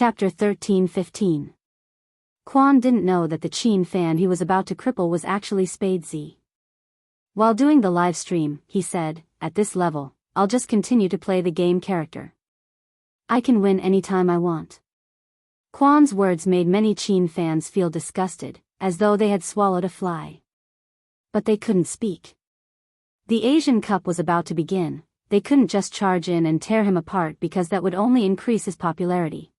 Chapter 13-15. Quan didn't know that the Qin fan he was about to cripple was actually Spadesy. While doing the live stream, he said, "At this level, I'll just continue to play the game character. I can win anytime I want." Quan's words made many Qin fans feel disgusted, as though they had swallowed a fly. But they couldn't speak. The Asian Cup was about to begin. They couldn't just charge in and tear him apart because that would only increase his popularity.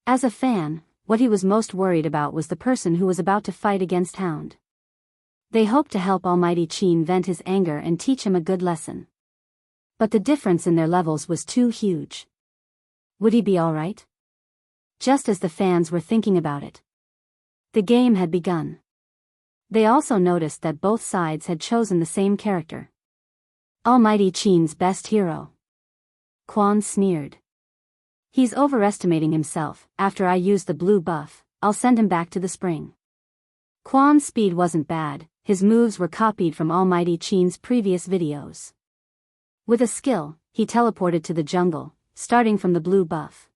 As a fan, what he was most worried about was the person who was about to fight against Hound. They hoped to help Almighty Qin vent his anger and teach him a good lesson. But the difference in their levels was too huge. Would he be alright? Just as the fans were thinking about it, the game had begun. They also noticed that both sides had chosen the same character. Almighty Qin's best hero. Quan sneered. "He's overestimating himself. After I use the blue buff, I'll send him back to the spring." Quan's speed wasn't bad, his moves were copied from Almighty Qin's previous videos. With a skill, he teleported to the jungle, starting from the blue buff.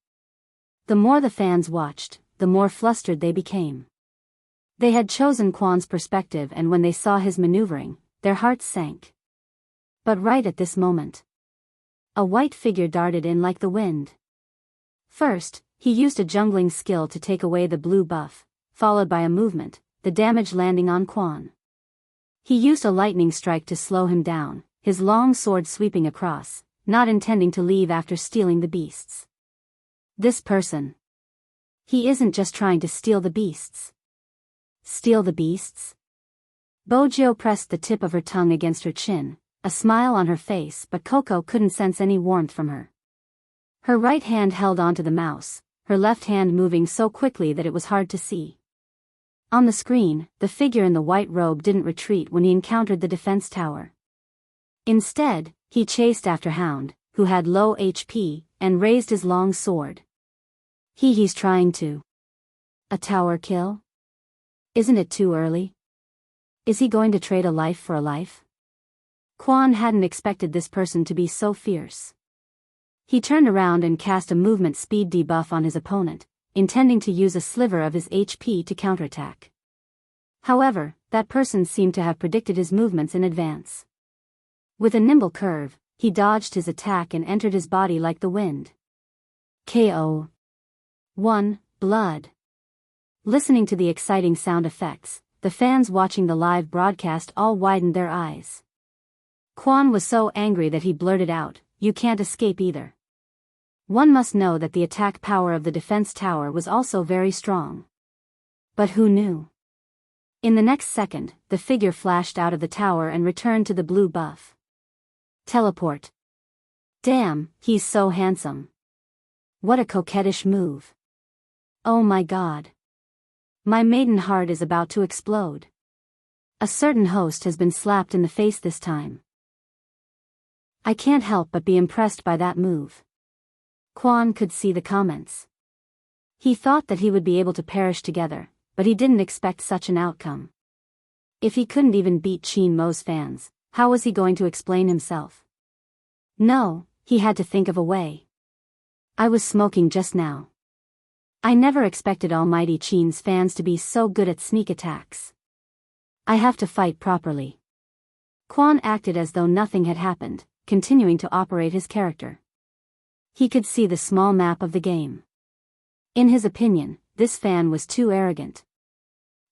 The more the fans watched, the more flustered they became. They had chosen Quan's perspective, and when they saw his maneuvering, their hearts sank. But right at this moment, a white figure darted in like the wind. First, he used a jungling skill to take away the blue buff, followed by a movement, the damage landing on Quan. He used a lightning strike to slow him down, his long sword sweeping across, not intending to leave after stealing the beasts. This person. He isn't just trying to steal the beasts. Steal the beasts? Bojo pressed the tip of her tongue against her chin, a smile on her face, but Coco couldn't sense any warmth from her. Her right hand held onto the mouse, her left hand moving so quickly that it was hard to see. On the screen, the figure in the white robe didn't retreat when he encountered the defense tower. Instead, he chased after Hound, who had low HP, and raised his long sword. He's trying to. A tower kill? Isn't it too early? Is he going to trade a life for a life? Quan hadn't expected this person to be so fierce. He turned around and cast a movement speed debuff on his opponent, intending to use a sliver of his HP to counterattack. However, that person seemed to have predicted his movements in advance. With a nimble curve, he dodged his attack and entered his body like the wind. KO. 1. Blood. Listening to the exciting sound effects, the fans watching the live broadcast all widened their eyes. Quan was so angry that he blurted out, "You can't escape either." One must know that the attack power of the defense tower was also very strong. But who knew? In the next second, the figure flashed out of the tower and returned to the blue buff. Teleport. Damn, he's so handsome. What a coquettish move. Oh my god. My maiden heart is about to explode. A certain host has been slapped in the face this time. I can't help but be impressed by that move. Quan could see the comments. He thought that he would be able to perish together, but he didn't expect such an outcome. If he couldn't even beat Qin Mo's fans, how was he going to explain himself? No, he had to think of a way. I was smoking just now. I never expected Almighty Qin's fans to be so good at sneak attacks. I have to fight properly. Quan acted as though nothing had happened, continuing to operate his character. He could see the small map of the game. In his opinion, this fan was too arrogant.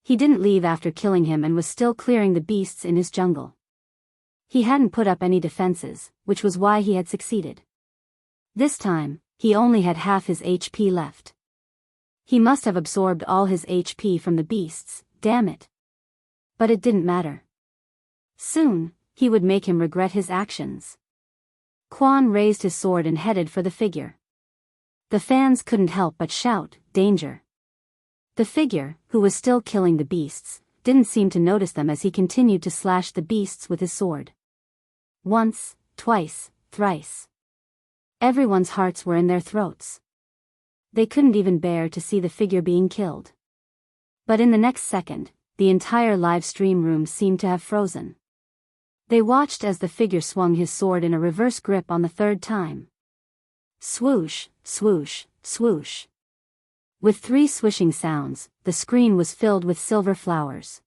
He didn't leave after killing him and was still clearing the beasts in his jungle. He hadn't put up any defenses, which was why he had succeeded. This time, he only had half his HP left. He must have absorbed all his HP from the beasts, damn it. But it didn't matter. Soon, he would make him regret his actions. Quan raised his sword and headed for the figure. The fans couldn't help but shout, "Danger!" The figure, who was still killing the beasts, didn't seem to notice them as he continued to slash the beasts with his sword. Once, twice, thrice. Everyone's hearts were in their throats. They couldn't even bear to see the figure being killed. But in the next second, the entire live stream room seemed to have frozen. They watched as the figure swung his sword in a reverse grip on the third time. Swoosh, swoosh, swoosh. With 3 swishing sounds, the screen was filled with silver flowers.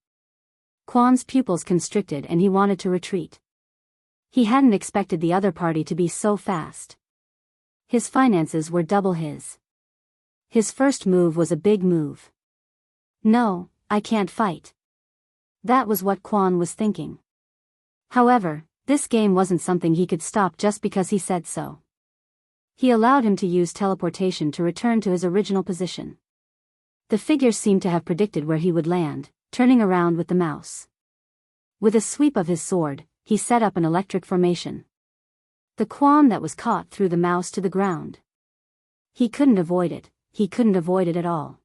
Quan's pupils constricted and he wanted to retreat. He hadn't expected the other party to be so fast. His finances were double his. His first move was a big move. No, I can't fight. That was what Quan was thinking. However, this game wasn't something he could stop just because he said so. He allowed him to use teleportation to return to his original position. The figure seemed to have predicted where he would land, turning around with the mouse. With a sweep of his sword, he set up an electric formation. The Quan that was caught threw the mouse to the ground. He couldn't avoid it, he couldn't avoid it at all.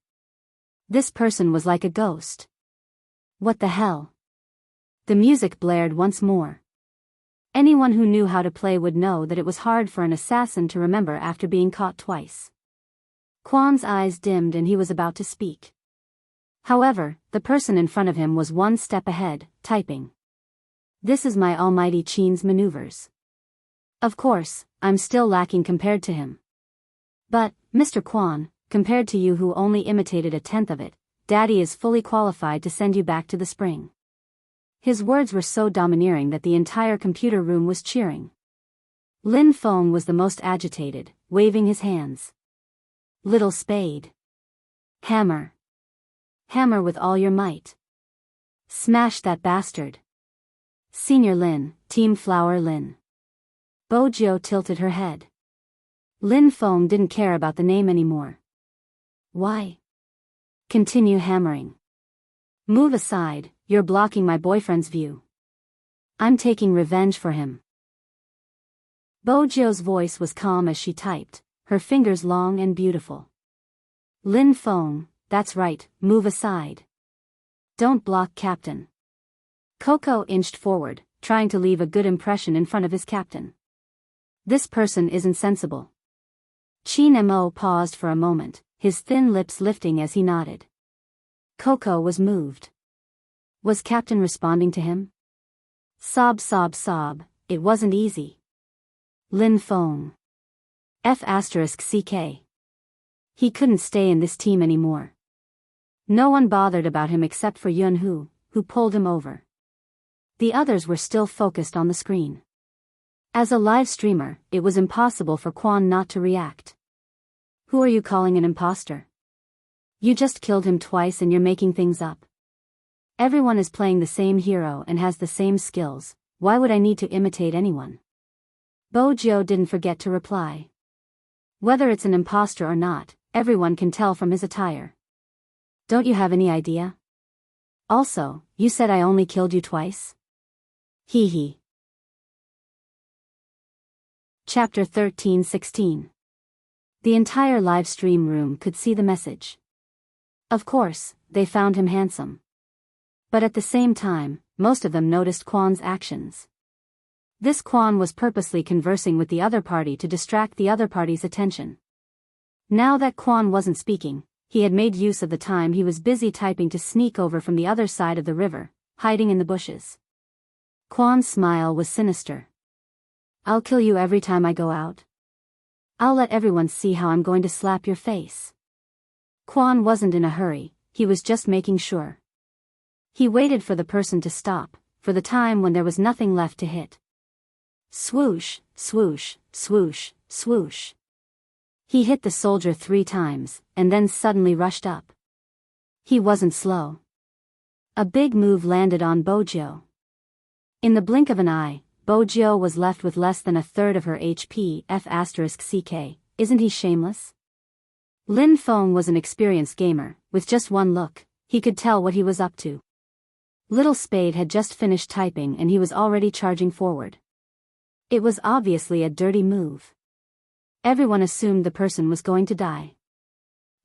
This person was like a ghost. What the hell? The music blared once more. Anyone who knew how to play would know that it was hard for an assassin to remember after being caught twice. Quan's eyes dimmed and he was about to speak. However, the person in front of him was one step ahead, typing. This is my almighty Qin's maneuvers. Of course, I'm still lacking compared to him. But, Mr. Quan, compared to you who only imitated 1/10 of it, Daddy is fully qualified to send you back to the spring. His words were so domineering that the entire computer room was cheering. Lin Feng was the most agitated, waving his hands. Little spade. Hammer. Hammer with all your might. Smash that bastard. Senior Lin, Team Flower Lin. Bojo tilted her head. Lin Feng didn't care about the name anymore. Why? Continue hammering. Move aside, you're blocking my boyfriend's view. I'm taking revenge for him. Bojo's voice was calm as she typed, her fingers long and beautiful. Lin Feng, that's right, move aside. Don't block Captain. Coco inched forward, trying to leave a good impression in front of his captain. This person isn't sensible. Qin Mo paused for a moment, his thin lips lifting as he nodded. Coco was moved. Was Captain responding to him? Sob sob sob, it wasn't easy. Lin Feng. F***CK. He couldn't stay in this team anymore. No one bothered about him except for Yun Hu, who pulled him over. The others were still focused on the screen. As a live streamer, it was impossible for Quan not to react. Who are you calling an imposter? You just killed him twice and you're making things up. Everyone is playing the same hero and has the same skills, why would I need to imitate anyone? Bojo didn't forget to reply. Whether it's an imposter or not, everyone can tell from his attire. Don't you have any idea? Also, you said I only killed you twice? Hee hee. Chapter 13:16. The entire live stream room could see the message. Of course, they found him handsome. But at the same time, most of them noticed Quan's actions. This Quan was purposely conversing with the other party to distract the other party's attention. Now that Quan wasn't speaking, he had made use of the time he was busy typing to sneak over from the other side of the river, hiding in the bushes. Quan's smile was sinister. I'll kill you every time I go out. I'll let everyone see how I'm going to slap your face. Quan wasn't in a hurry, he was just making sure. He waited for the person to stop, for the time when there was nothing left to hit. Swoosh, swoosh, swoosh, swoosh. He hit the soldier 3 times, and then suddenly rushed up. He wasn't slow. A big move landed on Bojo. In the blink of an eye, Bojo was left with less than 1/3 of her HP. F***CK, isn't he shameless? Lin Feng was an experienced gamer, with just one look, he could tell what he was up to. Little Spade had just finished typing and he was already charging forward. It was obviously a dirty move. Everyone assumed the person was going to die.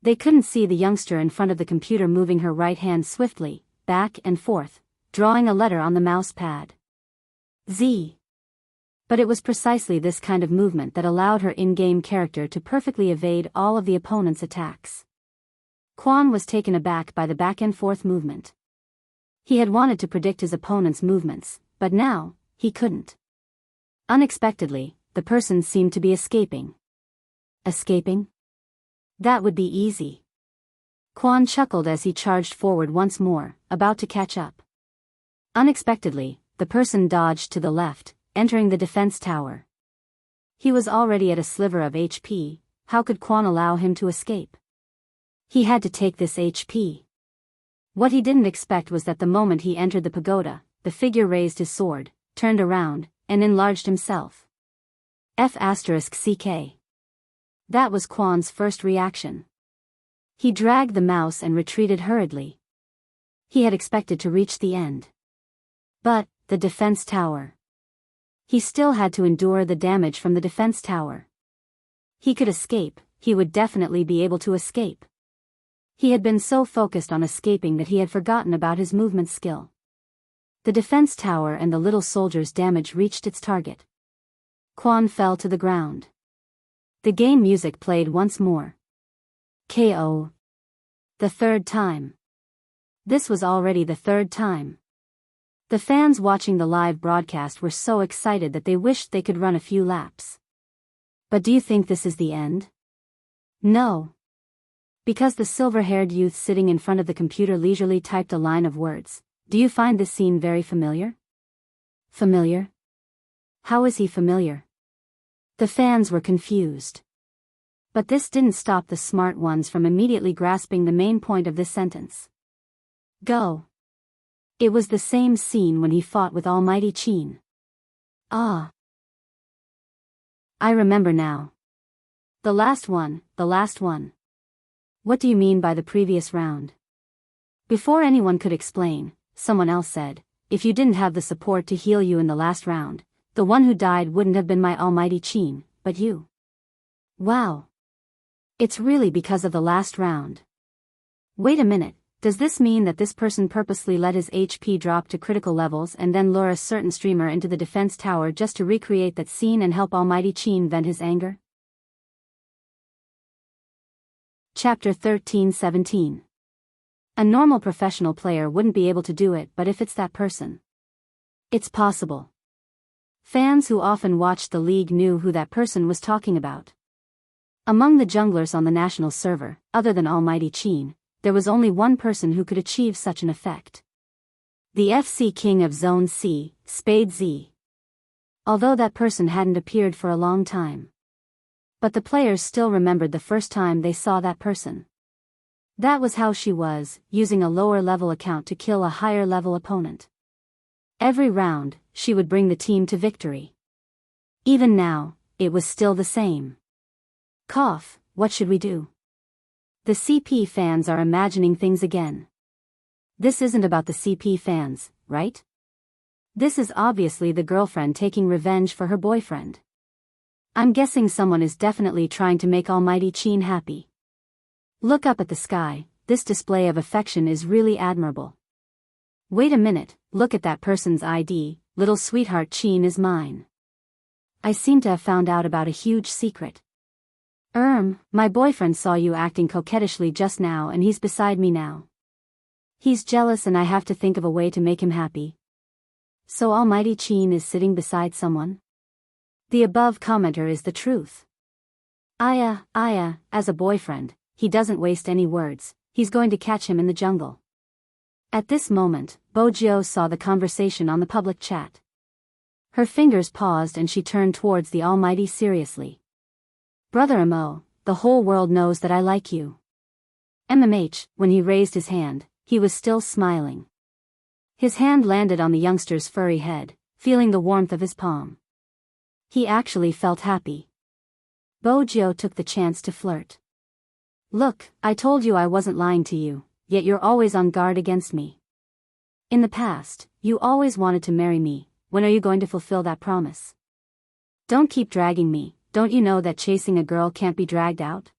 They couldn't see the youngster in front of the computer moving her right hand swiftly, back and forth, drawing a letter on the mouse pad. Z. But it was precisely this kind of movement that allowed her in-game character to perfectly evade all of the opponent's attacks. Quan was taken aback by the back-and-forth movement. He had wanted to predict his opponent's movements, but now, he couldn't. Unexpectedly, the person seemed to be escaping. Escaping? That would be easy. Quan chuckled as he charged forward once more, about to catch up. Unexpectedly, the person dodged to the left, entering the defense tower. He was already at a sliver of HP, how could Quan allow him to escape? He had to take this HP. What he didn't expect was that the moment he entered the pagoda, the figure raised his sword, turned around, and enlarged himself. F***CK. That was Quan's first reaction. He dragged the mouse and retreated hurriedly. He had expected to reach the end. But, the defense tower. He still had to endure the damage from the defense tower. He could escape, he would definitely be able to escape. He had been so focused on escaping that he had forgotten about his movement skill. The defense tower and the little soldier's damage reached its target. Quan fell to the ground. The game music played once more. KO. The third time. This was already the third time. The fans watching the live broadcast were so excited that they wished they could run a few laps. But do you think this is the end? No. Because the silver-haired youth sitting in front of the computer leisurely typed a line of words. Do you find this scene very familiar? Familiar? How is he familiar? The fans were confused. But this didn't stop the smart ones from immediately grasping the main point of this sentence. Go. It was the same scene when he fought with Almighty Qin. Ah. I remember now. The last one. What do you mean by the previous round? Before anyone could explain, someone else said, if you didn't have the support to heal you in the last round, the one who died wouldn't have been my Almighty Qin, but you. Wow. It's really because of the last round. Wait a minute, does this mean that this person purposely let his HP drop to critical levels and then lure a certain streamer into the defense tower just to recreate that scene and help Almighty Qin vent his anger? Chapter 13-17. A normal professional player wouldn't be able to do it, but if it's that person, it's possible. Fans who often watched the league knew who that person was talking about. Among the junglers on the national server, other than Almighty Qin, there was only one person who could achieve such an effect. The FC King of Zone C, Spade Z. Although that person hadn't appeared for a long time. But the players still remembered the first time they saw that person. That was how she was, using a lower-level account to kill a higher-level opponent. Every round, she would bring the team to victory. Even now, it was still the same. Cough, what should we do? The CP fans are imagining things again. This isn't about the CP fans, right? This is obviously the girlfriend taking revenge for her boyfriend. I'm guessing someone is definitely trying to make Almighty Qin happy. Look up at the sky, this display of affection is really admirable. Wait a minute, look at that person's ID, little sweetheart Qin is mine. I seem to have found out about a huge secret. My boyfriend saw you acting coquettishly just now and he's beside me now. He's jealous and I have to think of a way to make him happy. So Almighty Qin is sitting beside someone? The above commenter is the truth. Aya, as a boyfriend, he doesn't waste any words, he's going to catch him in the jungle. At this moment, Bojio saw the conversation on the public chat. Her fingers paused and she turned towards the Almighty seriously. Brother Mo, the whole world knows that I like you. MMH, when he raised his hand, he was still smiling. His hand landed on the youngster's furry head, feeling the warmth of his palm. He actually felt happy. Bojio took the chance to flirt. Look, I told you I wasn't lying to you, yet you're always on guard against me. In the past, you always wanted to marry me, when are you going to fulfill that promise? Don't keep dragging me, don't you know that chasing a girl can't be dragged out?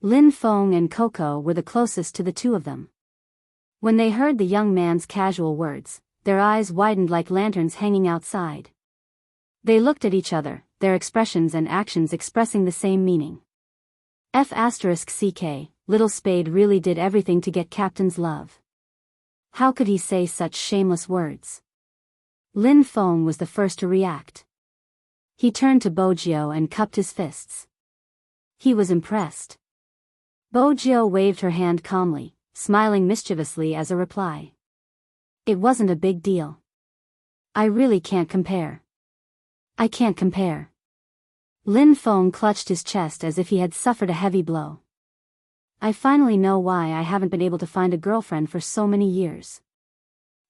Lin Feng and Coco were the closest to the two of them. When they heard the young man's casual words, their eyes widened like lanterns hanging outside. They looked at each other, their expressions and actions expressing the same meaning. F***CK, little Spade really did everything to get Captain's love. How could he say such shameless words? Lin Feng was the first to react. He turned to Bojio and cupped his fists. He was impressed. Bojo waved her hand calmly, smiling mischievously as a reply. It wasn't a big deal. I really can't compare. I can't compare. Lin Feng clutched his chest as if he had suffered a heavy blow. I finally know why I haven't been able to find a girlfriend for so many years.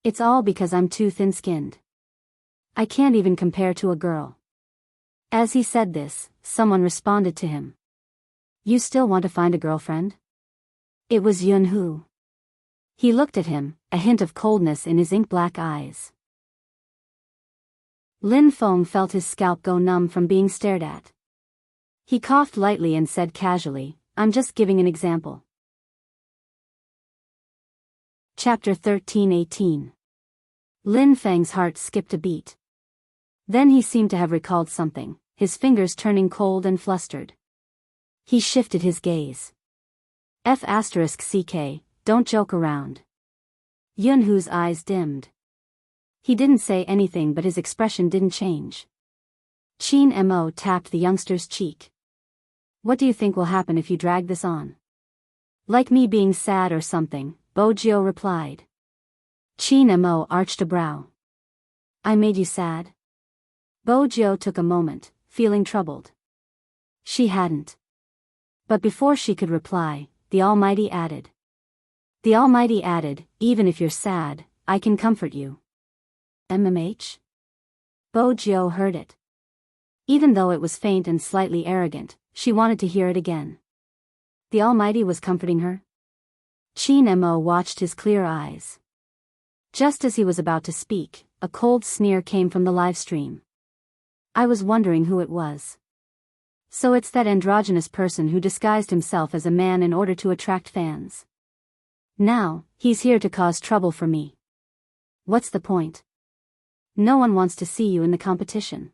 It's all because I'm too thin-skinned. I can't even compare to a girl. As he said this, someone responded to him. You still want to find a girlfriend? It was Yun Hu. He looked at him, a hint of coldness in his ink-black eyes. Lin Feng felt his scalp go numb from being stared at. He coughed lightly and said casually, I'm just giving an example. Chapter 13:18. Lin Feng's heart skipped a beat. Then he seemed to have recalled something, his fingers turning cold and flustered. He shifted his gaze. F***ck, don't joke around. Yun Hu's eyes dimmed. He didn't say anything but his expression didn't change. Qin Mo tapped the youngster's cheek. What do you think will happen if you drag this on? Like me being sad or something, Bojo replied. Qin Mo arched a brow. I made you sad? Bojo took a moment, feeling troubled. She hadn't. But before she could reply, the Almighty added. The Almighty added, even if you're sad, I can comfort you. MMH? Bojo heard it. Even though it was faint and slightly arrogant, she wanted to hear it again. The Almighty was comforting her? Qin Mo watched his clear eyes. Just as he was about to speak, a cold sneer came from the live stream. I was wondering who it was. So it's that androgynous person who disguised himself as a man in order to attract fans. Now, he's here to cause trouble for me. What's the point? No one wants to see you in the competition.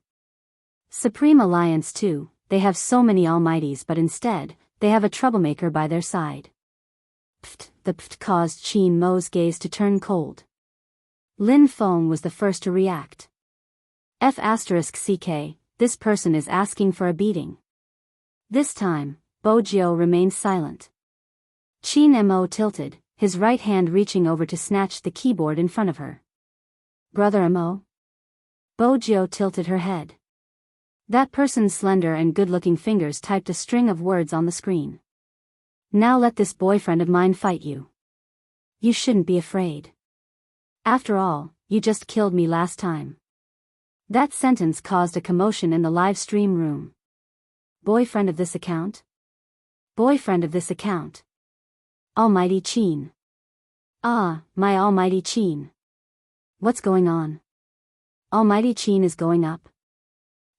Supreme Alliance too, they have so many almighties but instead, they have a troublemaker by their side. The pft caused Qin Mo's gaze to turn cold. Lin Feng was the first to react. F***ck, this person is asking for a beating. This time, Bojo remained silent. Qin Mo tilted, his right hand reaching over to snatch the keyboard in front of her. Brother Mo? Bojo tilted her head. That person's slender and good-looking fingers typed a string of words on the screen. Now let this boyfriend of mine fight you. You shouldn't be afraid. After all, you just killed me last time. That sentence caused a commotion in the live stream room. Boyfriend of this account? Boyfriend of this account. Almighty Qin. Ah, my almighty Qin. What's going on? Almighty Qin is going up.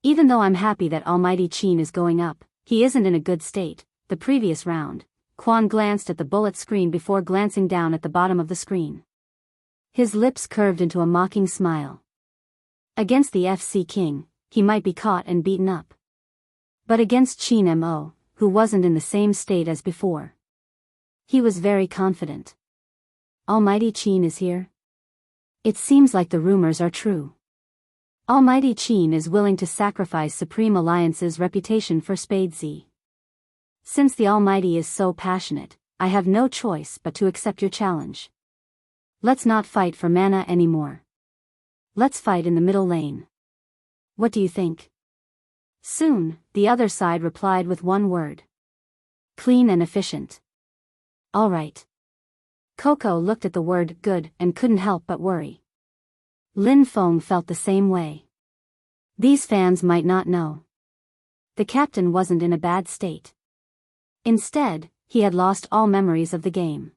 Even though I'm happy that Almighty Qin is going up, he isn't in a good state. The previous round, Quan glanced at the bullet screen before glancing down at the bottom of the screen. His lips curved into a mocking smile. Against the FC King, he might be caught and beaten up. But against Qin Mo, who wasn't in the same state as before, he was very confident. Almighty Qin is here? It seems like the rumors are true. Almighty Qin is willing to sacrifice Supreme Alliance's reputation for Spadesy. Since the Almighty is so passionate, I have no choice but to accept your challenge. Let's not fight for mana anymore. Let's fight in the middle lane. What do you think? Soon, the other side replied with one word. Clean and efficient. All right. Coco looked at the word good and couldn't help but worry. Lin Feng felt the same way. These fans might not know. The captain wasn't in a bad state. Instead, he had lost all memories of the game.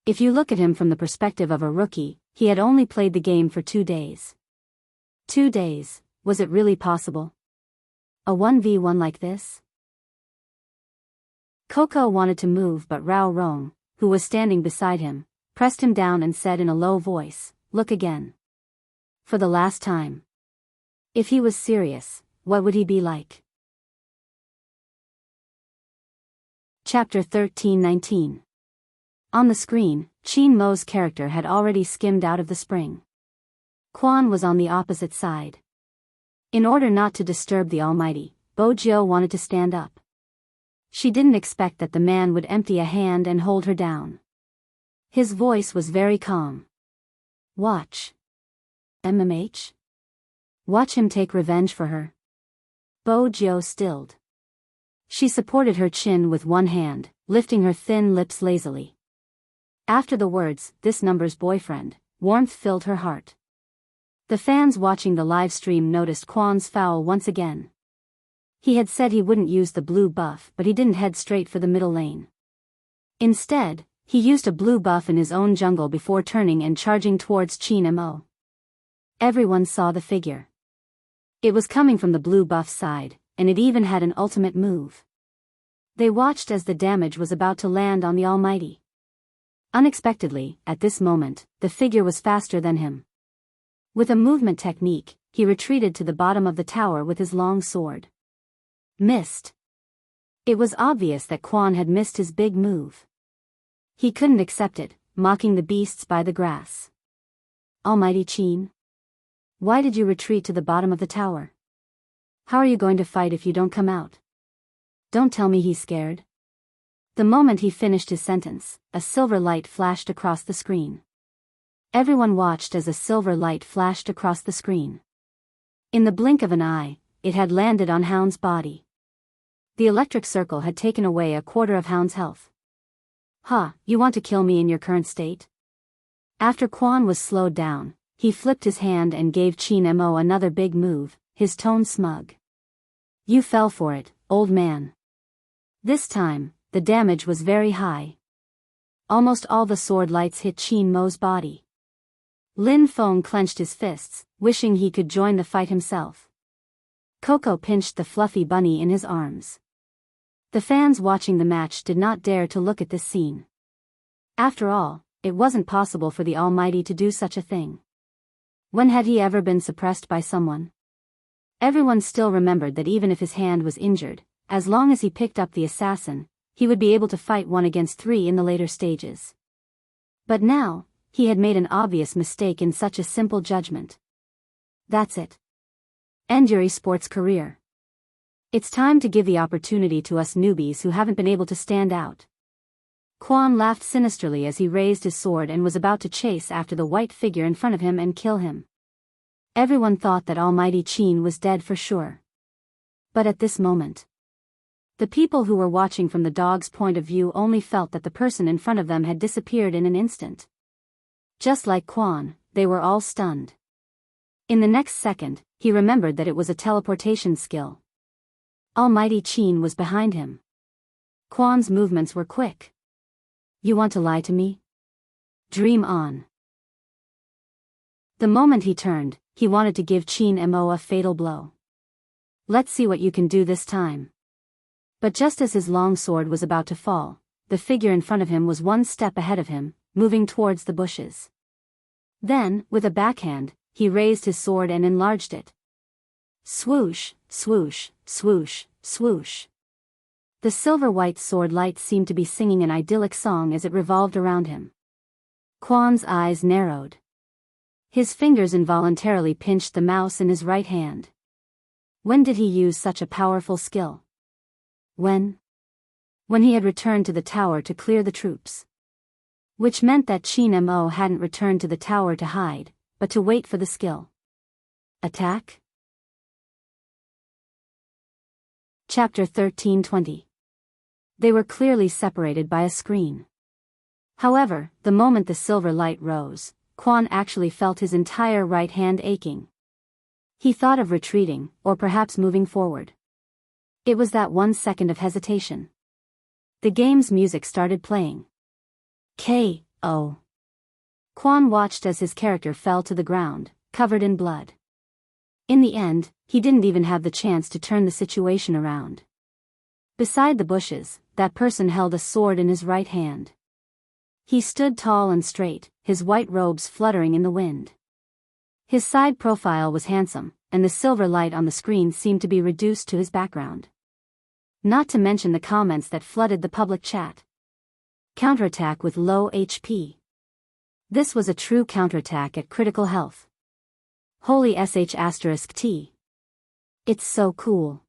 If you look at him from the perspective of a rookie, he had only played the game for 2 days. 2 days, was it really possible? A 1v1 like this? Coco wanted to move but Rao Rong, who was standing beside him, pressed him down and said in a low voice, look again. For the last time. If he was serious, what would he be like? Chapter 13:19. On the screen, Qin Mo's character had already skimmed out of the spring. Quan was on the opposite side. In order not to disturb the Almighty, Bojo wanted to stand up. She didn't expect that the man would empty a hand and hold her down. His voice was very calm. Watch. MMH? Watch him take revenge for her. Bo Jiao stilled. She supported her chin with one hand, lifting her thin lips lazily. After the words, "this number's boyfriend," warmth filled her heart. The fans watching the live stream noticed Quan's foul once again. He had said he wouldn't use the blue buff, but he didn't head straight for the middle lane. Instead, he used a blue buff in his own jungle before turning and charging towards Qin Mo. Everyone saw the figure. It was coming from the blue buff side, and it even had an ultimate move. They watched as the damage was about to land on the Almighty. Unexpectedly, at this moment, the figure was faster than him. With a movement technique, he retreated to the bottom of the tower with his long sword. Missed. It was obvious that Quan had missed his big move. He couldn't accept it, mocking the beasts by the grass. Almighty Qin? Why did you retreat to the bottom of the tower? How are you going to fight if you don't come out? Don't tell me he's scared. The moment he finished his sentence, a silver light flashed across the screen. Everyone watched as a silver light flashed across the screen. In the blink of an eye, it had landed on Hound's body. The electric circle had taken away a quarter of Hound's health. You want to kill me in your current state? After Quan was slowed down, he flipped his hand and gave Qin Mo another big move, his tone smug. You fell for it, old man. This time, the damage was very high. Almost all the sword lights hit Qin Mo's body. Lin Feng clenched his fists, wishing he could join the fight himself. Coco pinched the fluffy bunny in his arms. The fans watching the match did not dare to look at this scene. After all, it wasn't possible for the Almighty to do such a thing. When had he ever been suppressed by someone? Everyone still remembered that even if his hand was injured, as long as he picked up the assassin, he would be able to fight 1 against 3 in the later stages. But now, he had made an obvious mistake in such a simple judgment. That's it. End your esports career. It's time to give the opportunity to us newbies who haven't been able to stand out. Quan laughed sinisterly as he raised his sword and was about to chase after the white figure in front of him and kill him. Everyone thought that Almighty Qin was dead for sure. But at this moment, the people who were watching from the dog's point of view only felt that the person in front of them had disappeared in an instant. Just like Quan, they were all stunned. In the next second, he remembered that it was a teleportation skill. Almighty Qin was behind him. Quan's movements were quick. You want to lie to me? Dream on. The moment he turned, he wanted to give Qin Mo a fatal blow. Let's see what you can do this time. But just as his long sword was about to fall, the figure in front of him was 1 step ahead of him, moving towards the bushes. Then, with a backhand, he raised his sword and enlarged it. Swoosh, swoosh, swoosh, swoosh. The silver-white sword light seemed to be singing an idyllic song as it revolved around him. Quan's eyes narrowed. His fingers involuntarily pinched the mouse in his right hand. When did he use such a powerful skill? When he had returned to the tower to clear the troops. Which meant that Qin Mo hadn't returned to the tower to hide, but to wait for the skill. Attack? Chapter 13:20. They were clearly separated by a screen. However, the moment the silver light rose, Quan actually felt his entire right hand aching. He thought of retreating, or perhaps moving forward. It was that 1 second of hesitation. The game's music started playing. K.O. Quan watched as his character fell to the ground, covered in blood. In the end, he didn't even have the chance to turn the situation around. Beside the bushes, that person held a sword in his right hand. He stood tall and straight, his white robes fluttering in the wind. His side profile was handsome, and the silver light on the screen seemed to be reduced to his background. Not to mention the comments that flooded the public chat. Counterattack with low HP. This was a true counterattack at critical health. Holy sh*T. It's so cool.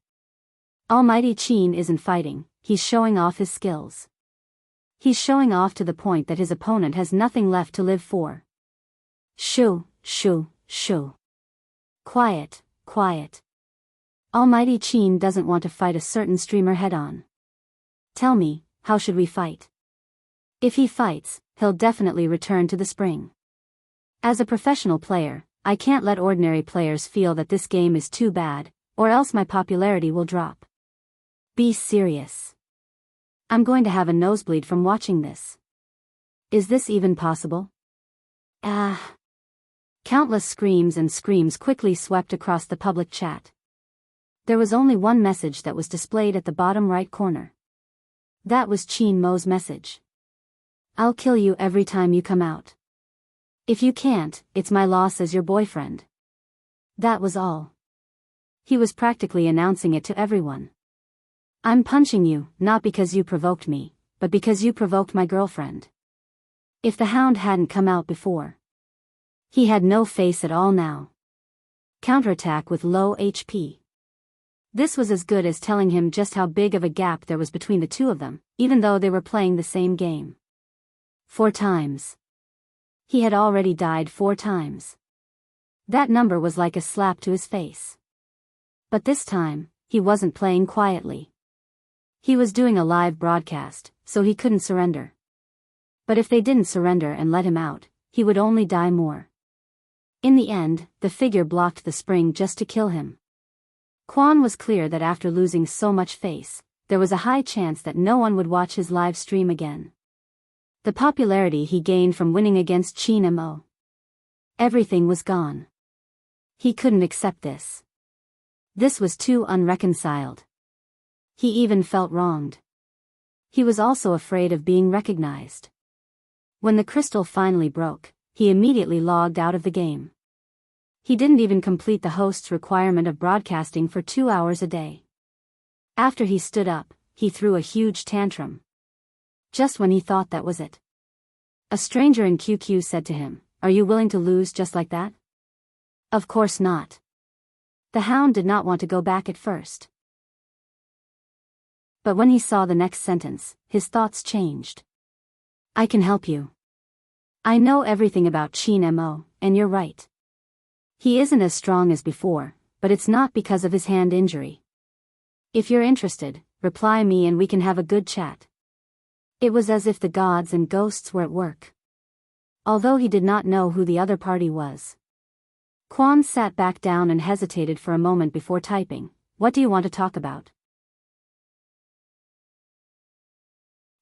Almighty Qin isn't fighting, he's showing off his skills. He's showing off to the point that his opponent has nothing left to live for. Shoo, shoo, shoo. Quiet, quiet. Almighty Qin doesn't want to fight a certain streamer head-on. Tell me, how should we fight? If he fights, he'll definitely return to the spring. As a professional player, I can't let ordinary players feel that this game is too bad, or else my popularity will drop. Be serious. I'm going to have a nosebleed from watching this. Is this even possible? Ah. Countless screams and screams quickly swept across the public chat. There was only one message that was displayed at the bottom right corner. That was Qin Mo's message. I'll kill you every time you come out. If you can't, it's my loss as your boyfriend. That was all. He was practically announcing it to everyone. I'm punching you, not because you provoked me, but because you provoked my girlfriend. If the hound hadn't come out before. He had no face at all now. Counterattack with low HP. This was as good as telling him just how big of a gap there was between the two of them, even though they were playing the same game. 4 times. He had already died 4 times. That number was like a slap to his face. But this time, he wasn't playing quietly. He was doing a live broadcast, so he couldn't surrender. But if they didn't surrender and let him out, he would only die more. In the end, the figure blocked the spring just to kill him. Quan was clear that after losing so much face, there was a high chance that no one would watch his live stream again. The popularity he gained from winning against Qin Mo. Everything was gone. He couldn't accept this. This was too unreconciled. He even felt wronged. He was also afraid of being recognized. When the crystal finally broke, he immediately logged out of the game. He didn't even complete the host's requirement of broadcasting for 2 hours a day. After he stood up, he threw a huge tantrum. Just when he thought that was it. A stranger in QQ said to him, "Are you willing to lose just like that?" Of course not. The hound did not want to go back at first. But when he saw the next sentence, his thoughts changed. I can help you. I know everything about Qin Mo, and you're right. He isn't as strong as before, but it's not because of his hand injury. If you're interested, reply me and we can have a good chat. It was as if the gods and ghosts were at work. Although he did not know who the other party was. Quan sat back down and hesitated for a moment before typing, "What do you want to talk about?"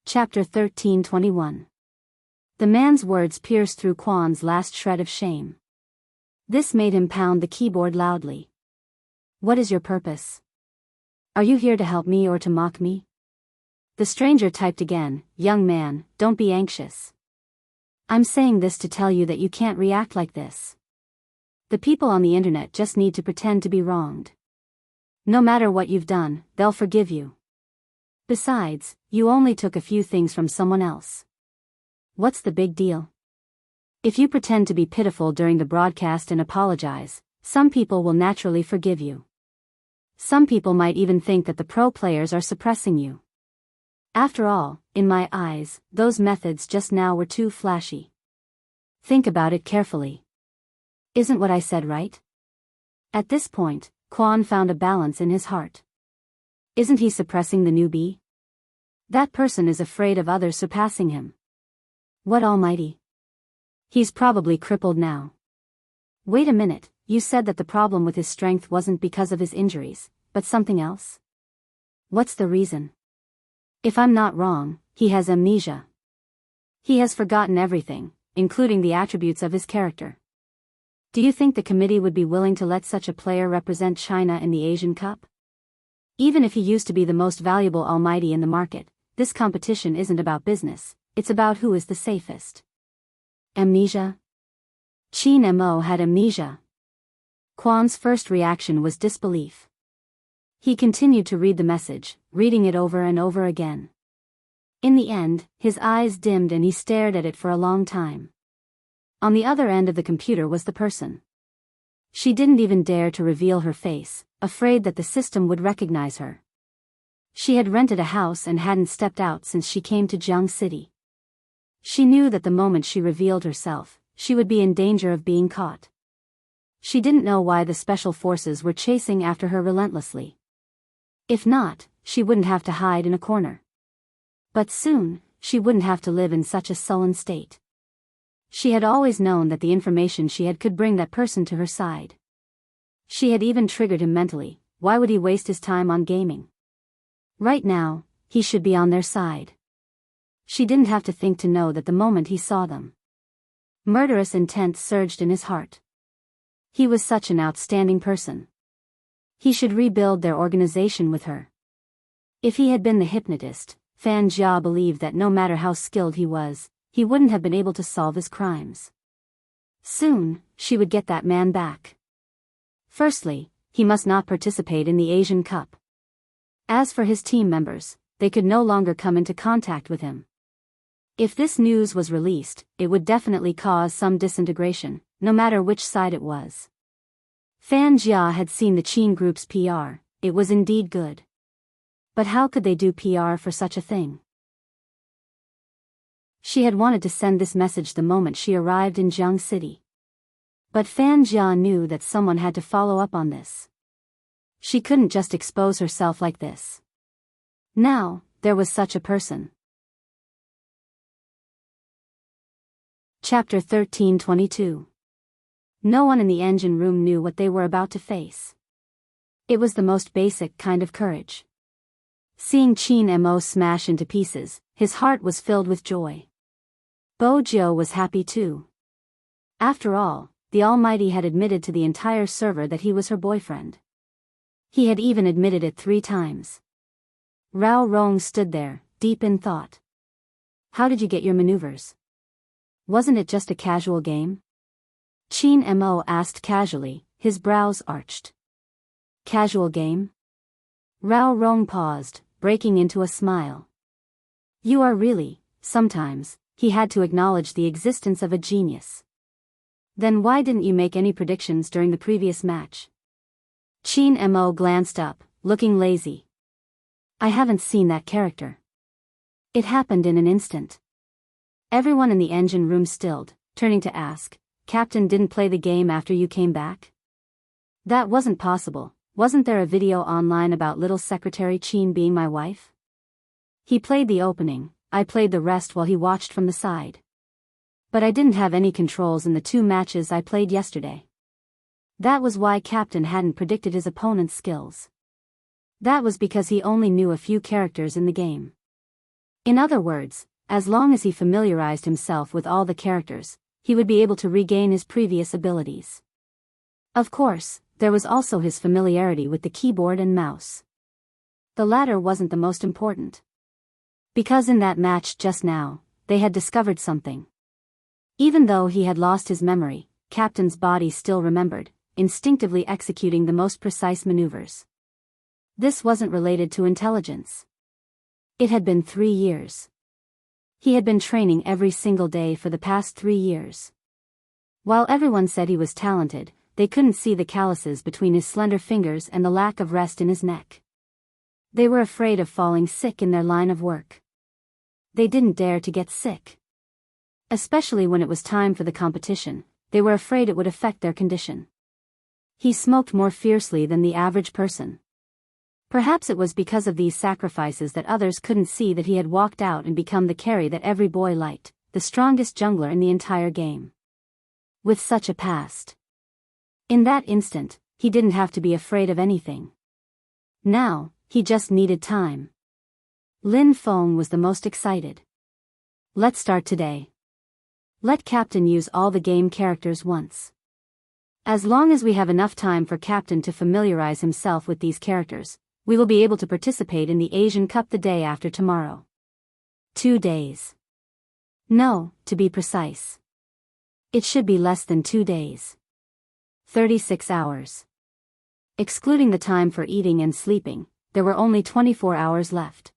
Chapter 13:21. The man's words pierced through Quan's last shred of shame. This made him pound the keyboard loudly. What is your purpose? Are you here to help me or to mock me? The stranger typed again, "Young man, don't be anxious. I'm saying this to tell you that you can't react like this. The people on the internet just need to pretend to be wronged. No matter what you've done, they'll forgive you. Besides, you only took a few things from someone else. What's the big deal? If you pretend to be pitiful during the broadcast and apologize, some people will naturally forgive you. Some people might even think that the pro players are suppressing you. After all, in my eyes, those methods just now were too flashy. Think about it carefully. Isn't what I said right?" At this point, Quan found a balance in his heart. Isn't he suppressing the newbie? That person is afraid of others surpassing him. What almighty? He's probably crippled now. Wait a minute, you said that the problem with his strength wasn't because of his injuries, but something else? What's the reason? If I'm not wrong, he has amnesia. He has forgotten everything, including the attributes of his character. Do you think the committee would be willing to let such a player represent China in the Asian Cup? Even if he used to be the most valuable almighty in the market, this competition isn't about business, it's about who is the safest. Amnesia? Qin Mo had amnesia. Quan's first reaction was disbelief. He continued to read the message, reading it over and over again. In the end, his eyes dimmed and he stared at it for a long time. On the other end of the computer was the person. She didn't even dare to reveal her face, afraid that the system would recognize her. She had rented a house and hadn't stepped out since she came to Jiang City. She knew that the moment she revealed herself, she would be in danger of being caught. She didn't know why the special forces were chasing after her relentlessly. If not, she wouldn't have to hide in a corner. But soon, she wouldn't have to live in such a sullen state. She had always known that the information she had could bring that person to her side. She had even triggered him mentally. Why would he waste his time on gaming? Right now, he should be on their side. She didn't have to think to know that the moment he saw them. Murderous intent surged in his heart. He was such an outstanding person. He should rebuild their organization with her. If he had been the hypnotist, Fan Jia believed that no matter how skilled he was, he wouldn't have been able to solve his crimes. Soon, she would get that man back. Firstly, he must not participate in the Asian Cup. As for his team members, they could no longer come into contact with him. If this news was released, it would definitely cause some disintegration, no matter which side it was. Fan Jia had seen the Qin Group's PR, it was indeed good. But how could they do PR for such a thing? She had wanted to send this message the moment she arrived in Jiang City. But Fan Jia knew that someone had to follow up on this. She couldn't just expose herself like this. Now, there was such a person. Chapter 13:22. No one in the engine room knew what they were about to face. It was the most basic kind of courage. Seeing Qin Mo smash into pieces, his heart was filled with joy. Bo Jiu was happy too. After all, the Almighty had admitted to the entire server that he was her boyfriend. He had even admitted it 3 times. Rao Rong stood there, deep in thought. How did you get your maneuvers? Wasn't it just a casual game? Qin Mo asked casually, his brows arched. Casual game? Rao Rong paused, breaking into a smile. You are really, sometimes, he had to acknowledge the existence of a genius. Then why didn't you make any predictions during the previous match? Qin Mo glanced up, looking lazy. I haven't seen that character. It happened in an instant. Everyone in the engine room stilled, turning to ask, Captain didn't play the game after you came back? That wasn't possible. Wasn't there a video online about little Secretary Qin being my wife? He played the opening, I played the rest while he watched from the side. But I didn't have any controls in the 2 matches I played yesterday. That was why Captain hadn't predicted his opponent's skills. That was because he only knew a few characters in the game. In other words, as long as he familiarized himself with all the characters, he would be able to regain his previous abilities. Of course, there was also his familiarity with the keyboard and mouse. The latter wasn't the most important. Because in that match just now, they had discovered something. Even though he had lost his memory, Captain's body still remembered, instinctively executing the most precise maneuvers. This wasn't related to intelligence. It had been 3 years. He had been training every single day for the past 3 years. While everyone said he was talented, they couldn't see the calluses between his slender fingers and the lack of rest in his neck. They were afraid of falling sick in their line of work. They didn't dare to get sick. Especially when it was time for the competition, they were afraid it would affect their condition. He smoked more fiercely than the average person. Perhaps it was because of these sacrifices that others couldn't see that he had walked out and become the carry that every boy liked, the strongest jungler in the entire game. With such a past. In that instant, he didn't have to be afraid of anything. Now, he just needed time. Lin Feng was the most excited. Let's start today. Let Captain use all the game characters once. As long as we have enough time for Captain to familiarize himself with these characters, we will be able to participate in the Asian Cup the day after tomorrow. 2 days. No, to be precise. It should be less than 2 days. 36 hours. Excluding the time for eating and sleeping, there were only 24 hours left.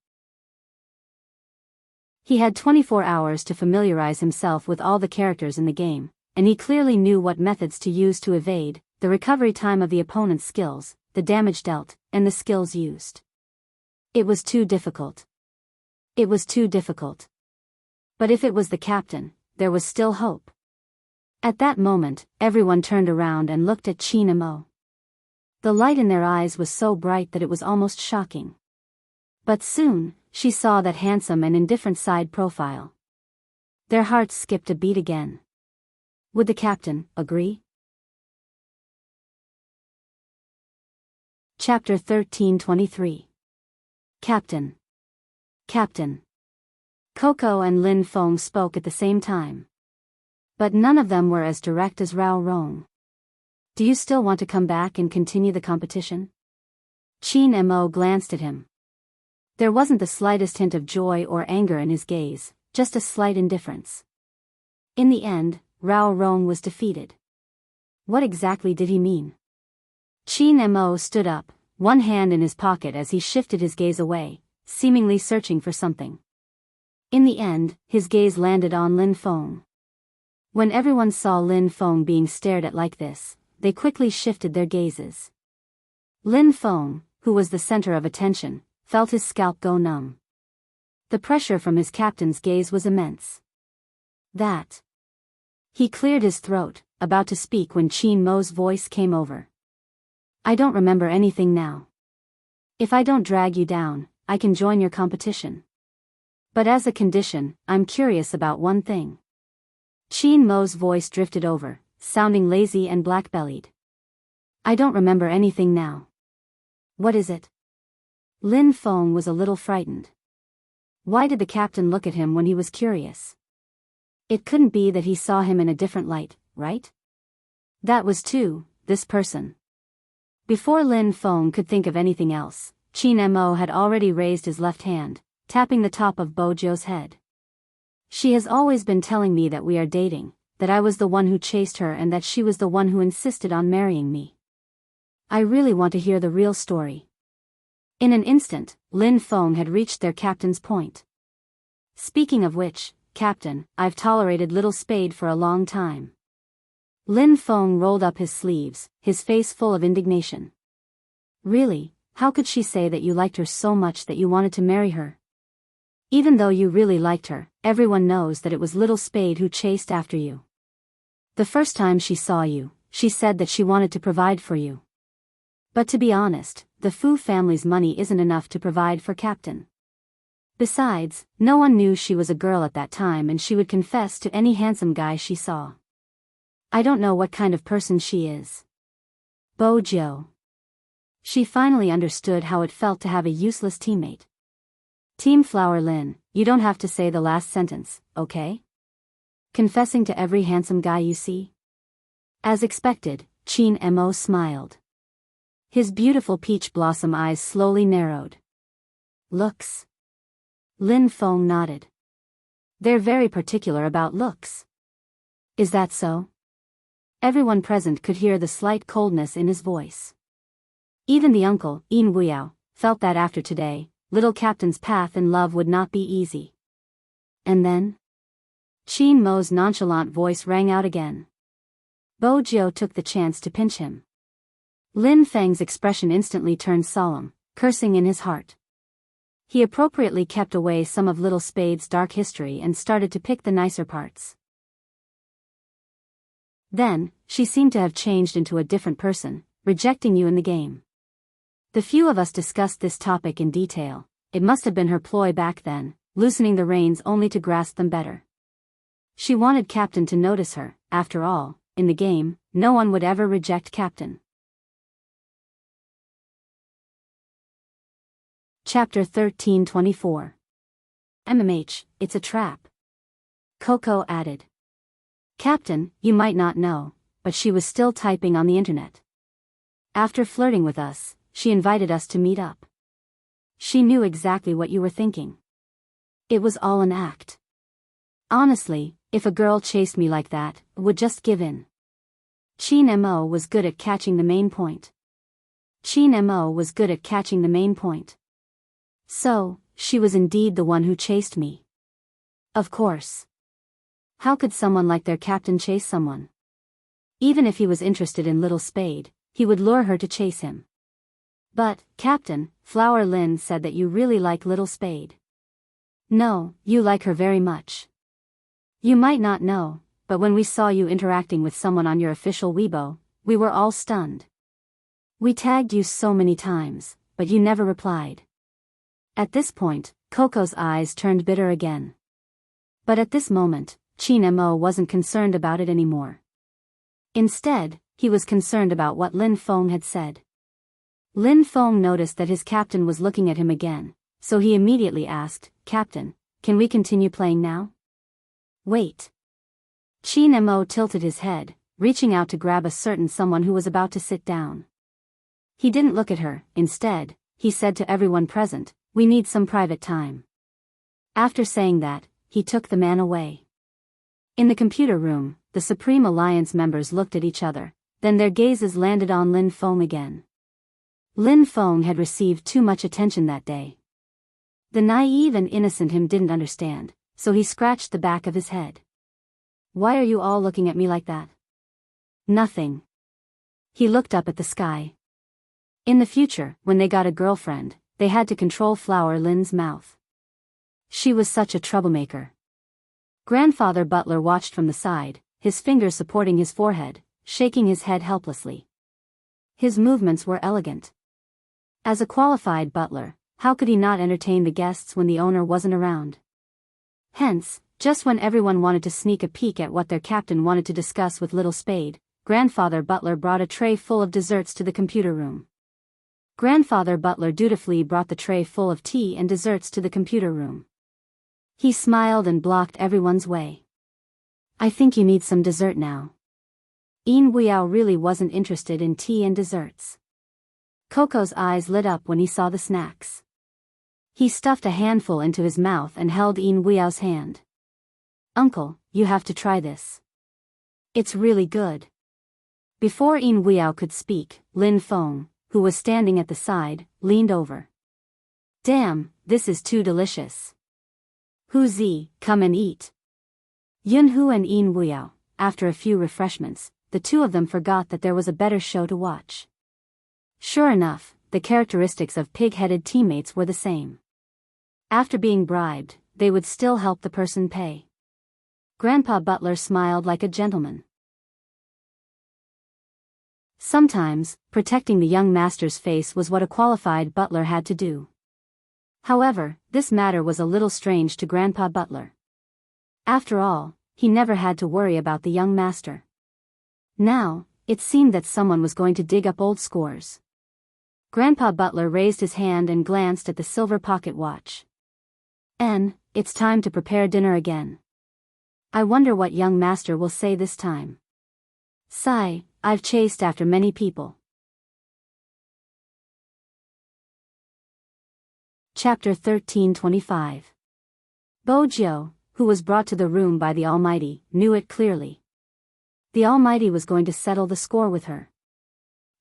He had 24 hours to familiarize himself with all the characters in the game, and he clearly knew what methods to use to evade, the recovery time of the opponent's skills, the damage dealt, and the skills used. It was too difficult. It was too difficult. But if it was the captain, there was still hope. At that moment, everyone turned around and looked at Chin and Mo. The light in their eyes was so bright that it was almost shocking. But soon, she saw that handsome and indifferent side profile. Their hearts skipped a beat again. Would the captain agree? Chapter 13:23. Captain. Captain. Coco and Lin Feng spoke at the same time. But none of them were as direct as Rao Rong. Do you still want to come back and continue the competition? Chin and Mo glanced at him. There wasn't the slightest hint of joy or anger in his gaze, just a slight indifference. In the end, Rao Rong was defeated. What exactly did he mean? Chin and Mo stood up, one hand in his pocket as he shifted his gaze away, seemingly searching for something. In the end, his gaze landed on Lin Feng. When everyone saw Lin Feng being stared at like this, they quickly shifted their gazes. Lin Feng, who was the center of attention, felt his scalp go numb. The pressure from his captain's gaze was immense. That. He cleared his throat, about to speak when Chin Mo's voice came over. I don't remember anything now. If I don't drag you down, I can join your competition. But as a condition, I'm curious about one thing. Chin Mo's voice drifted over, sounding lazy and black-bellied. I don't remember anything now. What is it? Lin Feng was a little frightened. Why did the captain look at him when he was curious? It couldn't be that he saw him in a different light, right? That was this person. Before Lin Feng could think of anything else, Chin Mo had already raised his left hand, tapping the top of Bojo's head. She has always been telling me that we are dating, that I was the one who chased her and that she was the one who insisted on marrying me. I really want to hear the real story. In an instant, Lin Feng had reached their captain's point. Speaking of which, Captain, I've tolerated Little Spade for a long time. Lin Feng rolled up his sleeves, his face full of indignation. Really, how could she say that you liked her so much that you wanted to marry her? Even though you really liked her, everyone knows that it was Little Spade who chased after you. The first time she saw you, she said that she wanted to provide for you. But to be honest, the Fu family's money isn't enough to provide for Captain. Besides, no one knew she was a girl at that time and she would confess to any handsome guy she saw. I don't know what kind of person she is. Bojo. She finally understood how it felt to have a useless teammate. Team Flower Lin, you don't have to say the last sentence, okay? Confessing to every handsome guy you see? As expected, Chin Mo smiled. His beautiful peach blossom eyes slowly narrowed. Looks? Lin Feng nodded. They're very particular about looks. Is that so? Everyone present could hear the slight coldness in his voice. Even the uncle, Yin Wuyao, felt that after today, little Captain's path in love would not be easy. And then? Chin Mo's nonchalant voice rang out again. Bojo took the chance to pinch him. Lin Feng's expression instantly turned solemn, cursing in his heart. He appropriately kept away some of Little Spade's dark history and started to pick the nicer parts. Then, she seemed to have changed into a different person, rejecting you in the game. The few of us discussed this topic in detail. It must have been her ploy back then, loosening the reins only to grasp them better. She wanted Captain to notice her. After all, in the game, no one would ever reject Captain. Chapter 13:24. MMH, it's a trap. Coco added. Captain, you might not know, but she was still typing on the internet. After flirting with us, she invited us to meet up. She knew exactly what you were thinking. It was all an act. Honestly, if a girl chased me like that, I would just give in. Chin Mo was good at catching the main point. So, she was indeed the one who chased me. Of course. How could someone like their captain chase someone? Even if he was interested in Little Spade, he would lure her to chase him. But, Captain, Flower Lin said that you really like Little Spade. No, you like her very much. You might not know, but when we saw you interacting with someone on your official Weibo, we were all stunned. We tagged you so many times, but you never replied. At this point, Coco's eyes turned bitter again. But at this moment, Qin Mo wasn't concerned about it anymore. Instead, he was concerned about what Lin Feng had said. Lin Feng noticed that his captain was looking at him again, so he immediately asked, "Captain, can we continue playing now?" "Wait." Qin Mo tilted his head, reaching out to grab a certain someone who was about to sit down. He didn't look at her. Instead, he said to everyone present, "We need some private time." After saying that, he took the man away. In the computer room, the Supreme Alliance members looked at each other, then their gazes landed on Lin Feng again. Lin Feng had received too much attention that day. The naive and innocent him didn't understand, so he scratched the back of his head. "Why are you all looking at me like that?" "Nothing." He looked up at the sky. In the future, when they got a girlfriend, they had to control Flower Lin's mouth. She was such a troublemaker. Grandfather Butler watched from the side, his fingers supporting his forehead, shaking his head helplessly. His movements were elegant. As a qualified butler, how could he not entertain the guests when the owner wasn't around? Hence, just when everyone wanted to sneak a peek at what their captain wanted to discuss with Little Spade, Grandfather Butler brought a tray full of desserts to the computer room. Grandfather Butler dutifully brought the tray full of tea and desserts to the computer room. He smiled and blocked everyone's way. "I think you need some dessert now." Yin Weiyao really wasn't interested in tea and desserts. Coco's eyes lit up when he saw the snacks. He stuffed a handful into his mouth and held Yin Weyao's hand. "Uncle, you have to try this. It's really good." Before Yin Weiyao could speak, Lin Feng, who was standing at the side, leaned over. "Damn, this is too delicious. Hu Zi, come and eat." Yunhu and Yin Weiyao, after a few refreshments, the two of them forgot that there was a better show to watch. Sure enough, the characteristics of pig-headed teammates were the same. After being bribed, they would still help the person pay. Grandpa Butler smiled like a gentleman. Sometimes, protecting the young master's face was what a qualified butler had to do. However, this matter was a little strange to Grandpa Butler. After all, he never had to worry about the young master. Now, it seemed that someone was going to dig up old scores. Grandpa Butler raised his hand and glanced at the silver pocket watch. It's time to prepare dinner again. I wonder what young master will say this time. Sigh, I've chased after many people. Chapter 1325. Bojiu, who was brought to the room by the Almighty, knew it clearly. The Almighty was going to settle the score with her.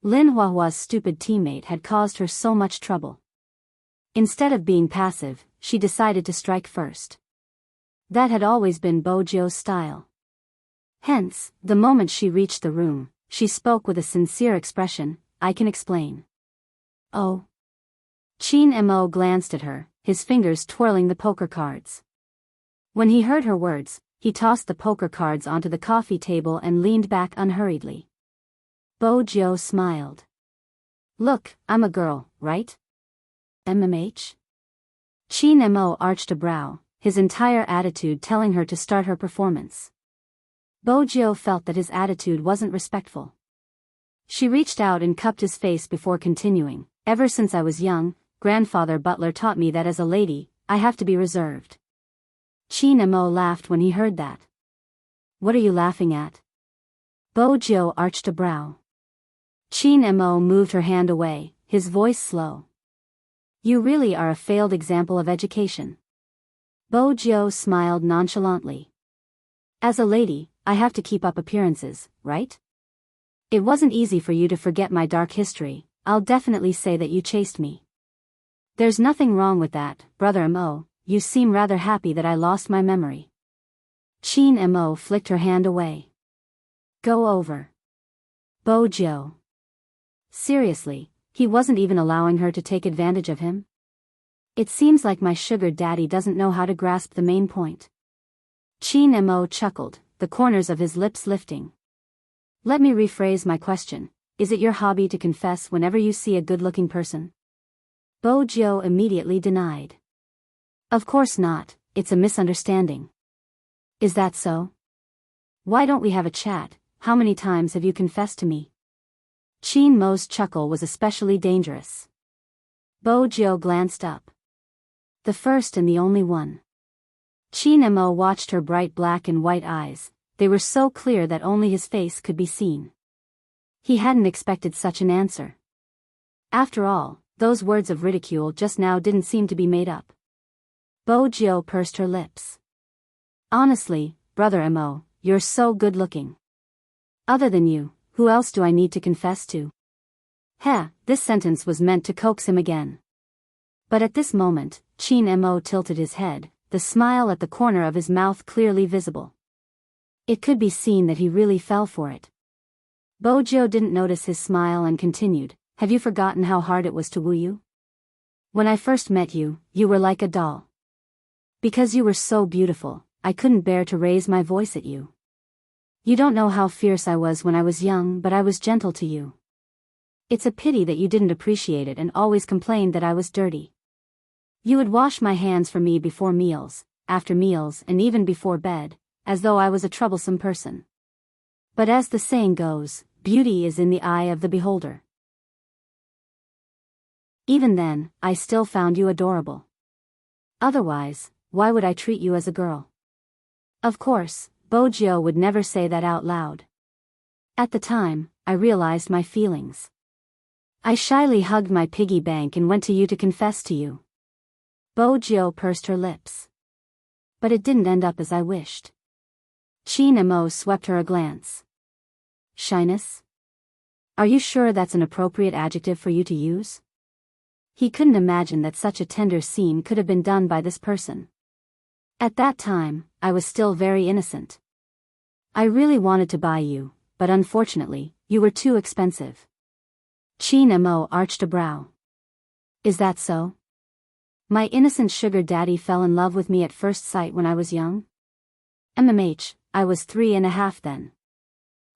Lin Huahua's stupid teammate had caused her so much trouble. Instead of being passive, she decided to strike first. That had always been Bojiu's style. Hence, the moment she reached the room, she spoke with a sincere expression, "I can explain." "Oh." Qin Mo glanced at her, his fingers twirling the poker cards. When he heard her words, he tossed the poker cards onto the coffee table and leaned back unhurriedly. Bojiu smiled. "Look, I'm a girl, right? MMH?" Qin Mo arched a brow, his entire attitude telling her to start her performance. Bojiu felt that his attitude wasn't respectful. She reached out and cupped his face before continuing, "Ever since I was young, Grandfather Butler taught me that as a lady, I have to be reserved." Qin Mo laughed when he heard that. "What are you laughing at?" Bojiu arched a brow. Qin Mo moved her hand away, his voice slow. "You really are a failed example of education." Bojiu smiled nonchalantly. "As a lady, I have to keep up appearances, right? It wasn't easy for you to forget my dark history. I'll definitely say that you chased me." "There's nothing wrong with that, Brother Mo. You seem rather happy that I lost my memory." Qin Mo flicked her hand away. "Go over." Bojiu. Seriously, He wasn't even allowing her to take advantage of him? It seems like my sugar daddy doesn't know how to grasp the main point. Chin Mo chuckled, the corners of his lips lifting. Let me rephrase my question. Is it your hobby to confess whenever you see a good-looking person? Bo Jiu immediately denied. Of course not, it's a misunderstanding. Is that so? Why don't we have a chat? How many times have you confessed to me? Chin Mo's chuckle was especially dangerous. Bo Jiu glanced up. The first and the only one. Chin Mo watched her bright black and white eyes. They were so clear that only his face could be seen. He hadn't expected such an answer. After all, those words of ridicule just now didn't seem to be made up. Bo Jiu pursed her lips. Honestly, Brother Mo, you're so good-looking. Other than you, who else do I need to confess to? Heh, this sentence was meant to coax him again. But at this moment, Chin Mo tilted his head, the smile at the corner of his mouth clearly visible. It could be seen that he really fell for it. Bo Jiu didn't notice his smile and continued, have you forgotten how hard it was to woo you? When I first met you, you were like a doll. Because you were so beautiful, I couldn't bear to raise my voice at you. You don't know how fierce I was when I was young, but I was gentle to you. It's a pity that you didn't appreciate it and always complained that I was dirty. You would wash my hands for me before meals, after meals, and even before bed, as though I was a troublesome person. But as the saying goes, beauty is in the eye of the beholder. Even then, I still found you adorable. Otherwise, why would I treat you as a girl? Of course, Bo Jiu would never say that out loud. At the time, I realized my feelings. I shyly hugged my piggy bank and went to you to confess to you. Bo Jiu pursed her lips. But it didn't end up as I wished. Chin Mo swept her a glance. Shyness? Are you sure that's an appropriate adjective for you to use? He couldn't imagine that such a tender scene could have been done by this person. At that time, I was still very innocent. I really wanted to buy you, but unfortunately, you were too expensive. Chin Mo arched a brow. Is that so? My innocent sugar daddy fell in love with me at first sight when I was young? I was 3.5 then.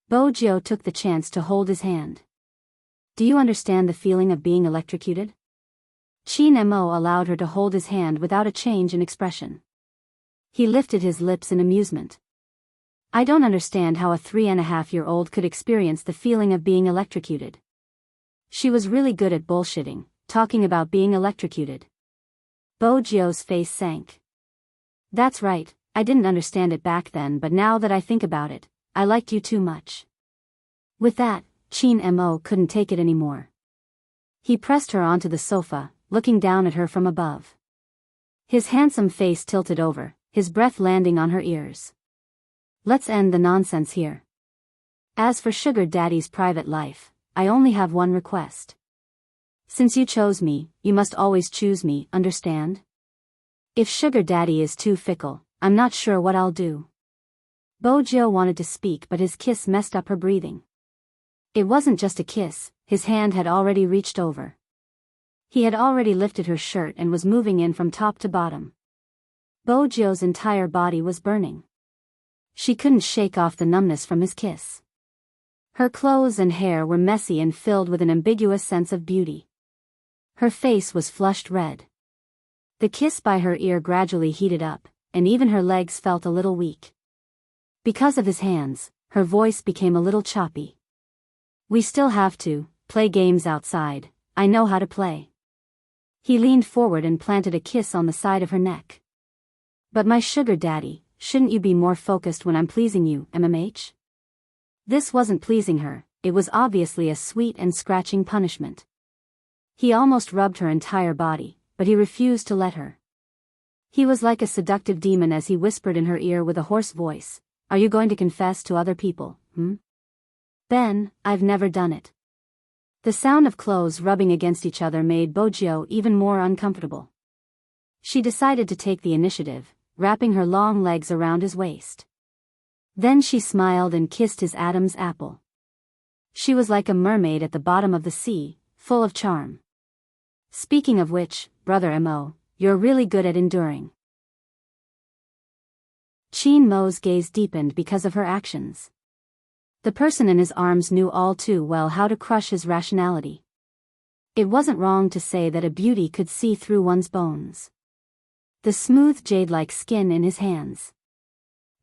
Bo Jiu took the chance to hold his hand. Do you understand the feeling of being electrocuted? Chin Mo allowed her to hold his hand without a change in expression. He lifted his lips in amusement. I don't understand how a 3.5-year-old could experience the feeling of being electrocuted. She was really good at bullshitting, talking about being electrocuted. Bo Jiu's face sank. That's right, I didn't understand it back then, but now that I think about it, I liked you too much. With that, Chin Mo couldn't take it anymore. He pressed her onto the sofa, looking down at her from above. His handsome face tilted over, his breath landing on her ears. Let's end the nonsense here. As for Sugar Daddy's private life, I only have one request. Since you chose me, you must always choose me, understand? If Sugar Daddy is too fickle, I'm not sure what I'll do. Bo Jiu wanted to speak, but his kiss messed up her breathing. It wasn't just a kiss, his hand had already reached over. He had already lifted her shirt and was moving in from top to bottom. Bo Jiu's entire body was burning. She couldn't shake off the numbness from his kiss. Her clothes and hair were messy and filled with an ambiguous sense of beauty. Her face was flushed red. The kiss by her ear gradually heated up, and even her legs felt a little weak. Because of his hands, her voice became a little choppy. We still have to play games outside, I know how to play. He leaned forward and planted a kiss on the side of her neck. But my sugar daddy, shouldn't you be more focused when I'm pleasing you, MMH? This wasn't pleasing her, it was obviously a sweet and scratching punishment. He almost rubbed her entire body, but he refused to let her. He was like a seductive demon as he whispered in her ear with a hoarse voice, are you going to confess to other people, Ben, I've never done it. The sound of clothes rubbing against each other made Bo Jiu even more uncomfortable. She decided to take the initiative, wrapping her long legs around his waist. Then she smiled and kissed his Adam's apple. She was like a mermaid at the bottom of the sea, full of charm. Speaking of which, Brother Mo, you're really good at enduring. Qin Mo's gaze deepened because of her actions. The person in his arms knew all too well how to crush his rationality. It wasn't wrong to say that a beauty could see through one's bones. The smooth jade-like skin in his hands.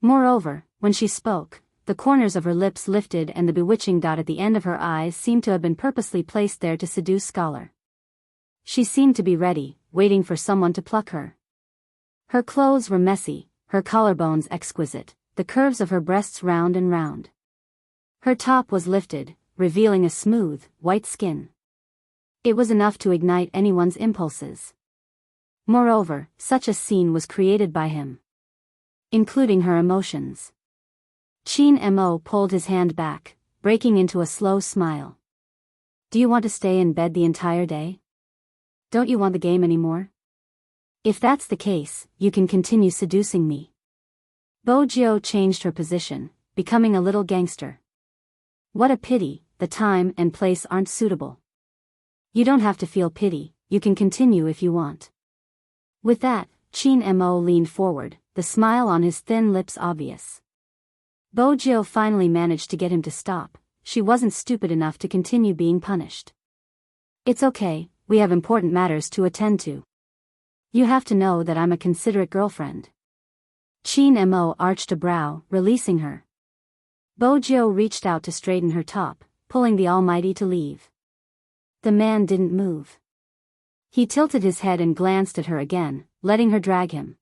Moreover, when she spoke, the corners of her lips lifted and the bewitching dot at the end of her eyes seemed to have been purposely placed there to seduce Scholar. She seemed to be ready, waiting for someone to pluck her. Her clothes were messy, her collarbones exquisite, the curves of her breasts round and round. Her top was lifted, revealing a smooth, white skin. It was enough to ignite anyone's impulses. Moreover, such a scene was created by him, including her emotions. Qin Mo pulled his hand back, breaking into a slow smile. Do you want to stay in bed the entire day? Don't you want the game anymore? If that's the case, you can continue seducing me. Bojiu changed her position, becoming a little gangster. What a pity, the time and place aren't suitable. You don't have to feel pity, you can continue if you want. With that, Qin Mo leaned forward, the smile on his thin lips obvious. Bojiu finally managed to get him to stop. She wasn't stupid enough to continue being punished. It's okay, we have important matters to attend to. You have to know that I'm a considerate girlfriend. Qin Mo arched a brow, releasing her. Bojiu reached out to straighten her top, pulling the Almighty to leave. The man didn't move. He tilted his head and glanced at her again, letting her drag him.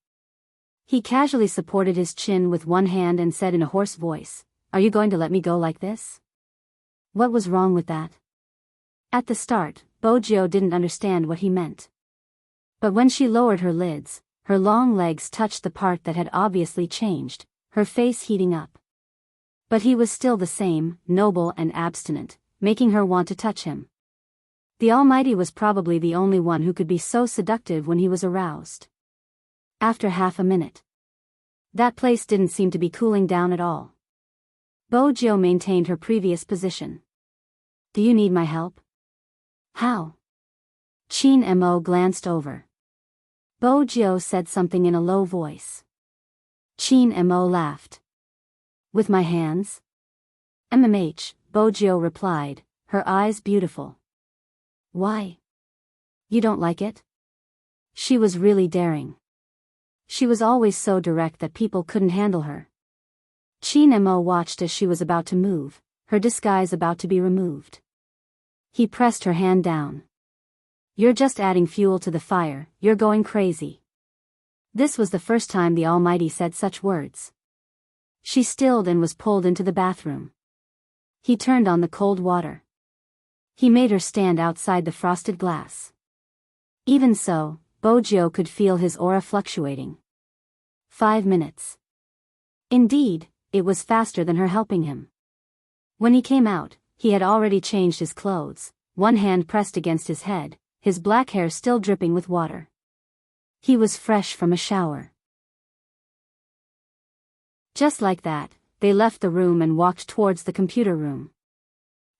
He casually supported his chin with one hand and said in a hoarse voice, "Are you going to let me go like this?" What was wrong with that? At the start, Bojiu didn't understand what he meant. But when she lowered her lids, her long legs touched the part that had obviously changed, her face heating up. But he was still the same, noble and abstinent, making her want to touch him. The Almighty was probably the only one who could be so seductive when he was aroused. After half a minute, that place didn't seem to be cooling down at all. Bojiu maintained her previous position. Do you need my help? How? Qin Mo glanced over. Bojiu said something in a low voice. Qin Mo laughed. With my hands? Bojiu replied, her eyes beautiful. Why? You don't like it? She was really daring. She was always so direct that people couldn't handle her. Qin Mo watched as she was about to move, her disguise about to be removed. He pressed her hand down. You're just adding fuel to the fire, you're going crazy. This was the first time the Almighty said such words. She stilled and was pulled into the bathroom. He turned on the cold water. He made her stand outside the frosted glass. Even so, Bojiu could feel his aura fluctuating. 5 minutes. Indeed, it was faster than her helping him. When he came out, he had already changed his clothes, one hand pressed against his head, his black hair still dripping with water. He was fresh from a shower. Just like that, they left the room and walked towards the computer room.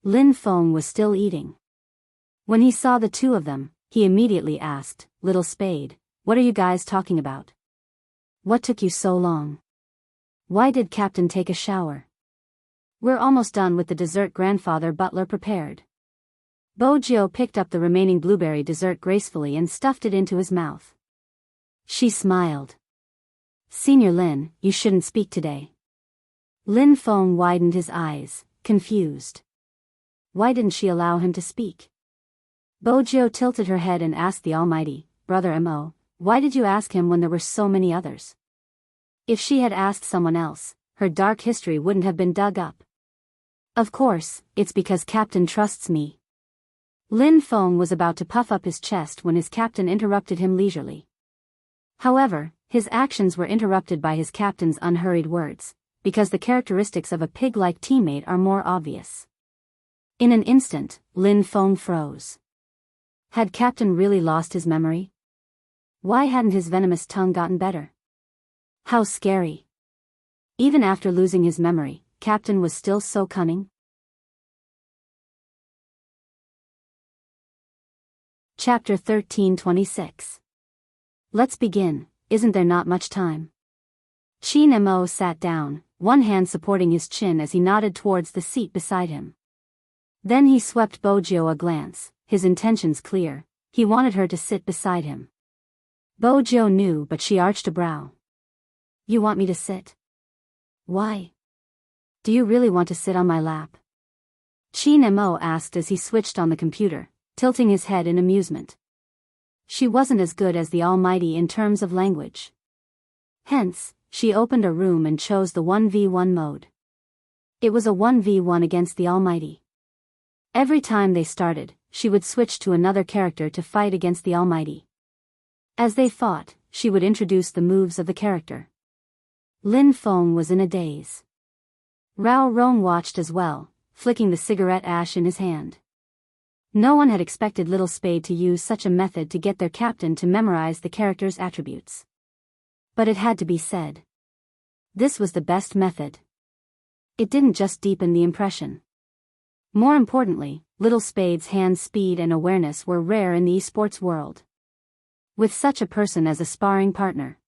Lin Feng was still eating. When he saw the two of them, he immediately asked, Little Spade, what are you guys talking about? What took you so long? Why did Captain take a shower? We're almost done with the dessert grandfather butler prepared. Bojiu picked up the remaining blueberry dessert gracefully and stuffed it into his mouth. She smiled. Senior Lin, you shouldn't speak today. Lin Feng widened his eyes, confused. Why didn't she allow him to speak? Bojiu tilted her head and asked the Almighty, Brother Mo, why did you ask him when there were so many others? If she had asked someone else, her dark history wouldn't have been dug up. Of course, it's because Captain trusts me. Lin Feng was about to puff up his chest when his captain interrupted him leisurely. However, his actions were interrupted by his captain's unhurried words, because the characteristics of a pig-like teammate are more obvious. In an instant, Lin Feng froze. Had Captain really lost his memory? Why hadn't his venomous tongue gotten better? How scary. Even after losing his memory, Captain was still so cunning. Chapter 13:26. Let's begin, isn't there not much time? Chin Mo sat down, one hand supporting his chin as he nodded towards the seat beside him. Then he swept Bojo a glance, his intentions clear, he wanted her to sit beside him. Bojo knew, but she arched a brow. You want me to sit? Why? Do you really want to sit on my lap? Chin Mo asked as he switched on the computer, tilting his head in amusement. She wasn't as good as the Almighty in terms of language. Hence, she opened a room and chose the 1v1 mode. It was a 1v1 against the Almighty. Every time they started, she would switch to another character to fight against the Almighty. As they fought, she would introduce the moves of the character. Lin Feng was in a daze. Rao Rong watched as well, flicking the cigarette ash in his hand. No one had expected Little Spade to use such a method to get their captain to memorize the character's attributes. But it had to be said. This was the best method. It didn't just deepen the impression. More importantly, Little Spade's hand speed and awareness were rare in the esports world. With such a person as a sparring partner.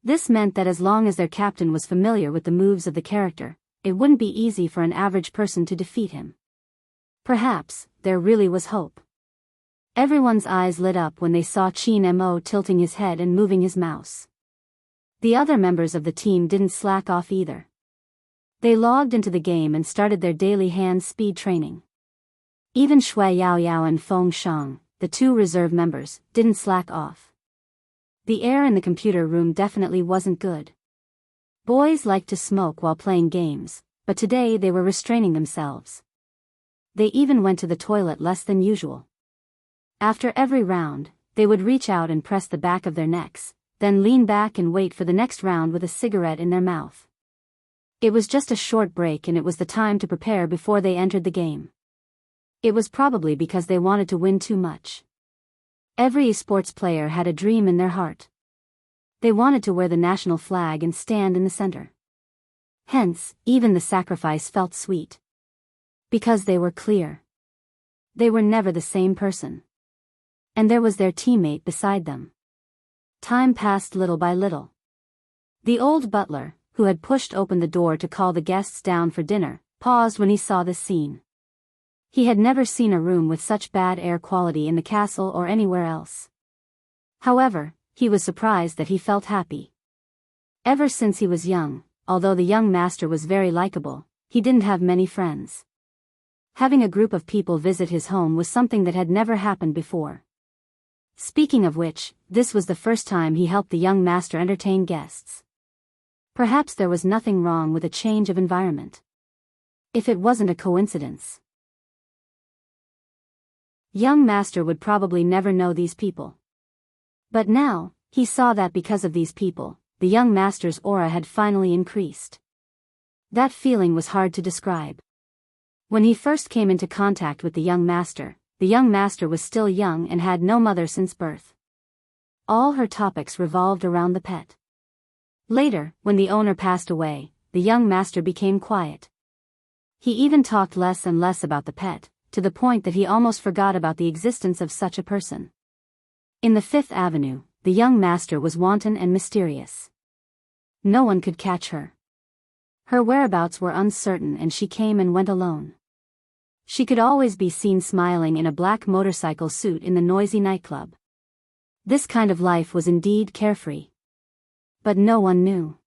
This meant that as long as their captain was familiar with the moves of the character, it wouldn't be easy for an average person to defeat him. Perhaps, there really was hope. Everyone's eyes lit up when they saw Chin Mo tilting his head and moving his mouse. The other members of the team didn't slack off either. They logged into the game and started their daily hand speed training. Even Shui Yaoyao and Feng Shang, the two reserve members, didn't slack off. The air in the computer room definitely wasn't good. Boys liked to smoke while playing games, but today they were restraining themselves. They even went to the toilet less than usual. After every round, they would reach out and press the back of their necks, then lean back and wait for the next round with a cigarette in their mouth. It was just a short break and it was the time to prepare before they entered the game. It was probably because they wanted to win too much. Every esports player had a dream in their heart. They wanted to wear the national flag and stand in the center. Hence, even the sacrifice felt sweet. Because they were clear. They were never the same person. And there was their teammate beside them. Time passed little by little. The old butler, who had pushed open the door to call the guests down for dinner, paused when he saw this scene. He had never seen a room with such bad air quality in the castle or anywhere else. However, he was surprised that he felt happy. Ever since he was young, although the young master was very likable, he didn't have many friends. Having a group of people visit his home was something that had never happened before. Speaking of which, this was the first time he helped the young master entertain guests. Perhaps there was nothing wrong with a change of environment. If it wasn't a coincidence. Young master would probably never know these people. But now, he saw that because of these people, the young master's aura had finally increased. That feeling was hard to describe. When he first came into contact with the young master was still young and had no mother since birth. All her topics revolved around the pet. Later, when the owner passed away, the young master became quiet. He even talked less and less about the pet, to the point that he almost forgot about the existence of such a person. In the Fifth Avenue, the young master was wanton and mysterious. No one could catch her. Her whereabouts were uncertain and she came and went alone. She could always be seen smiling in a black motorcycle suit in the noisy nightclub. This kind of life was indeed carefree. But no one knew.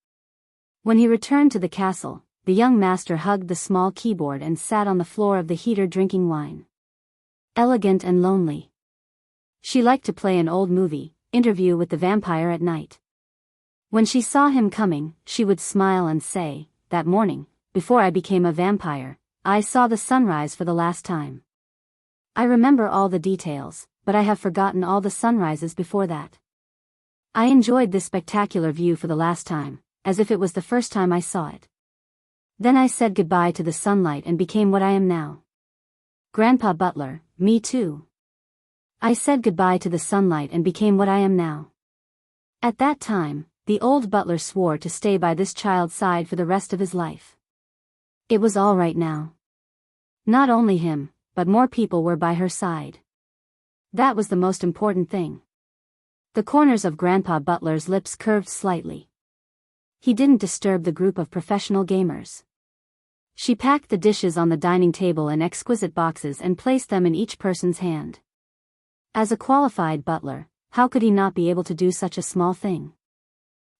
When he returned to the castle, the young master hugged the small keyboard and sat on the floor of the heater drinking wine. Elegant and lonely. She liked to play an old movie, Interview with the Vampire at night. When she saw him coming, she would smile and say, "That morning, before I became a vampire, I saw the sunrise for the last time. I remember all the details, but I have forgotten all the sunrises before that. I enjoyed this spectacular view for the last time, as if it was the first time I saw it. Then I said goodbye to the sunlight and became what I am now." Grandpa Butler, me too. I said goodbye to the sunlight and became what I am now. At that time, the old butler swore to stay by this child's side for the rest of his life. It was all right now. Not only him, but more people were by her side. That was the most important thing. The corners of Grandpa Butler's lips curved slightly. He didn't disturb the group of professional gamers. She packed the dishes on the dining table in exquisite boxes and placed them in each person's hand. As a qualified butler, how could he not be able to do such a small thing?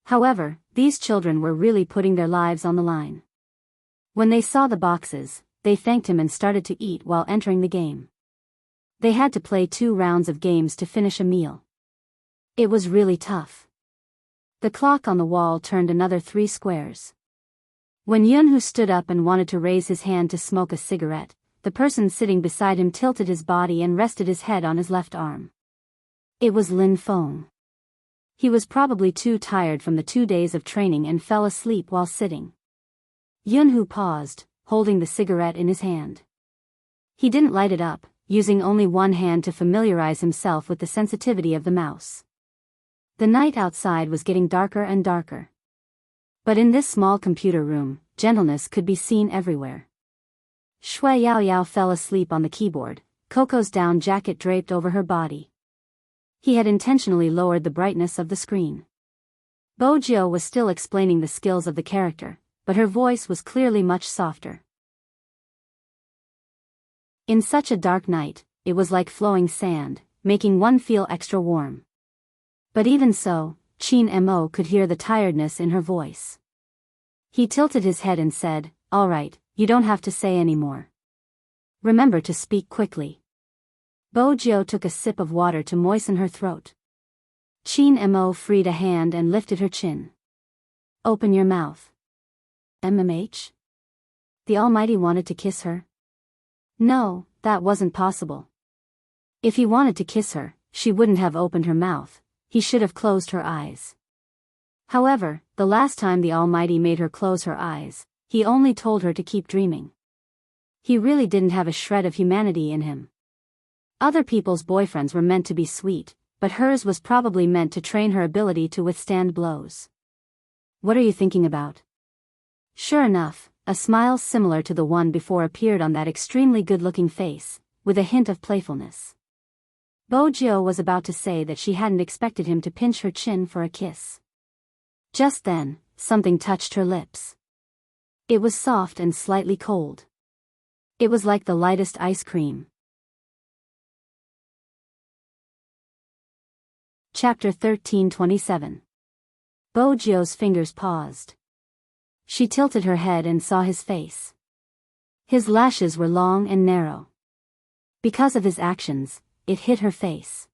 However, these children were really putting their lives on the line. When they saw the boxes, they thanked him and started to eat while entering the game. They had to play 2 rounds of games to finish a meal. It was really tough. The clock on the wall turned another 3 squares. When Yunhu stood up and wanted to raise his hand to smoke a cigarette, the person sitting beside him tilted his body and rested his head on his left arm. It was Lin Feng. He was probably too tired from the 2 days of training and fell asleep while sitting. Yunhu paused, holding the cigarette in his hand. He didn't light it up, using only one hand to familiarize himself with the sensitivity of the mouse. The night outside was getting darker and darker. But in this small computer room, gentleness could be seen everywhere. Shui Yao Yao fell asleep on the keyboard, Coco's down jacket draped over her body. He had intentionally lowered the brightness of the screen. Bo Jiu was still explaining the skills of the character, but her voice was clearly much softer. In such a dark night, it was like flowing sand, making one feel extra warm. But even so, Qin Mo could hear the tiredness in her voice. He tilted his head and said, "All right, you don't have to say any more. Remember to speak quickly." Bo Jiu took a sip of water to moisten her throat. Qin Mo freed a hand and lifted her chin. "Open your mouth." MMH? The Almighty wanted to kiss her? No, that wasn't possible. If he wanted to kiss her, she wouldn't have opened her mouth, he should have closed her eyes. However, the last time the Almighty made her close her eyes, he only told her to keep dreaming. He really didn't have a shred of humanity in him. Other people's boyfriends were meant to be sweet, but hers was probably meant to train her ability to withstand blows. "What are you thinking about?" Sure enough, a smile similar to the one before appeared on that extremely good-looking face, with a hint of playfulness. Bo Jiu was about to say that she hadn't expected him to pinch her chin for a kiss. Just then, something touched her lips. It was soft and slightly cold. It was like the lightest ice cream. Chapter 13:27. Bo Jiu's fingers paused. She tilted her head and saw his face. His lashes were long and narrow. Because of his actions, it hit her face.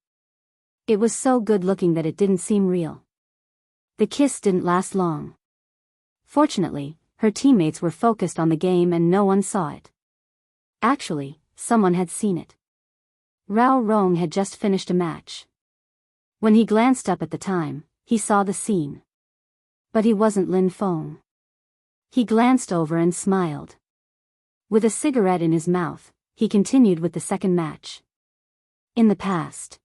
It was so good-looking that it didn't seem real. The kiss didn't last long. Fortunately, her teammates were focused on the game and no one saw it. Actually, someone had seen it. Rao Rong had just finished a match. When he glanced up at the time, he saw the scene. But he wasn't Lin Feng. He glanced over and smiled. With a cigarette in his mouth, he continued with the second match. In the past.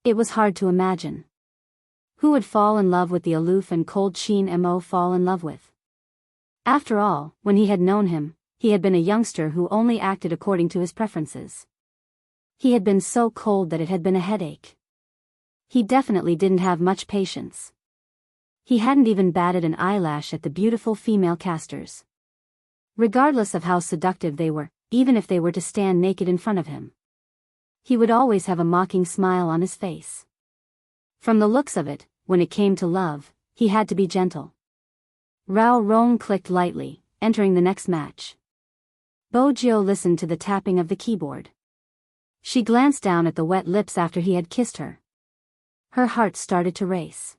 It was hard to imagine. Who would fall in love with the aloof and cold Qin Mo fall in love with? After all, when he had known him, he had been a youngster who only acted according to his preferences. He had been so cold that it had been a headache. He definitely didn't have much patience. He hadn't even batted an eyelash at the beautiful female casters. Regardless of how seductive they were, even if they were to stand naked in front of him, he would always have a mocking smile on his face. From the looks of it, when it came to love, he had to be gentle. Rao Rong clicked lightly, entering the next match. Bo Jiu listened to the tapping of the keyboard. She glanced down at the wet lips after he had kissed her. Her heart started to race.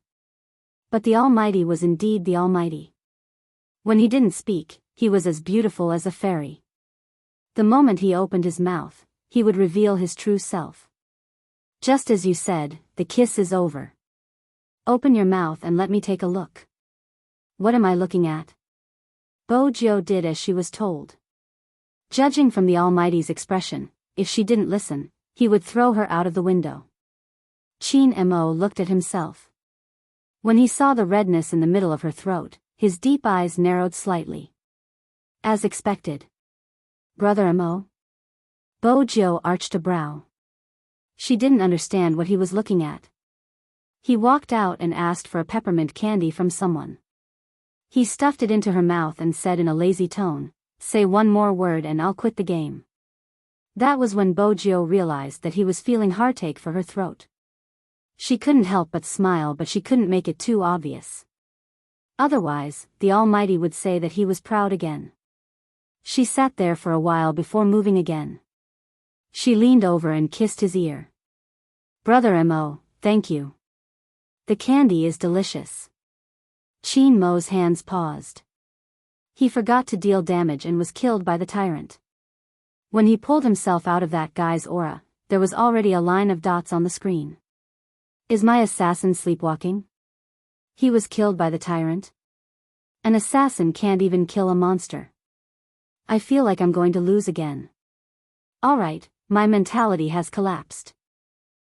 But the Almighty was indeed the Almighty. When he didn't speak, he was as beautiful as a fairy. The moment he opened his mouth, he would reveal his true self. Just as you said, the kiss is over. Open your mouth and let me take a look. What am I looking at? Bo Jiu did as she was told. Judging from the Almighty's expression, if she didn't listen, he would throw her out of the window. Qin Mo looked at himself. When he saw the redness in the middle of her throat, his deep eyes narrowed slightly. As expected. Brother Mo? Bo Jiu arched a brow. She didn't understand what he was looking at. He walked out and asked for a peppermint candy from someone. He stuffed it into her mouth and said in a lazy tone, "Say one more word and I'll quit the game." That was when Bojio realized that he was feeling heartache for her throat. She couldn't help but smile, but she couldn't make it too obvious. Otherwise, the Almighty would say that he was proud again. She sat there for a while before moving again. She leaned over and kissed his ear. "Brother Mo, thank you. The candy is delicious." Chin Mo's hands paused. He forgot to deal damage and was killed by the tyrant. When he pulled himself out of that guy's aura, there was already a line of dots on the screen. Is my assassin sleepwalking? He was killed by the tyrant? An assassin can't even kill a monster. I feel like I'm going to lose again. Alright, my mentality has collapsed.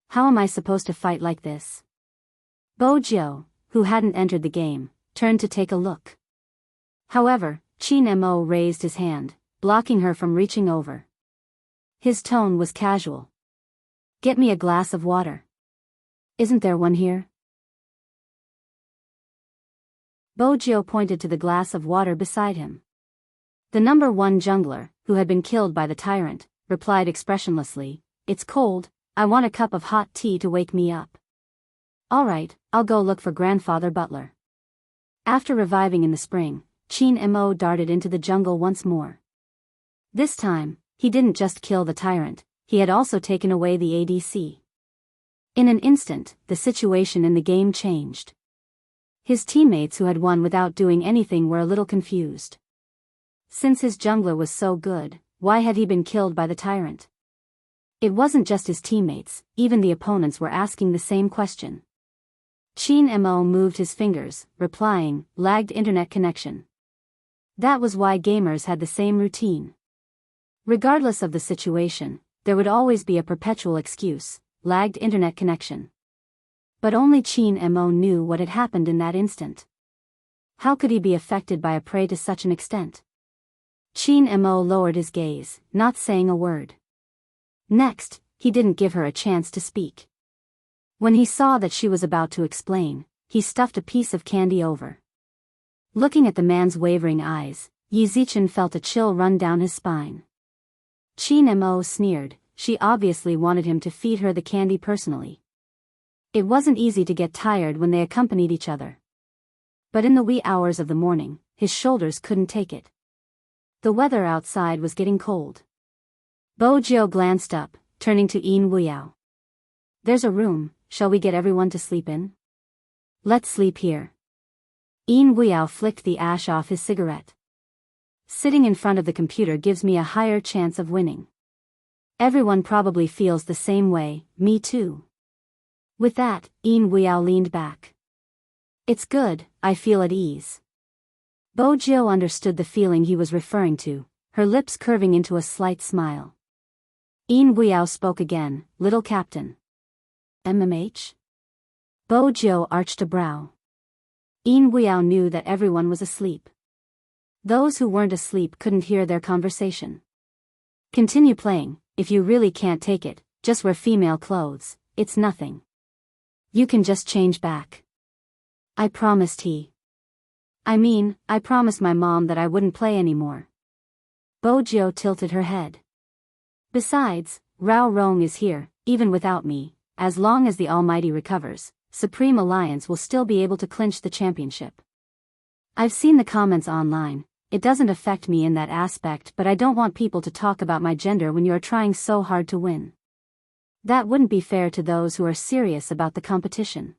How am I supposed to fight like this? Bojio, who hadn't entered the game, turned to take a look. However, Chin Mo raised his hand, blocking her from reaching over. His tone was casual. "Get me a glass of water. Isn't there one here?" Bojio pointed to the glass of water beside him. The number 1 jungler, who had been killed by the tyrant, replied expressionlessly, "It's cold, I want a cup of hot tea to wake me up." "Alright, I'll go look for Grandfather Butler." After reviving in the spring, Chin Mo darted into the jungle once more. This time, he didn't just kill the tyrant, he had also taken away the ADC. In an instant, the situation in the game changed. His teammates who had won without doing anything were a little confused. Since his jungler was so good, why had he been killed by the tyrant? It wasn't just his teammates, even the opponents were asking the same question. Chin Mo moved his fingers, replying, "Lagged internet connection." That was why gamers had the same routine. Regardless of the situation, there would always be a perpetual excuse, lagged internet connection. But only Chin Mo knew what had happened in that instant. How could he be affected by a prey to such an extent? Chin Mo lowered his gaze, not saying a word. Next, he didn't give her a chance to speak. When he saw that she was about to explain, he stuffed a piece of candy over. Looking at the man's wavering eyes, Yi Zichen felt a chill run down his spine. Chin Mo sneered, she obviously wanted him to feed her the candy personally. It wasn't easy to get tired when they accompanied each other. But in the wee hours of the morning, his shoulders couldn't take it. The weather outside was getting cold. Bojio glanced up, turning to Yin Wuyao. "There's a room, shall we get everyone to sleep in?" "Let's sleep here." Yin Wuyao flicked the ash off his cigarette. "Sitting in front of the computer gives me a higher chance of winning. Everyone probably feels the same way, me too." With that, Yin Wuyao leaned back. "It's good, I feel at ease." Bojio understood the feeling he was referring to, her lips curving into a slight smile. Yin Wuyao spoke again, "Little captain." "MMH?" Bojio arched a brow. Yin Wuyao knew that everyone was asleep. Those who weren't asleep couldn't hear their conversation. "Continue playing, if you really can't take it, just wear female clothes, it's nothing. You can just change back." "I promised I promised my mom that I wouldn't play anymore." Bojio tilted her head. "Besides, Rao Rong is here, even without me, as long as the Almighty recovers, Supreme Alliance will still be able to clinch the championship. I've seen the comments online, it doesn't affect me in that aspect, but I don't want people to talk about my gender when you are trying so hard to win. That wouldn't be fair to those who are serious about the competition.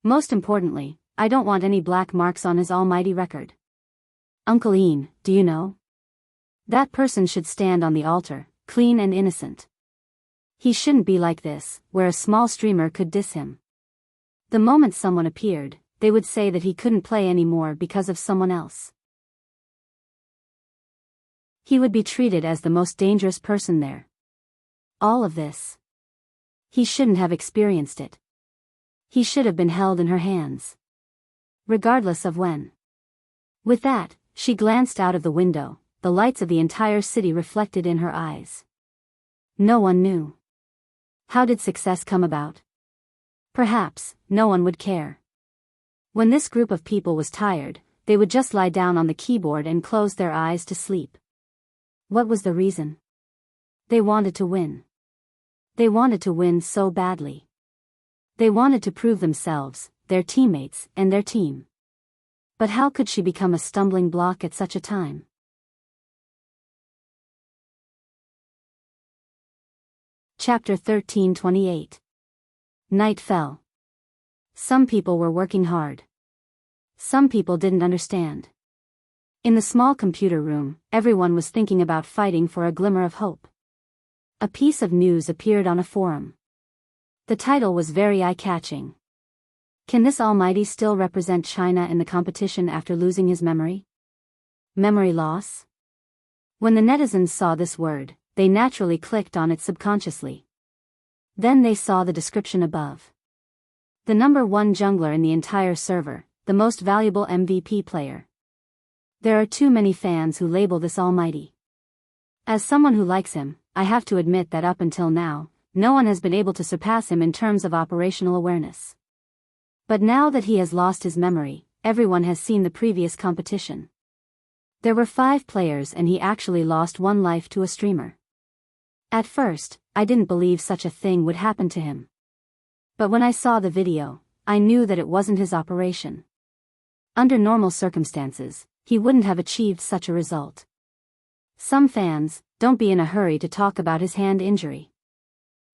Most importantly, I don't want any black marks on his almighty record. Uncle Ian, do you know? That person should stand on the altar, clean and innocent. He shouldn't be like this, where a small streamer could diss him. The moment someone appeared, they would say that he couldn't play anymore because of someone else. He would be treated as the most dangerous person there. All of this. He shouldn't have experienced it. He should have been held in her hands. Regardless of when. With that, she glanced out of the window, the lights of the entire city reflected in her eyes. No one knew. How did success come about? Perhaps, no one would care. When this group of people was tired, they would just lie down on the keyboard and close their eyes to sleep. What was the reason? They wanted to win. They wanted to win so badly. They wanted to prove themselves, their teammates, and their team. But how could she become a stumbling block at such a time? Chapter 13:28. Night fell. Some people were working hard. Some people didn't understand. In the small computer room, everyone was thinking about fighting for a glimmer of hope. A piece of news appeared on a forum. The title was very eye-catching. Can this almighty still represent China in the competition after losing his memory? Memory loss? When the netizens saw this word, they naturally clicked on it subconsciously. Then they saw the description above. The number 1 jungler in the entire server, the most valuable MVP player. There are too many fans who label this almighty. As someone who likes him, I have to admit that up until now, no one has been able to surpass him in terms of operational awareness. But now that he has lost his memory, everyone has seen the previous competition. There were 5 players and he actually lost 1 life to a streamer. At first, I didn't believe such a thing would happen to him. But when I saw the video, I knew that it wasn't his operation. Under normal circumstances, he wouldn't have achieved such a result. Some fans, don't be in a hurry to talk about his hand injury.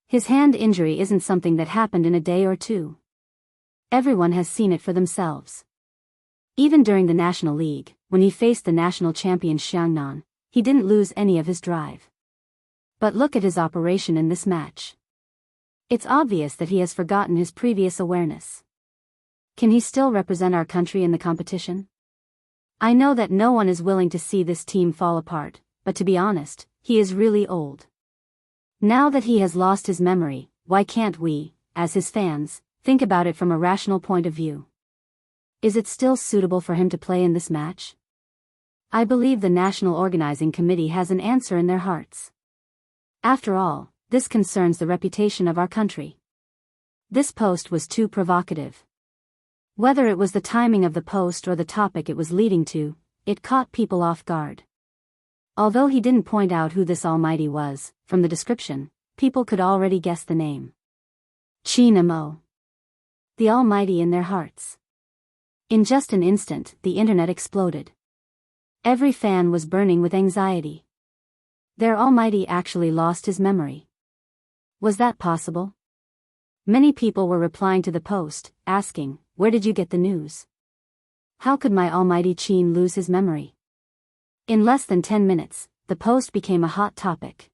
His hand injury isn't something that happened in a day or two. Everyone has seen it for themselves. Even during the National League, when he faced the national champion Xiangnan, he didn't lose any of his drive. But look at his operation in this match. It's obvious that he has forgotten his previous awareness. Can he still represent our country in the competition? I know that no one is willing to see this team fall apart, but to be honest, he is really old. Now that he has lost his memory, why can't we, as his fans, think about it from a rational point of view? Is it still suitable for him to play in this match? I believe the National Organizing Committee has an answer in their hearts. After all, this concerns the reputation of our country. This post was too provocative. Whether it was the timing of the post or the topic it was leading to, it caught people off guard. Although he didn't point out who this almighty was, from the description, people could already guess the name. Chinamo. The almighty in their hearts. In just an instant, the internet exploded. Every fan was burning with anxiety. Their almighty actually lost his memory. Was that possible? Many people were replying to the post, asking, "Where did you get the news? How could my almighty Qin lose his memory?" In less than 10 minutes, the post became a hot topic.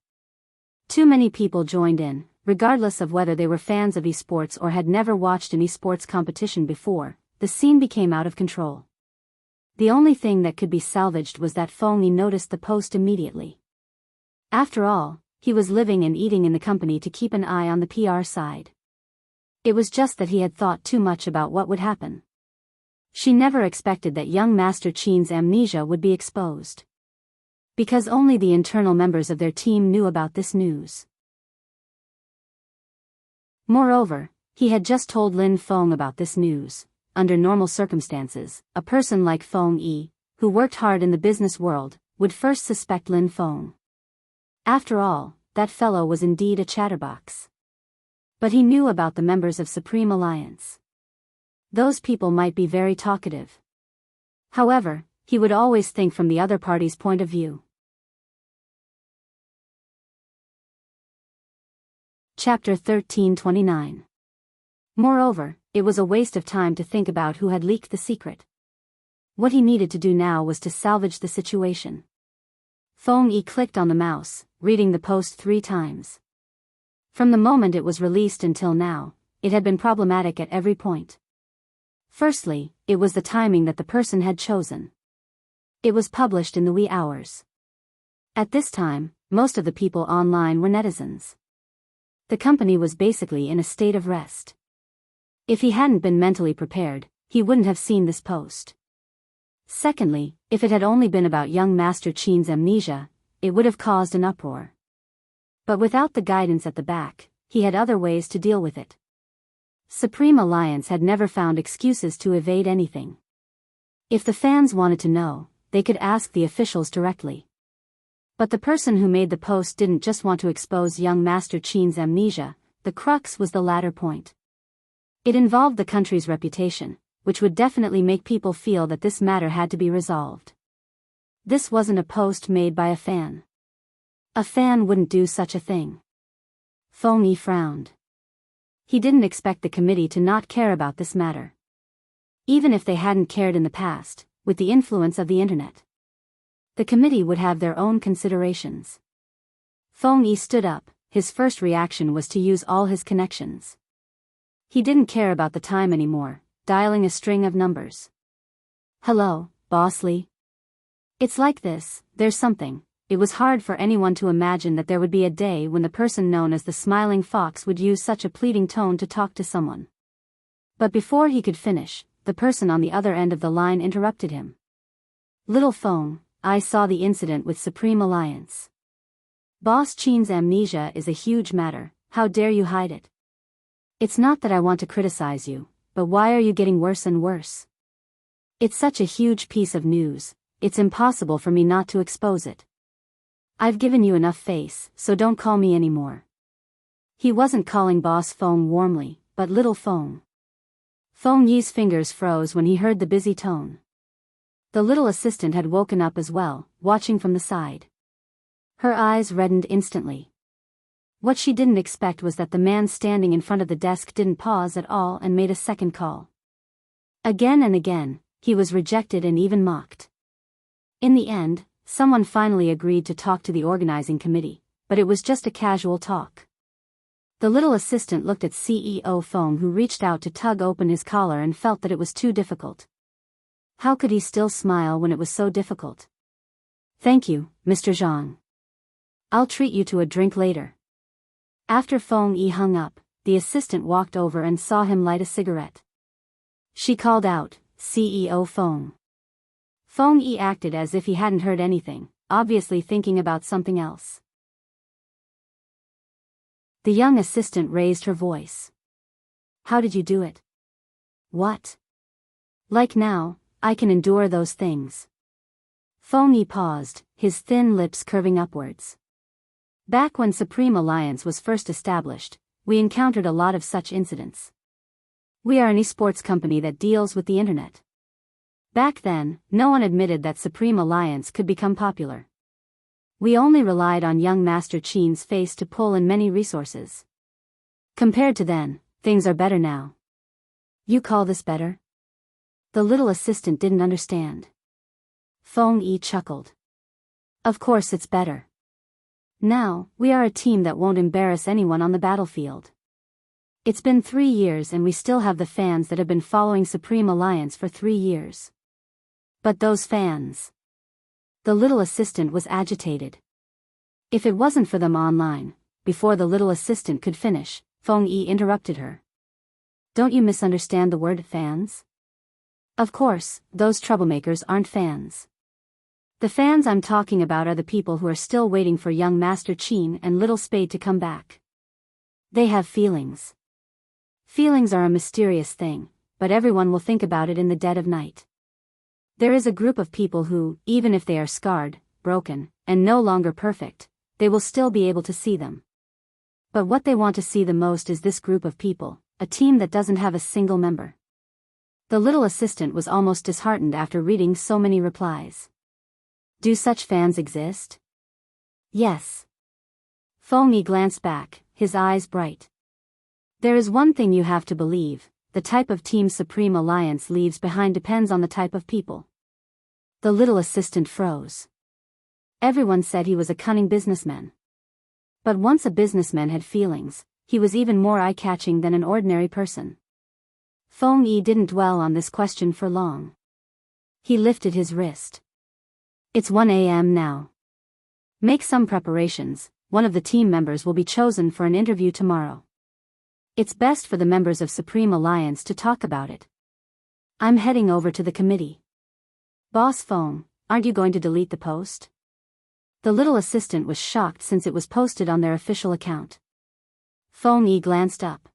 Too many people joined in, regardless of whether they were fans of esports or had never watched an esports competition before. The scene became out of control. The only thing that could be salvaged was that Feng Yi noticed the post immediately. After all, he was living and eating in the company to keep an eye on the PR side. It was just that he had thought too much about what would happen. She never expected that young Master Qin's amnesia would be exposed. Because only the internal members of their team knew about this news. Moreover, he had just told Lin Feng about this news. Under normal circumstances, a person like Feng Yi, who worked hard in the business world, would first suspect Lin Feng. After all, that fellow was indeed a chatterbox. But he knew about the members of Supreme Alliance. Those people might be very talkative. However, he would always think from the other party's point of view. Chapter 13:29. Moreover, it was a waste of time to think about who had leaked the secret. What he needed to do now was to salvage the situation. Feng Yi clicked on the mouse, reading the post 3 times. From the moment it was released until now, it had been problematic at every point. Firstly, it was the timing that the person had chosen. It was published in the wee hours. At this time, most of the people online were netizens. The company was basically in a state of rest. If he hadn't been mentally prepared, he wouldn't have seen this post. Secondly, if it had only been about young Master Qin's amnesia, it would have caused an uproar. But without the guidance at the back, he had other ways to deal with it. Supreme Alliance had never found excuses to evade anything. If the fans wanted to know, they could ask the officials directly. But the person who made the post didn't just want to expose young Master Qin's amnesia, the crux was the latter point. It involved the country's reputation, which would definitely make people feel that this matter had to be resolved. This wasn't a post made by a fan. A fan wouldn't do such a thing. Feng Yi frowned. He didn't expect the committee to not care about this matter. Even if they hadn't cared in the past, with the influence of the internet, the committee would have their own considerations. Feng Yi stood up. His first reaction was to use all his connections. He didn't care about the time anymore, dialing a string of numbers. Hello, Boss Lee. It's like this, there's something. It was hard for anyone to imagine that there would be a day when the person known as the Smiling Fox would use such a pleading tone to talk to someone. But before he could finish, the person on the other end of the line interrupted him. Little Feng, I saw the incident with Supreme Alliance. Boss Qin's amnesia is a huge matter, how dare you hide it? It's not that I want to criticize you, but why are you getting worse and worse? It's such a huge piece of news, it's impossible for me not to expose it. I've given you enough face, so don't call me anymore. He wasn't calling Boss Feng warmly, but Little Feng. Feng Yi's fingers froze when he heard the busy tone. The little assistant had woken up as well, watching from the side. Her eyes reddened instantly. What she didn't expect was that the man standing in front of the desk didn't pause at all and made a second call. Again and again, he was rejected and even mocked. In the end, someone finally agreed to talk to the organizing committee, but it was just a casual talk. The little assistant looked at CEO Feng, who reached out to tug open his collar, and felt that it was too difficult. How could he still smile when it was so difficult? Thank you, Mr. Zhang. I'll treat you to a drink later. After Feng Yi hung up, the assistant walked over and saw him light a cigarette. She called out, CEO Feng. Feng Yi acted as if he hadn't heard anything, obviously thinking about something else. The young assistant raised her voice. How did you do it? What? Like now, I can endure those things. Feng Yi paused, his thin lips curving upwards. Back when Supreme Alliance was first established, we encountered a lot of such incidents. We are an esports company that deals with the internet. Back then, no one admitted that Supreme Alliance could become popular. We only relied on young Master Qin's face to pull in many resources. Compared to then, things are better now. You call this better? The little assistant didn't understand. Feng Yi chuckled. Of course it's better. Now, we are a team that won't embarrass anyone on the battlefield. It's been 3 years and we still have the fans that have been following Supreme Alliance for 3 years. But those fans. The little assistant was agitated. If it wasn't for them online, before the little assistant could finish, Feng Yi interrupted her. Don't you misunderstand the word fans? Of course, those troublemakers aren't fans. The fans I'm talking about are the people who are still waiting for young Master Qin and Little Spade to come back. They have feelings. Feelings are a mysterious thing, but everyone will think about it in the dead of night. There is a group of people who, even if they are scarred, broken, and no longer perfect, they will still be able to see them. But what they want to see the most is this group of people, a team that doesn't have a single member. The little assistant was almost disheartened after reading so many replies. Do such fans exist? Yes. Feng Yi glanced back, his eyes bright. There is one thing you have to believe, the type of team Supreme Alliance leaves behind depends on the type of people. The little assistant froze. Everyone said he was a cunning businessman. But once a businessman had feelings, he was even more eye-catching than an ordinary person. Feng Yi didn't dwell on this question for long. He lifted his wrist. It's 1 a.m. now. Make some preparations, one of the team members will be chosen for an interview tomorrow. It's best for the members of Supreme Alliance to talk about it. I'm heading over to the committee. Boss Feng, aren't you going to delete the post? The little assistant was shocked since it was posted on their official account. Feng Yi glanced up.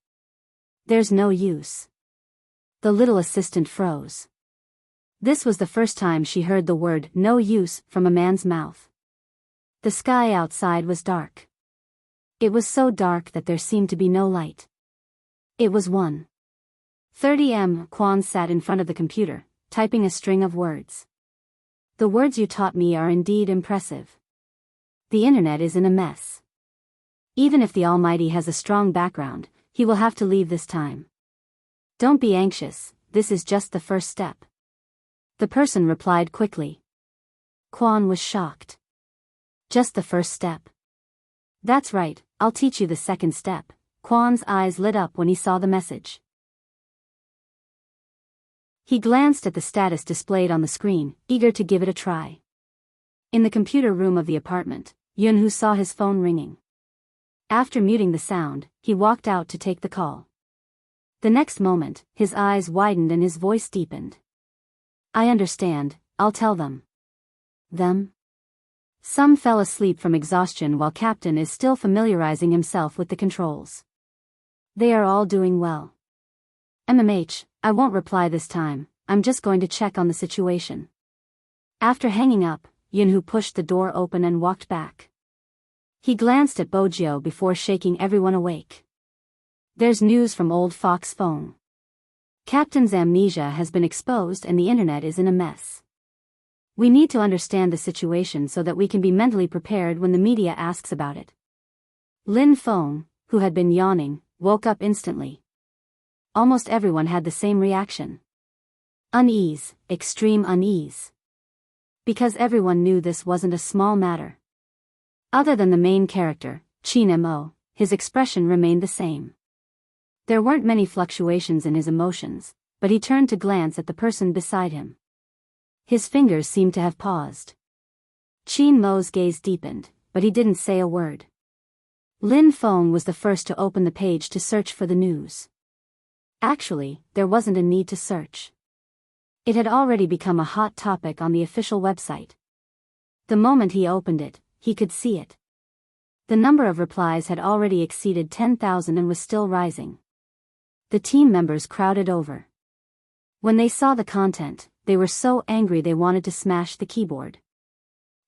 There's no use. The little assistant froze. This was the first time she heard the word no use from a man's mouth. The sky outside was dark. It was so dark that there seemed to be no light. It was 1:30 am. Quan sat in front of the computer, typing a string of words. The words you taught me are indeed impressive. The internet is in a mess. Even if the Almighty has a strong background, he will have to leave this time. Don't be anxious, this is just the first step. The person replied quickly. Quan was shocked. Just the first step. That's right, I'll teach you the second step. Quan's eyes lit up when he saw the message. He glanced at the status displayed on the screen, eager to give it a try. In the computer room of the apartment, Yunhu saw his phone ringing. After muting the sound, he walked out to take the call. The next moment, his eyes widened and his voice deepened. I understand, I'll tell them. Them? Some fell asleep from exhaustion while Captain is still familiarizing himself with the controls. They are all doing well. I won't reply this time, I'm just going to check on the situation. After hanging up, Yunhu pushed the door open and walked back. He glanced at Bojio before shaking everyone awake. There's news from old Fox Feng. Captain's amnesia has been exposed and the internet is in a mess. We need to understand the situation so that we can be mentally prepared when the media asks about it. Lin Feng, who had been yawning, woke up instantly. Almost everyone had the same reaction. Unease, extreme unease. Because everyone knew this wasn't a small matter. Other than the main character, Qin Mo, his expression remained the same. There weren't many fluctuations in his emotions, but he turned to glance at the person beside him. His fingers seemed to have paused. Qin Mo's gaze deepened, but he didn't say a word. Lin Feng was the first to open the page to search for the news. Actually, there wasn't a need to search. It had already become a hot topic on the official website. The moment he opened it, he could see it. The number of replies had already exceeded 10,000 and was still rising. The team members crowded over. When they saw the content, they were so angry they wanted to smash the keyboard.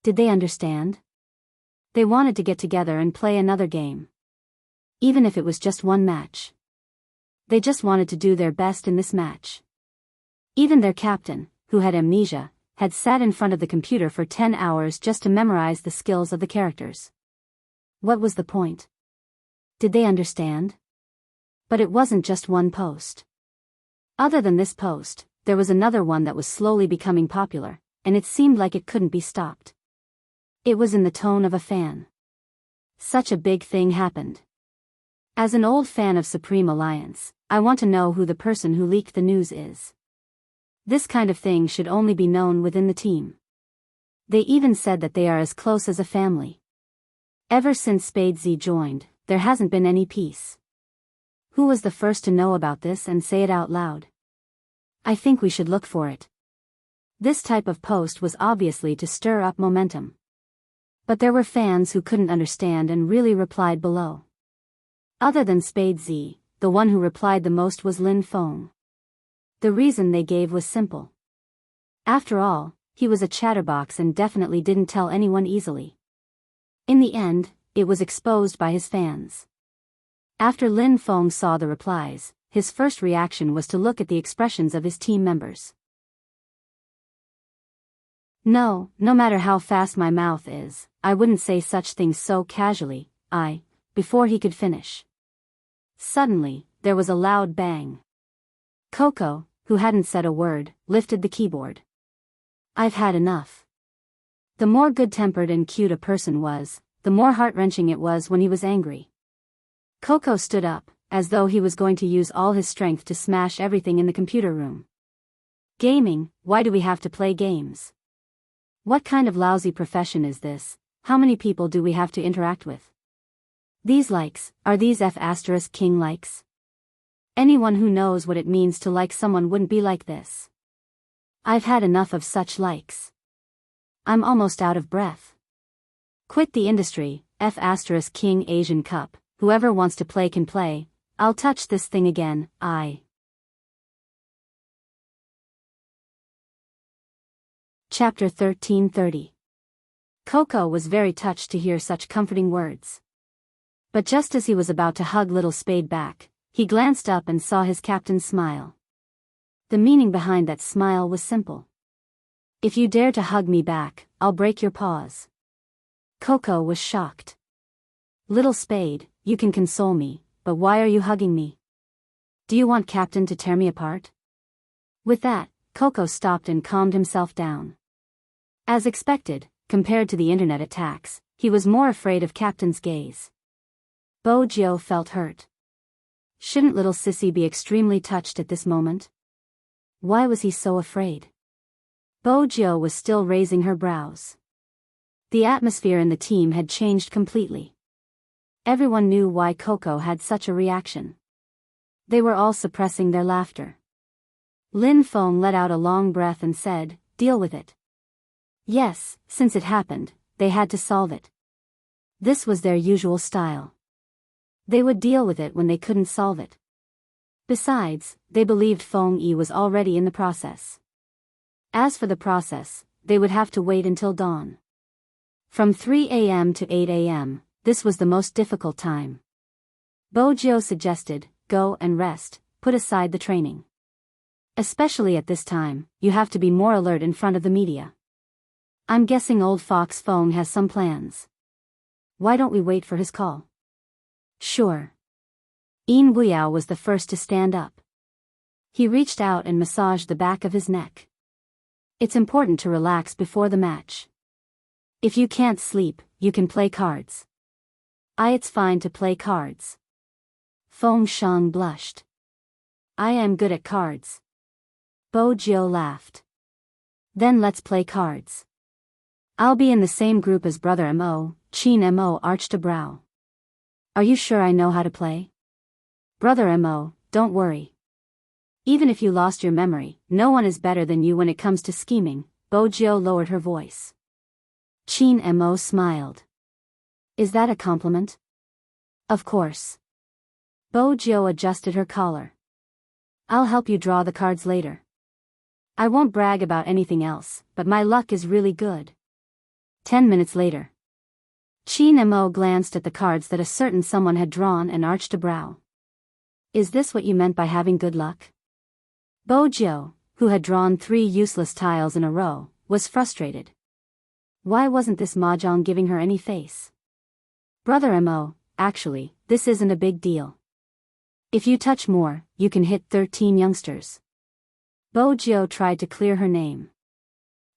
Did they understand? They wanted to get together and play another game. Even if it was just one match. They just wanted to do their best in this match. Even their captain, who had amnesia, had sat in front of the computer for 10 hours just to memorize the skills of the characters. What was the point? Did they understand? But it wasn't just one post. Other than this post, there was another one that was slowly becoming popular, and it seemed like it couldn't be stopped. It was in the tone of a fan. Such a big thing happened. As an old fan of Supreme Alliance, I want to know who the person who leaked the news is. This kind of thing should only be known within the team. They even said that they are as close as a family. Ever since Spade Z joined, there hasn't been any peace. Who was the first to know about this and say it out loud? I think we should look for it. This type of post was obviously to stir up momentum. But there were fans who couldn't understand and really replied below. Other than Spade Z, the one who replied the most was Lin Feng. The reason they gave was simple. After all, he was a chatterbox and definitely didn't tell anyone easily. In the end, it was exposed by his fans. After Lin Feng saw the replies, his first reaction was to look at the expressions of his team members. No matter how fast my mouth is, I wouldn't say such things so casually, before he could finish. Suddenly, there was a loud bang. Coco, who hadn't said a word, lifted the keyboard. I've had enough. The more good-tempered and cute a person was, the more heart-wrenching it was when he was angry. Coco stood up, as though he was going to use all his strength to smash everything in the computer room. Gaming, why do we have to play games? What kind of lousy profession is this? How many people do we have to interact with? These likes, are these F***king likes? Anyone who knows what it means to like someone wouldn't be like this. I've had enough of such likes. I'm almost out of breath. Quit the industry, F***king Asian Cup, whoever wants to play can play. I'll touch this thing again, Chapter 1330. Coco was very touched to hear such comforting words. But just as he was about to hug little Spade back, he glanced up and saw his captain smile. The meaning behind that smile was simple. If you dare to hug me back, I'll break your paws. Coco was shocked. Little Spade, you can console me, but why are you hugging me? Do you want Captain to tear me apart? With that, Coco stopped and calmed himself down. As expected, compared to the internet attacks, he was more afraid of Captain's gaze. Bojo felt hurt. Shouldn't little Sissy be extremely touched at this moment? Why was he so afraid? Bojo was still raising her brows. The atmosphere in the team had changed completely. Everyone knew why Coco had such a reaction. They were all suppressing their laughter. Lin Feng let out a long breath and said, "Deal with it." Yes, since it happened, they had to solve it. This was their usual style. They would deal with it when they couldn't solve it. Besides, they believed Feng Yi was already in the process. As for the process, they would have to wait until dawn. From 3 a.m. to 8 a.m., this was the most difficult time. Bojo suggested, go and rest, put aside the training. Especially at this time, you have to be more alert in front of the media. I'm guessing old Fox Feng has some plans. Why don't we wait for his call? Sure. Yin Buyao was the first to stand up. He reached out and massaged the back of his neck. It's important to relax before the match. If you can't sleep, you can play cards. It's fine to play cards. Feng Shang blushed. I am good at cards. Bojo laughed. Then let's play cards. I'll be in the same group as Brother Mo. Qin Mo arched a brow. Are you sure I know how to play? Brother Mo, don't worry. Even if you lost your memory, no one is better than you when it comes to scheming. Bojo lowered her voice. Qin Mo smiled. Is that a compliment? Of course. Bojo adjusted her collar. I'll help you draw the cards later. I won't brag about anything else, but my luck is really good. 10 minutes later. Qin Mo glanced at the cards that a certain someone had drawn and arched a brow. Is this what you meant by having good luck? Bojo, who had drawn 3 useless tiles in a row, was frustrated. Why wasn't this mahjong giving her any face? Brother Mo, actually, this isn't a big deal. If you touch more, you can hit 13 youngsters. Bojo tried to clear her name.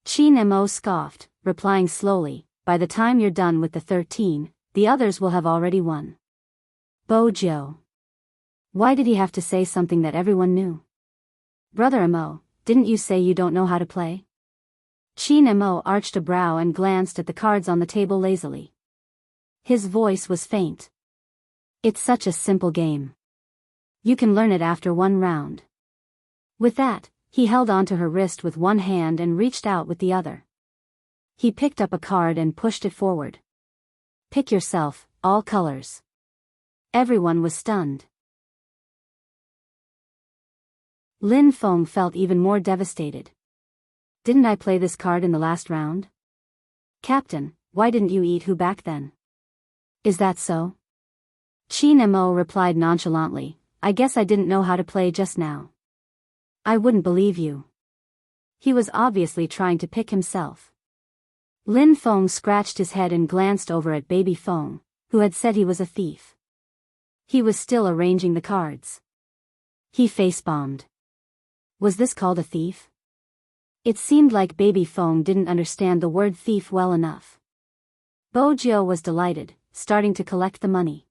Qin Mo scoffed, replying slowly, by the time you're done with the 13, the others will have already won. Bojo. Why did he have to say something that everyone knew? Brother Mo, didn't you say you don't know how to play? Qin Mo arched a brow and glanced at the cards on the table lazily. His voice was faint. It's such a simple game. You can learn it after one round. With that, he held onto her wrist with one hand and reached out with the other. He picked up a card and pushed it forward. Pick yourself, all colors. Everyone was stunned. Lin Feng felt even more devastated. Didn't I play this card in the last round? Captain, why didn't you eat who back then? Is that so? Qin Mo replied nonchalantly, I guess I didn't know how to play just now. I wouldn't believe you. He was obviously trying to pick himself. Lin Feng scratched his head and glanced over at baby Feng, who had said he was a thief. He was still arranging the cards. He face-bombed. Was this called a thief? It seemed like baby Feng didn't understand the word thief well enough. Bojo was delighted, starting to collect the money.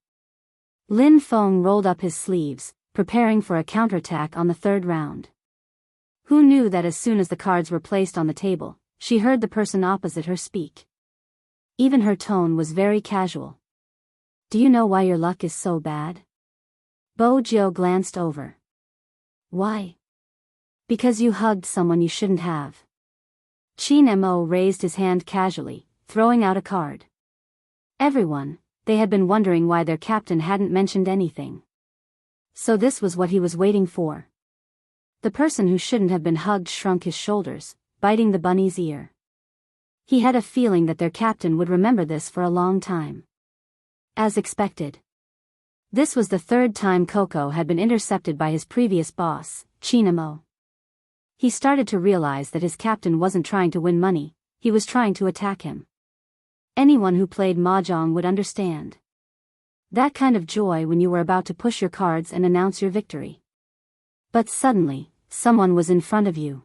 Lin Feng rolled up his sleeves, preparing for a counterattack on the 3rd round. Who knew that as soon as the cards were placed on the table, she heard the person opposite her speak. Even her tone was very casual. Do you know why your luck is so bad? Bojo glanced over. Why? Because you hugged someone you shouldn't have. Qin Mo raised his hand casually, throwing out a card. Everyone, they had been wondering why their captain hadn't mentioned anything. So this was what he was waiting for. The person who shouldn't have been hugged shrunk his shoulders, biting the bunny's ear. He had a feeling that their captain would remember this for a long time. As expected. This was the third time Coco had been intercepted by his previous boss, Chinamo. He started to realize that his captain wasn't trying to win money, he was trying to attack him. Anyone who played mahjong would understand. That kind of joy when you were about to push your cards and announce your victory. But suddenly, someone was in front of you.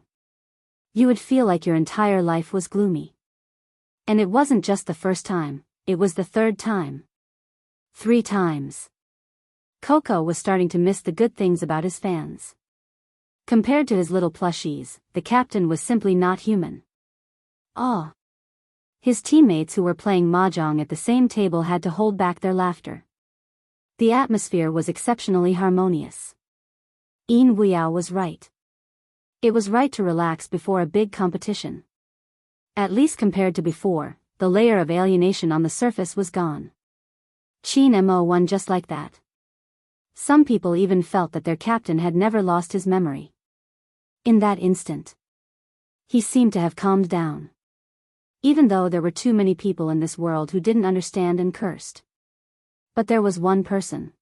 You would feel like your entire life was gloomy. And it wasn't just the first time, it was the third time. 3 times. Coco was starting to miss the good things about his fans. Compared to his little plushies, the captain was simply not human. Ah. His teammates who were playing mahjong at the same table had to hold back their laughter. The atmosphere was exceptionally harmonious. Yin Wuya was right. It was right to relax before a big competition. At least compared to before, the layer of alienation on the surface was gone. Chin Mo won just like that. Some people even felt that their captain had never lost his memory. In that instant, he seemed to have calmed down. Even though there were too many people in this world who didn't understand and cursed. But there was one person.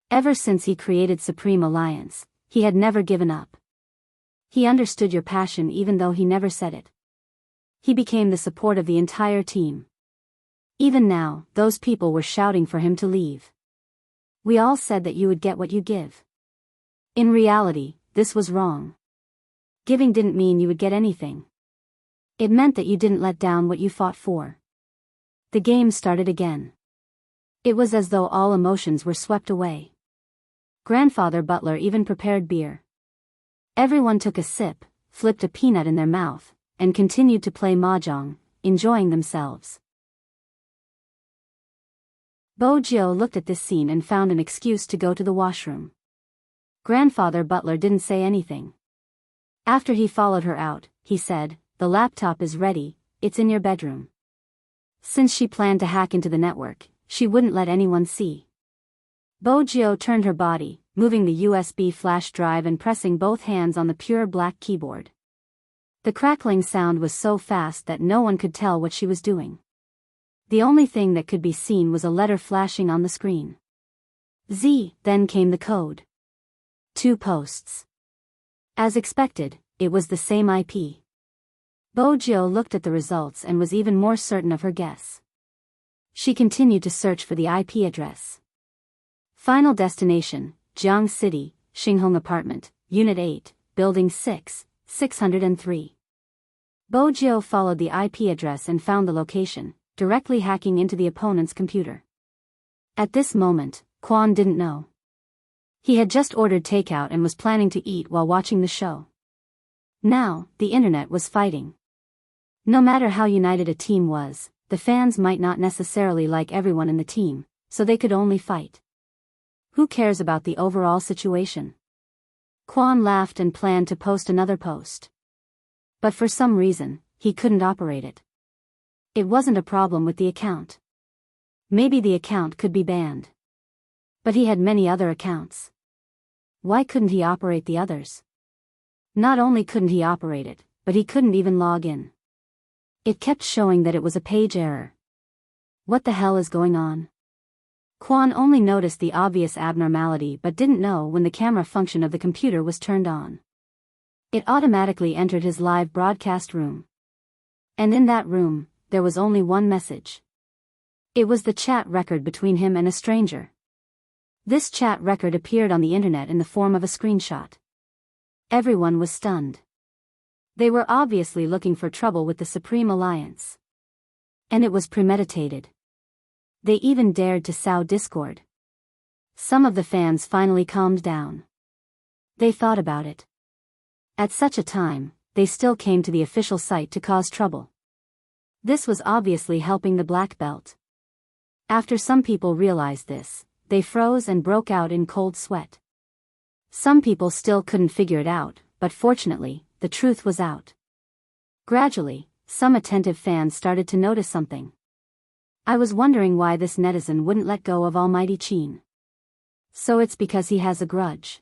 Ever since he created Supreme Alliance, he had never given up. He understood your passion even though he never said it. He became the support of the entire team. Even now, those people were shouting for him to leave. We all said that you would get what you give. In reality, this was wrong. Giving didn't mean you would get anything. It meant that you didn't let down what you fought for. The game started again. It was as though all emotions were swept away. Grandfather Butler even prepared beer. Everyone took a sip, flipped a peanut in their mouth, and continued to play mahjong, enjoying themselves. Bojo looked at this scene and found an excuse to go to the washroom. Grandfather Butler didn't say anything. After he followed her out, he said, "The laptop is ready, it's in your bedroom." Since she planned to hack into the network, she wouldn't let anyone see. Bojo turned her body, moving the USB flash drive and pressing both hands on the pure black keyboard. The crackling sound was so fast that no one could tell what she was doing. The only thing that could be seen was a letter flashing on the screen. Z, then came the code. 2 posts. As expected, it was the same IP. Bojo looked at the results and was even more certain of her guess. She continued to search for the IP address. Final destination, Jiang City, Xinghong Apartment, Unit 8, Building 6, 603. Bojo followed the IP address and found the location, directly hacking into the opponent's computer. At this moment, Quan didn't know. He had just ordered takeout and was planning to eat while watching the show. Now, the internet was fighting. No matter how united a team was, the fans might not necessarily like everyone in the team, so they could only fight. Who cares about the overall situation? Quan laughed and planned to post another post. But for some reason, he couldn't operate it. It wasn't a problem with the account. Maybe the account could be banned. But he had many other accounts. Why couldn't he operate the others? Not only couldn't he operate it, but he couldn't even log in. It kept showing that it was a page error. What the hell is going on? Quan only noticed the obvious abnormality but didn't know when the camera function of the computer was turned on. It automatically entered his live broadcast room. And in that room, there was only one message. It was the chat record between him and a stranger. This chat record appeared on the internet in the form of a screenshot. Everyone was stunned. They were obviously looking for trouble with the Supreme Alliance. And it was premeditated. They even dared to sow discord. Some of the fans finally calmed down. They thought about it. At such a time, they still came to the official site to cause trouble. This was obviously helping the black belt. After some people realized this, they froze and broke out in cold sweat. Some people still couldn't figure it out, but fortunately, the truth was out. Gradually, some attentive fans started to notice something. I was wondering why this netizen wouldn't let go of Almighty Qin. So it's because he has a grudge.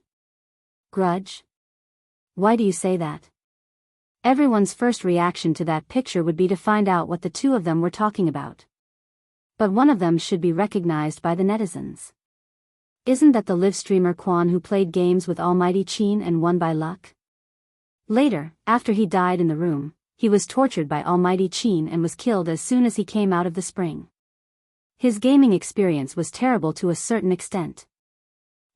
Grudge? Why do you say that? Everyone's first reaction to that picture would be to find out what the two of them were talking about. But one of them should be recognized by the netizens. Isn't that the live streamer Quan who played games with Almighty Qin and won by luck? Later, after he died in the room, he was tortured by Almighty Qin and was killed as soon as he came out of the spring. His gaming experience was terrible to a certain extent.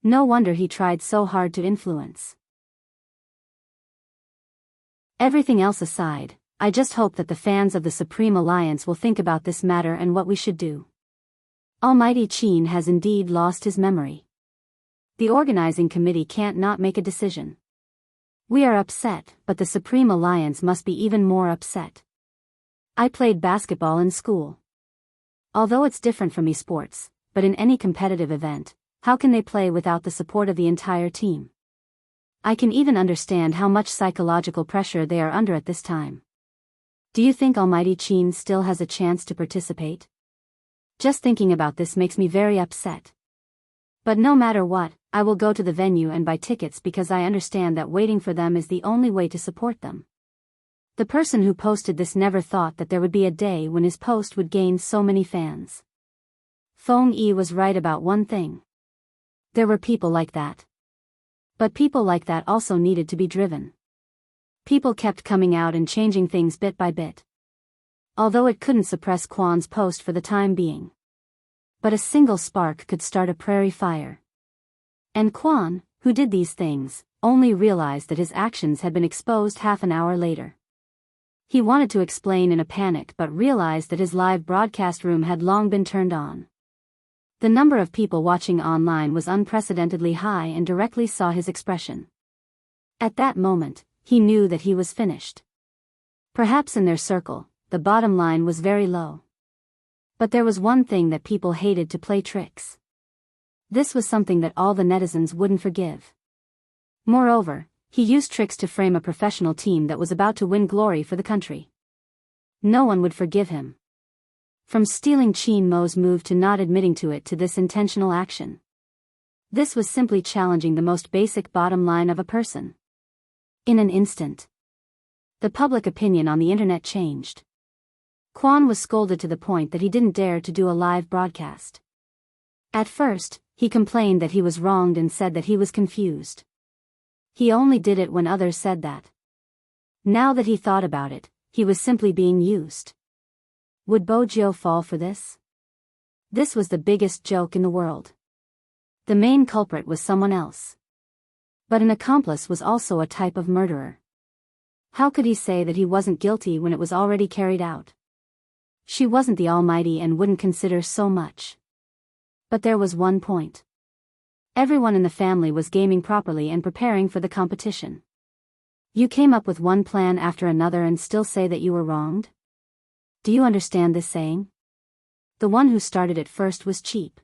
No wonder he tried so hard to influence. Everything else aside, I just hope that the fans of the Supreme Alliance will think about this matter and what we should do. Almighty Qin has indeed lost his memory. The organizing committee can't not make a decision. We are upset, but the Supreme Alliance must be even more upset. I played basketball in school. Although it's different from esports, but in any competitive event, how can they play without the support of the entire team? I can even understand how much psychological pressure they are under at this time. Do you think Almighty Qin still has a chance to participate? Just thinking about this makes me very upset. But no matter what, I will go to the venue and buy tickets because I understand that waiting for them is the only way to support them. The person who posted this never thought that there would be a day when his post would gain so many fans. Feng Yi was right about one thing. There were people like that. But people like that also needed to be driven. People kept coming out and changing things bit by bit. Although it couldn't suppress Quan's post for the time being. But a single spark could start a prairie fire. And Quan, who did these things, only realized that his actions had been exposed half an hour later. He wanted to explain in a panic but realized that his live broadcast room had long been turned on. The number of people watching online was unprecedentedly high and directly saw his expression. At that moment, he knew that he was finished. Perhaps in their circle, the bottom line was very low. But there was one thing that people hated to play tricks. This was something that all the netizens wouldn't forgive. Moreover, he used tricks to frame a professional team that was about to win glory for the country. No one would forgive him. From stealing Qin Mo's move to not admitting to it to this intentional action. This was simply challenging the most basic bottom line of a person. In an instant, the public opinion on the internet changed. Quan was scolded to the point that he didn't dare to do a live broadcast. At first, he complained that he was wronged and said that he was confused. He only did it when others said that. Now that he thought about it, he was simply being used. Would Bojiu fall for this? This was the biggest joke in the world. The main culprit was someone else. But an accomplice was also a type of murderer. How could he say that he wasn't guilty when it was already carried out? She wasn't the Almighty and wouldn't consider so much. But there was one point. Everyone in the family was gaming properly and preparing for the competition. You came up with one plan after another and still say that you were wronged? Do you understand this saying? The one who started it first was cheap.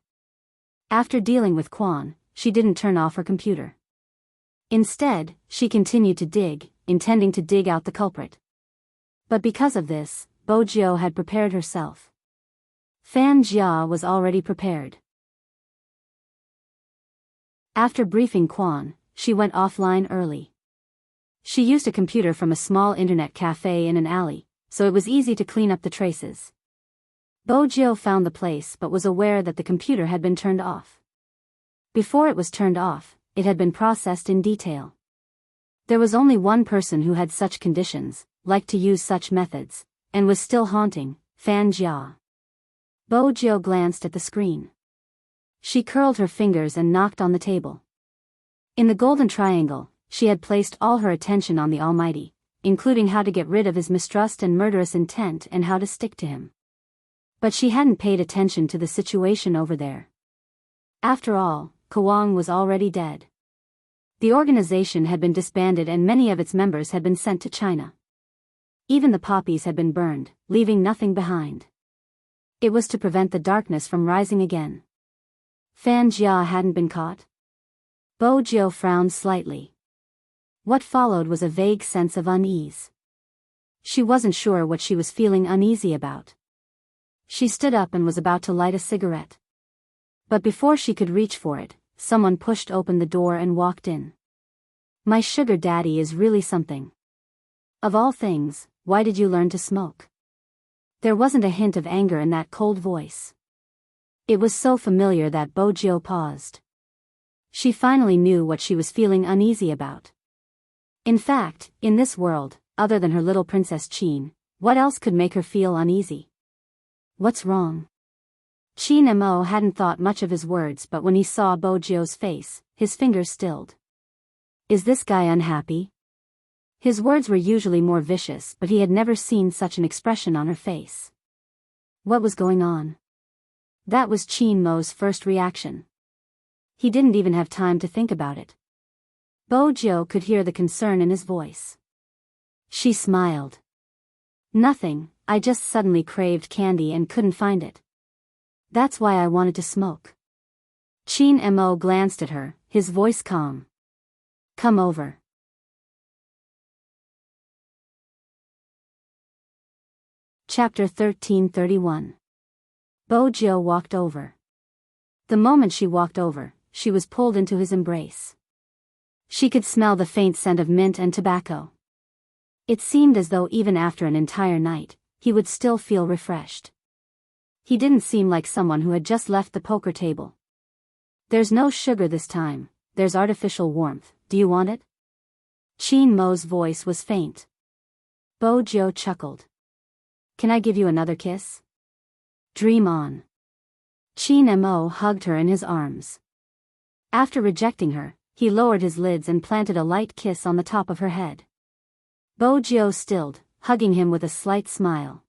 After dealing with Quan, she didn't turn off her computer. Instead, she continued to dig, intending to dig out the culprit. But because of this, Bojiu had prepared herself. Fan Jia was already prepared. After briefing Quan, she went offline early. She used a computer from a small internet cafe in an alley, so it was easy to clean up the traces. Bojiu found the place but was aware that the computer had been turned off. Before it was turned off, it had been processed in detail. There was only one person who had such conditions, liked to use such methods, and was still haunting, Fan Jia. Bojiu glanced at the screen. She curled her fingers and knocked on the table. In the golden triangle, she had placed all her attention on the Almighty, including how to get rid of his mistrust and murderous intent and how to stick to him. But she hadn't paid attention to the situation over there. After all, Kawang was already dead. The organization had been disbanded and many of its members had been sent to China. Even the poppies had been burned, leaving nothing behind. It was to prevent the darkness from rising again. Fan Jia hadn't been caught. Bojiu frowned slightly. What followed was a vague sense of unease. She wasn't sure what she was feeling uneasy about. She stood up and was about to light a cigarette. But before she could reach for it, someone pushed open the door and walked in. My sugar daddy is really something. Of all things, why did you learn to smoke? There wasn't a hint of anger in that cold voice. It was so familiar that Bojo paused. She finally knew what she was feeling uneasy about. In fact, in this world, other than her little Princess Chin, what else could make her feel uneasy? What's wrong? Chin Mo hadn't thought much of his words, but when he saw Bojo's face, his fingers stilled. Is this guy unhappy? His words were usually more vicious, but he had never seen such an expression on her face. What was going on? That was Chin Mo's first reaction. He didn't even have time to think about it. Bojo could hear the concern in his voice. She smiled. Nothing, I just suddenly craved candy and couldn't find it. That's why I wanted to smoke. Chin Mo glanced at her, his voice calm. Come over. Chapter 1331. Bojo walked over. The moment she walked over, she was pulled into his embrace. She could smell the faint scent of mint and tobacco. It seemed as though even after an entire night, he would still feel refreshed. He didn't seem like someone who had just left the poker table. There's no sugar this time, there's artificial warmth, do you want it? Chin Mo's voice was faint. Bojo chuckled. Can I give you another kiss? Dream on. Chin Mo hugged her in his arms. After rejecting her, he lowered his lids and planted a light kiss on the top of her head. Bojo stilled, hugging him with a slight smile.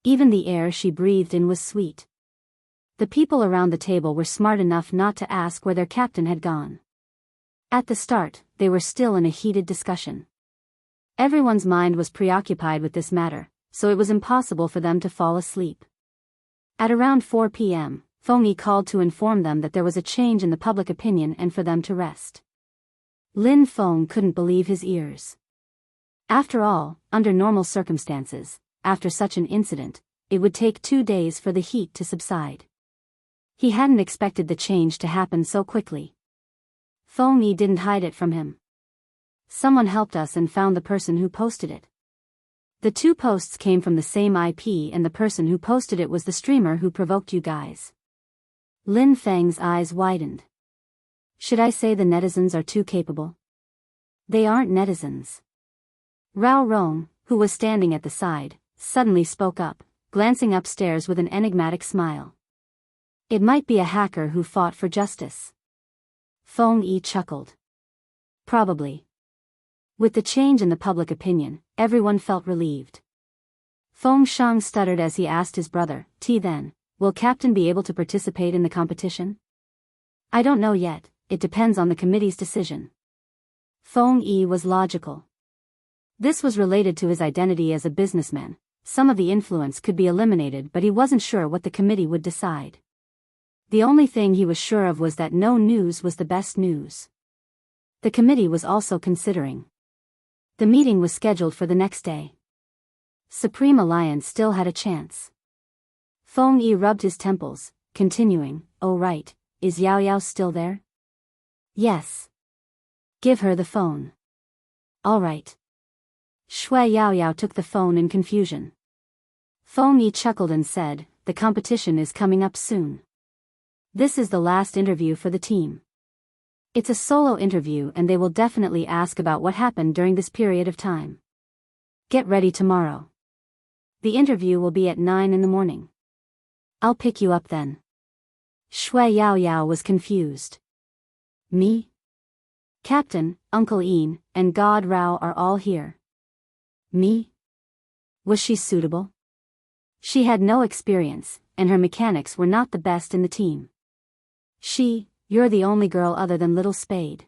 Even the air she breathed in was sweet. The people around the table were smart enough not to ask where their captain had gone. At the start, they were still in a heated discussion. Everyone's mind was preoccupied with this matter, so it was impossible for them to fall asleep. At around 4 p.m., Feng Yi called to inform them that there was a change in the public opinion and for them to rest. Lin Feng couldn't believe his ears. After all, under normal circumstances, after such an incident, it would take 2 days for the heat to subside. He hadn't expected the change to happen so quickly. Feng Yi didn't hide it from him. Someone helped us and found the person who posted it. The 2 posts came from the same IP and the person who posted it was the streamer who provoked you guys. Lin Feng's eyes widened. Should I say the netizens are too capable? They aren't netizens. Rao Rong, who was standing at the side, suddenly spoke up, glancing upstairs with an enigmatic smile. It might be a hacker who fought for justice. Feng Yi chuckled. Probably. With the change in the public opinion, everyone felt relieved. Feng Shang stuttered as he asked his brother, then, will Captain be able to participate in the competition? I don't know yet, it depends on the committee's decision. Feng Yi was logical. This was related to his identity as a businessman. Some of the influence could be eliminated, but he wasn't sure what the committee would decide. The only thing he was sure of was that no news was the best news. The committee was also considering. The meeting was scheduled for the next day. Supreme Alliance still had a chance. Feng Yi rubbed his temples, continuing, oh right, is Yao Yao still there? Yes. Give her the phone. All right. Shui Yao Yao took the phone in confusion. Feng Yi chuckled and said, the competition is coming up soon. This is the last interview for the team. It's a solo interview and they will definitely ask about what happened during this period of time. Get ready tomorrow. The interview will be at 9 in the morning. I'll pick you up then. Shui Yao Yao was confused. Me? Captain, Uncle Ian, and God Rao are all here. Me? Was she suitable? She had no experience, and her mechanics were not the best in the team. You're the only girl other than Little Spade.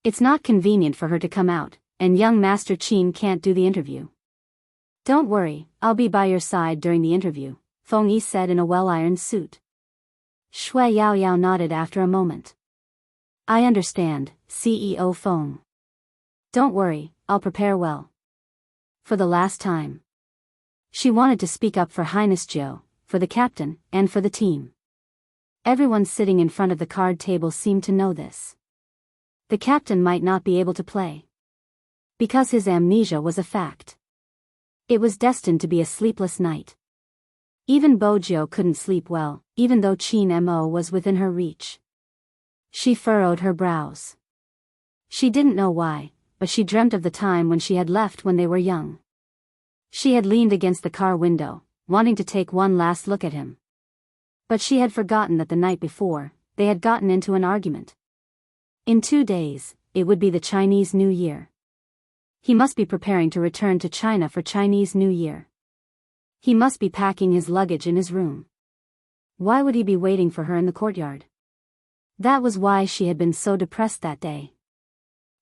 It's not convenient for her to come out, and young Master Chin can't do the interview. Don't worry, I'll be by your side during the interview, Feng Yi said in a well-ironed suit. Shui Yao Yao nodded after a moment. I understand, CEO Feng. Don't worry, I'll prepare well. For the last time. She wanted to speak up for Highness Joe, for the captain, and for the team. Everyone sitting in front of the card table seemed to know this. The captain might not be able to play, because his amnesia was a fact. It was destined to be a sleepless night. Even Bojo couldn't sleep well, even though Chin Mo was within her reach. She furrowed her brows. She didn't know why, but she dreamt of the time when she had left when they were young. She had leaned against the car window, wanting to take one last look at him. But she had forgotten that the night before, they had gotten into an argument. In 2 days, it would be the Chinese New Year. He must be preparing to return to China for Chinese New Year. He must be packing his luggage in his room. Why would he be waiting for her in the courtyard? That was why she had been so depressed that day.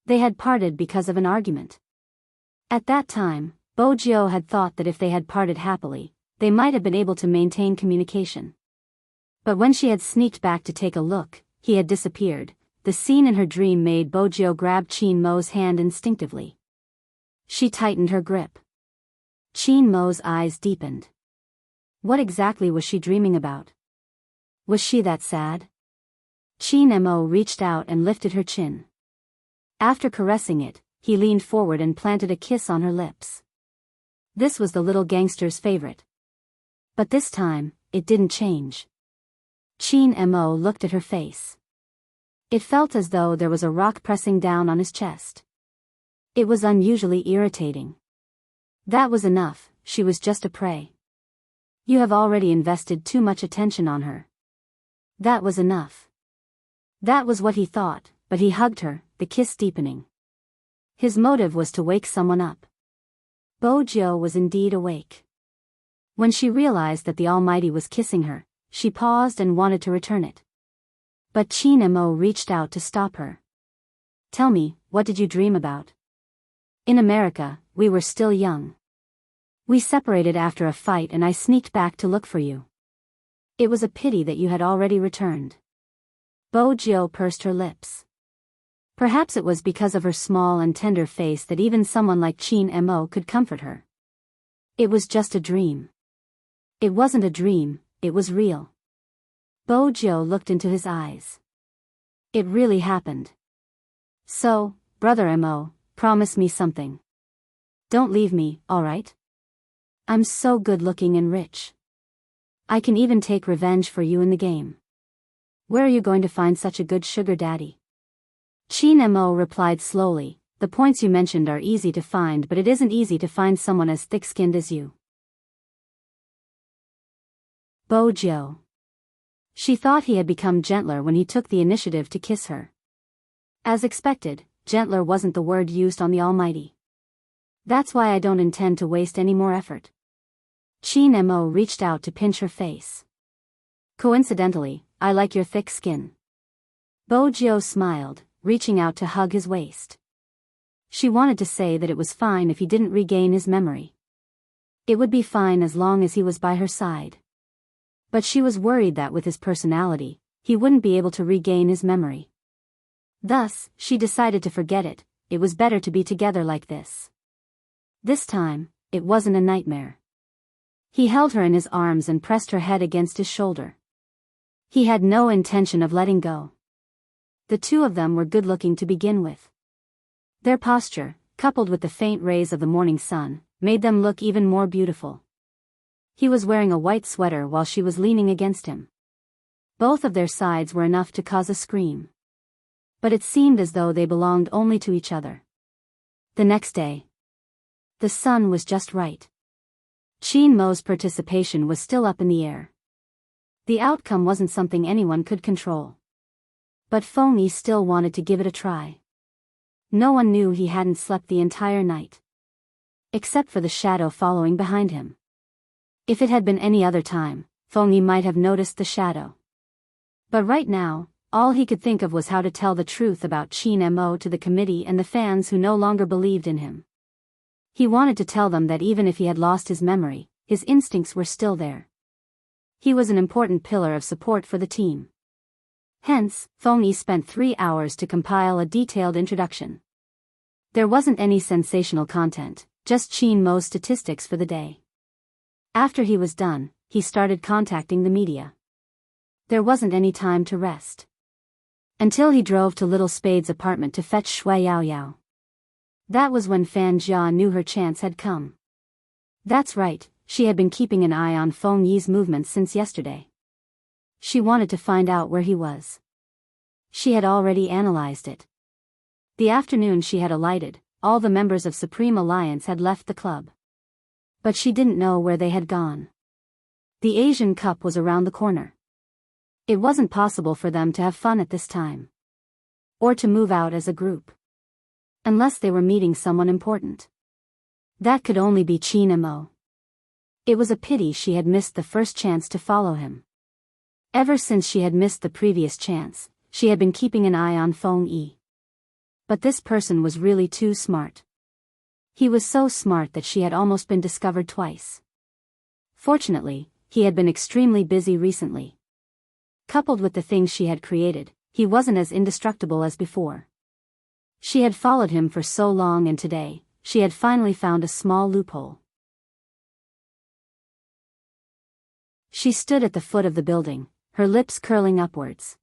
They had parted because of an argument. At that time, Bojo had thought that if they had parted happily, they might have been able to maintain communication. But when she had sneaked back to take a look, he had disappeared. The scene in her dream made Bojo grab Chin Mo's hand instinctively. She tightened her grip. Chin Mo's eyes deepened. What exactly was she dreaming about? Was she that sad? Chin Mo reached out and lifted her chin. After caressing it, he leaned forward and planted a kiss on her lips. This was the little gangster's favorite. But this time, it didn't change. Chin Mo looked at her face. It felt as though there was a rock pressing down on his chest. It was unusually irritating. That was enough, she was just a prey. You have already invested too much attention on her. That was enough. That was what he thought, but he hugged her, the kiss deepening. His motive was to wake someone up. Bojo was indeed awake. When she realized that the Almighty was kissing her, she paused and wanted to return it. But Chin Mo reached out to stop her. Tell me, what did you dream about? In America, we were still young. We separated after a fight and I sneaked back to look for you. It was a pity that you had already returned. Bojo pursed her lips. Perhaps it was because of her small and tender face that even someone like Chin Mo could comfort her. It was just a dream. It wasn't a dream, it was real. Bojo looked into his eyes. It really happened. So, Brother Mo, promise me something. Don't leave me, alright? I'm so good-looking and rich. I can even take revenge for you in the game. Where are you going to find such a good sugar daddy? Chin Mo replied slowly, the points you mentioned are easy to find, but it isn't easy to find someone as thick-skinned as you. Bojo. She thought he had become gentler when he took the initiative to kiss her. As expected, gentler wasn't the word used on the Almighty. That's why I don't intend to waste any more effort. Chin Mo reached out to pinch her face. Coincidentally, I like your thick skin. Bojo smiled, reaching out to hug his waist. She wanted to say that it was fine if he didn't regain his memory. It would be fine as long as he was by her side. But she was worried that with his personality, he wouldn't be able to regain his memory. Thus, she decided to forget it. It was better to be together like this. This time, it wasn't a nightmare. He held her in his arms and pressed her head against his shoulder. He had no intention of letting go. The two of them were good-looking to begin with. Their posture, coupled with the faint rays of the morning sun, made them look even more beautiful. He was wearing a white sweater while she was leaning against him. Both of their sides were enough to cause a scream. But it seemed as though they belonged only to each other. The next day. The sun was just right. Chin Mo's participation was still up in the air. The outcome wasn't something anyone could control. But Feng Yi still wanted to give it a try. No one knew he hadn't slept the entire night. Except for the shadow following behind him. If it had been any other time, Feng Yi might have noticed the shadow. But right now, all he could think of was how to tell the truth about Chin Mo to the committee and the fans who no longer believed in him. He wanted to tell them that even if he had lost his memory, his instincts were still there. He was an important pillar of support for the team. Hence, Feng Yi spent 3 hours to compile a detailed introduction. There wasn't any sensational content, just Chin Mo's statistics for the day. After he was done, he started contacting the media. There wasn't any time to rest. Until he drove to Little Spade's apartment to fetch Shui Yaoyao. That was when Fan Jia knew her chance had come. That's right, she had been keeping an eye on Feng Yi's movements since yesterday. She wanted to find out where he was. She had already analyzed it. The afternoon she had alighted, all the members of Supreme Alliance had left the club. But she didn't know where they had gone. The Asian Cup was around the corner. It wasn't possible for them to have fun at this time. Or to move out as a group. Unless they were meeting someone important. That could only be Qin Mo. It was a pity she had missed the first chance to follow him. Ever since she had missed the previous chance, she had been keeping an eye on Feng Yi. But this person was really too smart. He was so smart that she had almost been discovered twice. Fortunately, he had been extremely busy recently. Coupled with the things she had created, he wasn't as indestructible as before. She had followed him for so long, and today, she had finally found a small loophole. She stood at the foot of the building, her lips curling upwards.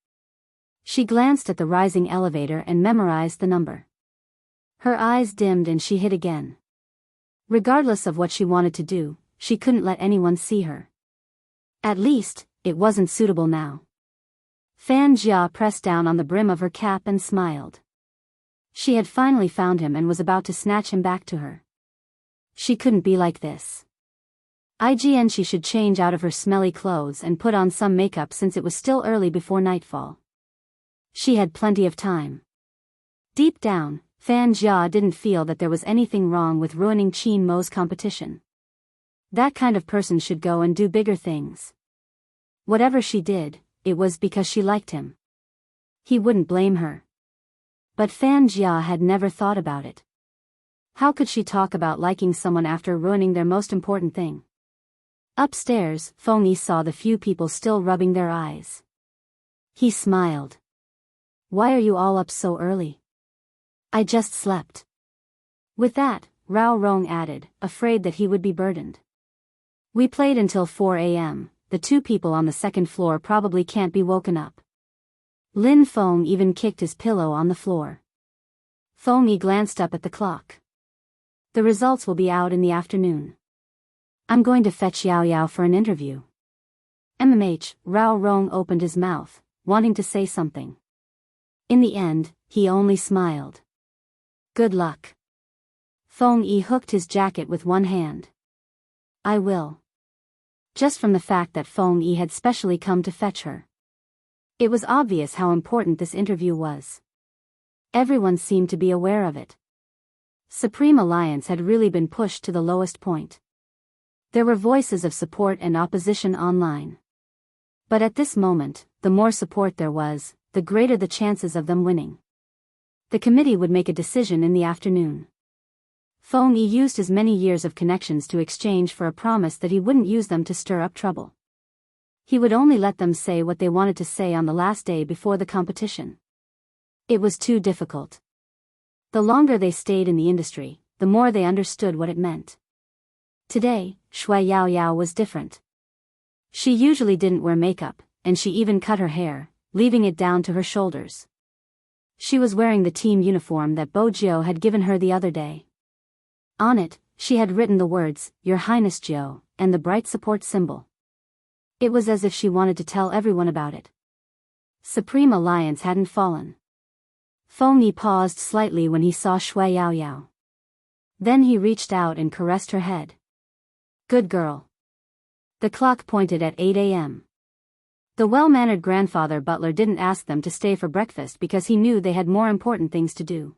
She glanced at the rising elevator and memorized the number. Her eyes dimmed and she hid again. Regardless of what she wanted to do, she couldn't let anyone see her. At least, it wasn't suitable now. Fan Jia pressed down on the brim of her cap and smiled. She had finally found him and was about to snatch him back to her. She couldn't be like this. IGN, she should change out of her smelly clothes and put on some makeup since it was still early before nightfall. She had plenty of time. Deep down, Fan Jia didn't feel that there was anything wrong with ruining Qin Mo's competition. That kind of person should go and do bigger things. Whatever she did, it was because she liked him. He wouldn't blame her. But Fan Jia had never thought about it. How could she talk about liking someone after ruining their most important thing? Upstairs, Feng Yi saw the few people still rubbing their eyes. He smiled. Why are you all up so early? I just slept. With that, Rao Rong added, afraid that he would be burdened. We played until 4 a.m., the two people on the second floor probably can't be woken up. Lin Feng even kicked his pillow on the floor. Feng Yi glanced up at the clock. The results will be out in the afternoon. I'm going to fetch Yao Yao for an interview. Rao Rong opened his mouth, wanting to say something. In the end, he only smiled. Good luck. Feng Yi hooked his jacket with one hand. I will. Just from the fact that Feng Yi had specially come to fetch her. It was obvious how important this interview was. Everyone seemed to be aware of it. Supreme Alliance had really been pushed to the lowest point. There were voices of support and opposition online. But at this moment, the more support there was, the greater the chances of them winning. The committee would make a decision in the afternoon. Feng Yi used his many years of connections to exchange for a promise that he wouldn't use them to stir up trouble. He would only let them say what they wanted to say on the last day before the competition. It was too difficult. The longer they stayed in the industry, the more they understood what it meant. Today, Shui Yaoyao was different. She usually didn't wear makeup, and she even cut her hair, leaving it down to her shoulders. She was wearing the team uniform that Bo Jiao had given her the other day. On it, she had written the words, Your Highness Jiao, and the bright support symbol. It was as if she wanted to tell everyone about it. Supreme Alliance hadn't fallen. Feng Yi paused slightly when he saw Shui Yaoyao. Then he reached out and caressed her head. Good girl. The clock pointed at 8 a.m. The well-mannered grandfather butler didn't ask them to stay for breakfast because he knew they had more important things to do.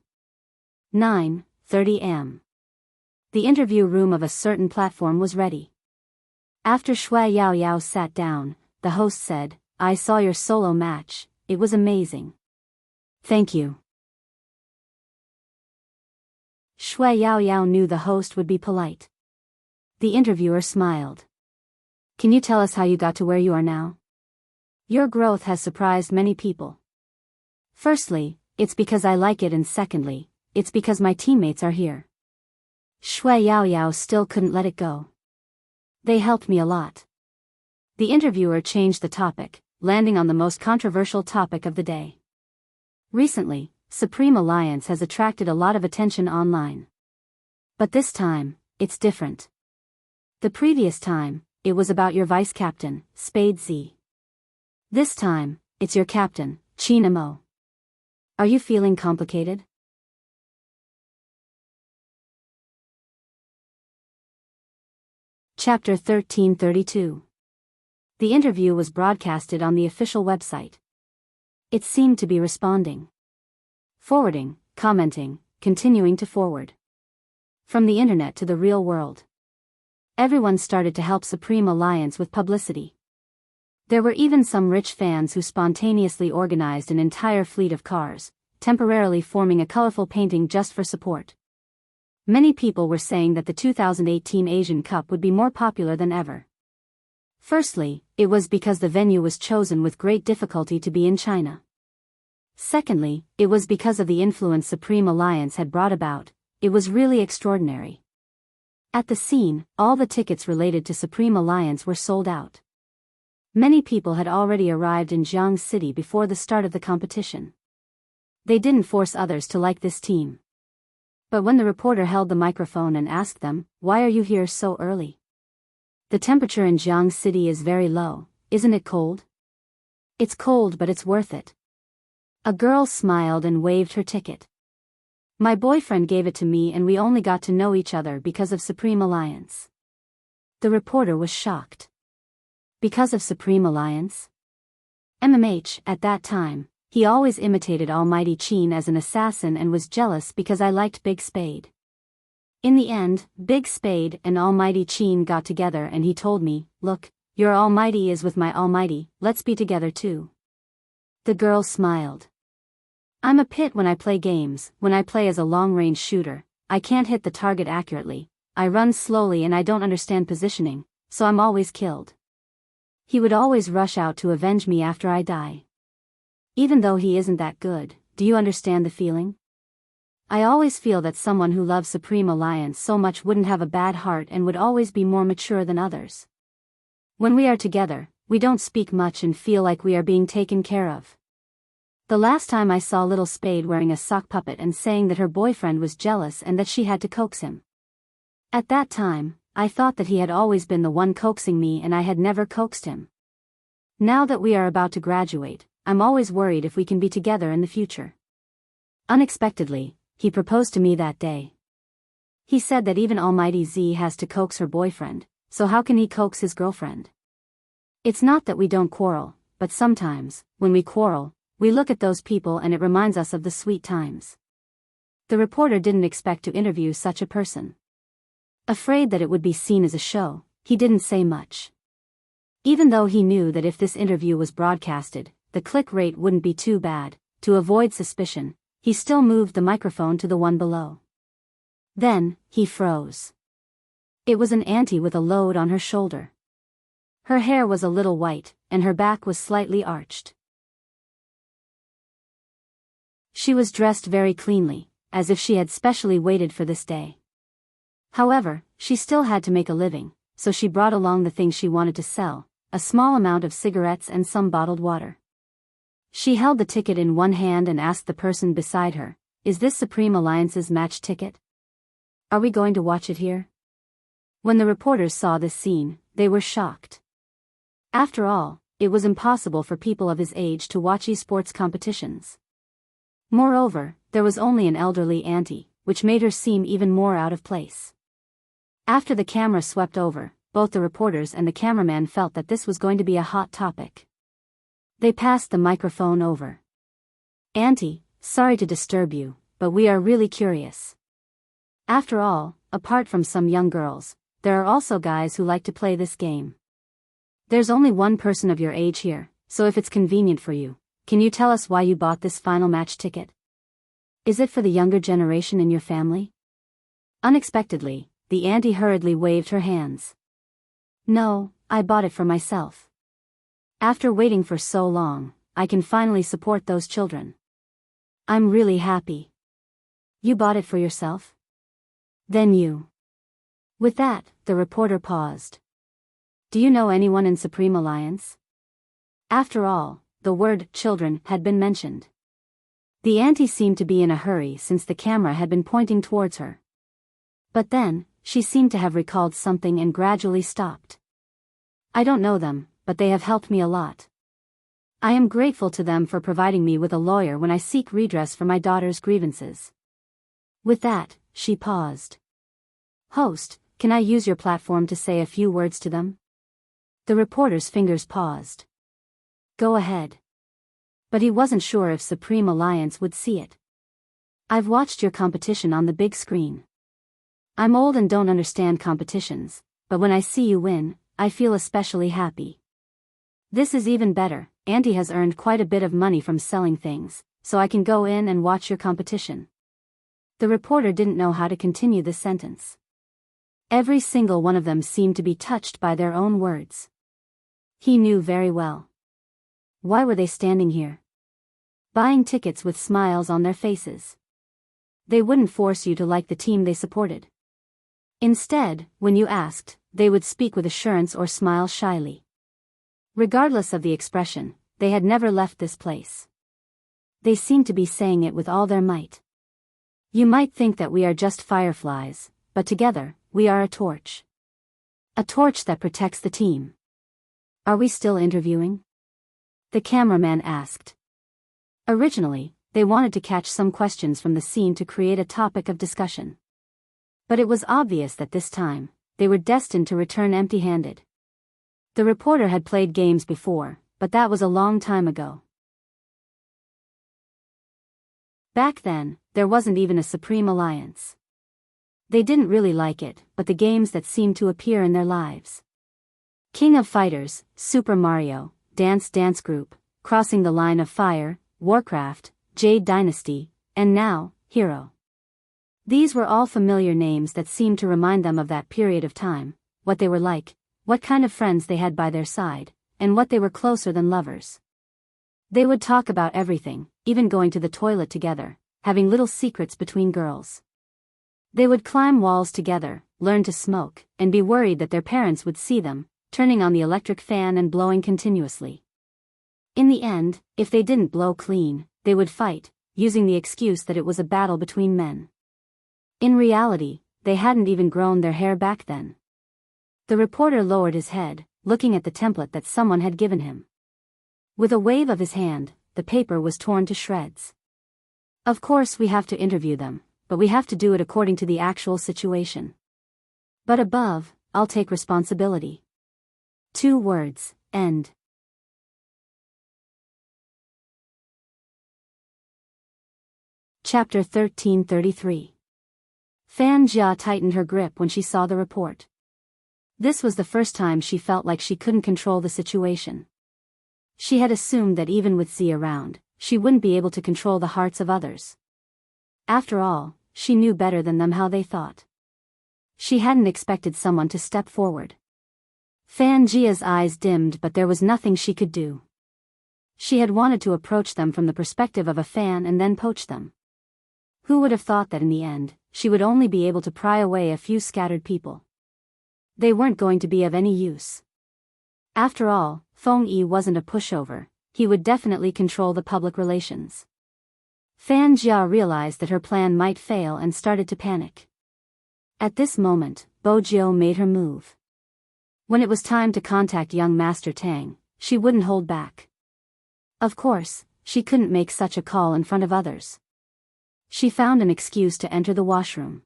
9:30 a.m. The interview room of a certain platform was ready. After Shui Yaoyao sat down, the host said, I saw your solo match, it was amazing. Thank you. Shui Yaoyao knew the host would be polite. The interviewer smiled. Can you tell us how you got to where you are now? Your growth has surprised many people. Firstly, it's because I like it, and secondly, it's because my teammates are here. Shui Yaoyao still couldn't let it go. They helped me a lot. The interviewer changed the topic, landing on the most controversial topic of the day. Recently, Supreme Alliance has attracted a lot of attention online. But this time, it's different. The previous time, it was about your vice captain, Spade Z. This time, it's your captain, China Mo. Are you feeling complicated? Chapter 1332. The interview was broadcasted on the official website. It seemed to be responding. Forwarding, commenting, continuing to forward. From the internet to the real world. Everyone started to help Supreme Alliance with publicity. There were even some rich fans who spontaneously organized an entire fleet of cars, temporarily forming a colorful painting just for support. Many people were saying that the 2018 Asian Cup would be more popular than ever. Firstly, it was because the venue was chosen with great difficulty to be in China. Secondly, it was because of the influence Supreme Alliance had brought about. It was really extraordinary. At the scene, all the tickets related to Supreme Alliance were sold out. Many people had already arrived in Jiang City before the start of the competition. They didn't force others to like this team. But when the reporter held the microphone and asked them, "Why are you here so early? The temperature in Jiang City is very low, isn't it cold?" "It's cold, but it's worth it." A girl smiled and waved her ticket. "My boyfriend gave it to me and we only got to know each other because of Supreme Alliance." The reporter was shocked. Because of Supreme Alliance? At that time, he always imitated Almighty Qin as an assassin and was jealous because I liked Big Spade. In the end, Big Spade and Almighty Qin got together and he told me, "Look, your Almighty is with my Almighty, let's be together too." The girl smiled. "I'm a pit when I play games. When I play as a long-range shooter, I can't hit the target accurately, I run slowly and I don't understand positioning, so I'm always killed. He would always rush out to avenge me after I die. Even though he isn't that good, do you understand the feeling? I always feel that someone who loves Supreme Alliance so much wouldn't have a bad heart and would always be more mature than others. When we are together, we don't speak much and feel like we are being taken care of." The last time I saw little Spade wearing a sock puppet and saying that her boyfriend was jealous and that she had to coax him. At that time, I thought that he had always been the one coaxing me and I had never coaxed him. Now that we are about to graduate, I'm always worried if we can be together in the future. Unexpectedly, he proposed to me that day. He said that even Almighty Z has to coax her boyfriend, so how can he coax his girlfriend? It's not that we don't quarrel, but sometimes, when we quarrel, we look at those people and it reminds us of the sweet times. The reporter didn't expect to interview such a person. Afraid that it would be seen as a show, he didn't say much. Even though he knew that if this interview was broadcasted, the click rate wouldn't be too bad, to avoid suspicion, he still moved the microphone to the one below. Then, he froze. It was an auntie with a load on her shoulder. Her hair was a little white, and her back was slightly arched. She was dressed very cleanly, as if she had specially waited for this day. However, she still had to make a living, so she brought along the things she wanted to sell, a small amount of cigarettes and some bottled water. She held the ticket in one hand and asked the person beside her, "Is this Supreme Alliance's match ticket? Are we going to watch it here?" When the reporters saw this scene, they were shocked. After all, it was impossible for people of his age to watch esports competitions. Moreover, there was only an elderly auntie, which made her seem even more out of place. After the camera swept over, both the reporters and the cameraman felt that this was going to be a hot topic. They passed the microphone over. "Auntie, sorry to disturb you, but we are really curious. After all, apart from some young girls, there are also guys who like to play this game. There's only one person of your age here, so if it's convenient for you, can you tell us why you bought this final match ticket? Is it for the younger generation in your family?" Unexpectedly, the auntie hurriedly waved her hands. "No, I bought it for myself. After waiting for so long, I can finally support those children. I'm really happy." "You bought it for yourself? Then you..." With that, the reporter paused. Do you know anyone in Supreme Alliance? After all, the word children had been mentioned. The auntie seemed to be in a hurry since the camera had been pointing towards her. But then, she seemed to have recalled something and gradually stopped. I don't know them, but they have helped me a lot. I am grateful to them for providing me with a lawyer when I seek redress for my daughter's grievances. With that, she paused. Host, can I use your platform to say a few words to them? The reporter's fingers paused. Go ahead. But he wasn't sure if Supreme Alliance would see it. I've watched your competition on the big screen. I'm old and don't understand competitions, but when I see you win, I feel especially happy. This is even better. Auntie has earned quite a bit of money from selling things, so I can go in and watch your competition. The reporter didn't know how to continue this sentence. Every single one of them seemed to be touched by their own words. He knew very well. Why were they standing here? Buying tickets with smiles on their faces. They wouldn't force you to like the team they supported. Instead, when you asked, they would speak with assurance or smile shyly. Regardless of the expression, they had never left this place. They seemed to be saying it with all their might. You might think that we are just fireflies, but together, we are a torch. A torch that protects the team. Are we still interviewing? The cameraman asked. Originally, they wanted to catch some questions from the scene to create a topic of discussion. But it was obvious that this time, they were destined to return empty-handed. The reporter had played games before, but that was a long time ago. Back then, there wasn't even a Supreme Alliance. They didn't really like it, but the games that seemed to appear in their lives. King of Fighters, Super Mario, Dance Dance Group, Crossing the Line of Fire, Warcraft, Jade Dynasty, and now, Hero. These were all familiar names that seemed to remind them of that period of time, what they were like, what kind of friends they had by their side, and what they were closer than lovers. They would talk about everything, even going to the toilet together, having little secrets between girls. They would climb walls together, learn to smoke, and be worried that their parents would see them, turning on the electric fan and blowing continuously. In the end, if they didn't blow clean, they would fight, using the excuse that it was a battle between men. In reality, they hadn't even grown their hair back then. The reporter lowered his head, looking at the template that someone had given him. With a wave of his hand, the paper was torn to shreds. Of course we have to interview them, but we have to do it according to the actual situation. But above, I'll take responsibility. 2 words, end. Chapter 1333. Fan Jia tightened her grip when she saw the report. This was the first time she felt like she couldn't control the situation. She had assumed that even with Z around, she wouldn't be able to control the hearts of others. After all, she knew better than them how they thought. She hadn't expected someone to step forward. Fan Jia's eyes dimmed, but there was nothing she could do. She had wanted to approach them from the perspective of a fan and then poach them. Who would have thought that in the end, she would only be able to pry away a few scattered people? They weren't going to be of any use. After all, Feng Yi wasn't a pushover, he would definitely control the public relations. Fan Jia realized that her plan might fail and started to panic. At this moment, Bo Jiu made her move. When it was time to contact young Master Tang, she wouldn't hold back. Of course, she couldn't make such a call in front of others. She found an excuse to enter the washroom.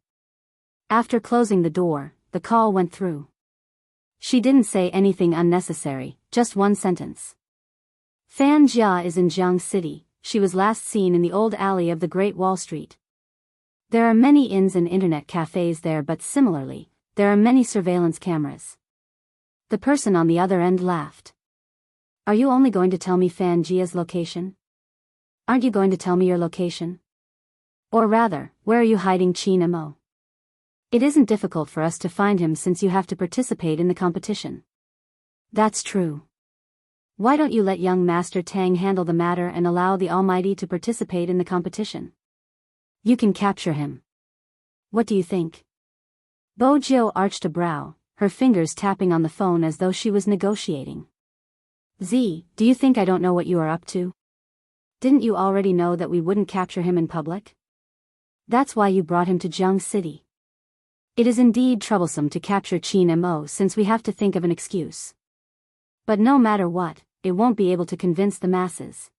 After closing the door, the call went through. She didn't say anything unnecessary, just one sentence. Fan Jia is in Jiang City. She was last seen in the old alley of the Great Wall Street. There are many inns and internet cafes there, but similarly, there are many surveillance cameras. The person on the other end laughed. Are you only going to tell me Fan Jia's location? Aren't you going to tell me your location? Or rather, where are you hiding Qin Mo? It isn't difficult for us to find him since you have to participate in the competition. That's true. Why don't you let young Master Tang handle the matter and allow the Almighty to participate in the competition? You can capture him. What do you think? Bo Jiu arched a brow, her fingers tapping on the phone as though she was negotiating. Z, do you think I don't know what you are up to? Didn't you already know that we wouldn't capture him in public? That's why you brought him to Jiang City. It is indeed troublesome to capture Qin Mo since we have to think of an excuse. But no matter what, it won't be able to convince the masses.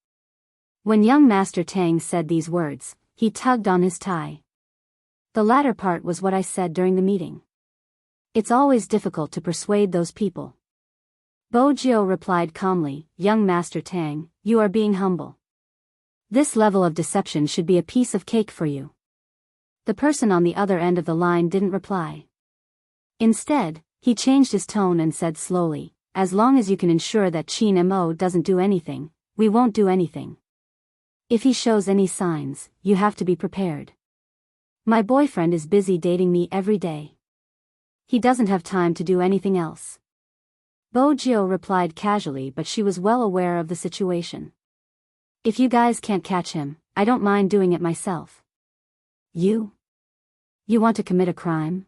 When young Master Tang said these words, he tugged on his tie. The latter part was what I said during the meeting. It's always difficult to persuade those people. Bo Jiao replied calmly, Young Master Tang, you are being humble. This level of deception should be a piece of cake for you. The person on the other end of the line didn't reply. Instead, he changed his tone and said slowly, as long as you can ensure that Qin Mo doesn't do anything, we won't do anything. If he shows any signs, you have to be prepared. My boyfriend is busy dating me every day. He doesn't have time to do anything else. Bo Jiao replied casually, but she was well aware of the situation. If you guys can't catch him, I don't mind doing it myself. You want to commit a crime?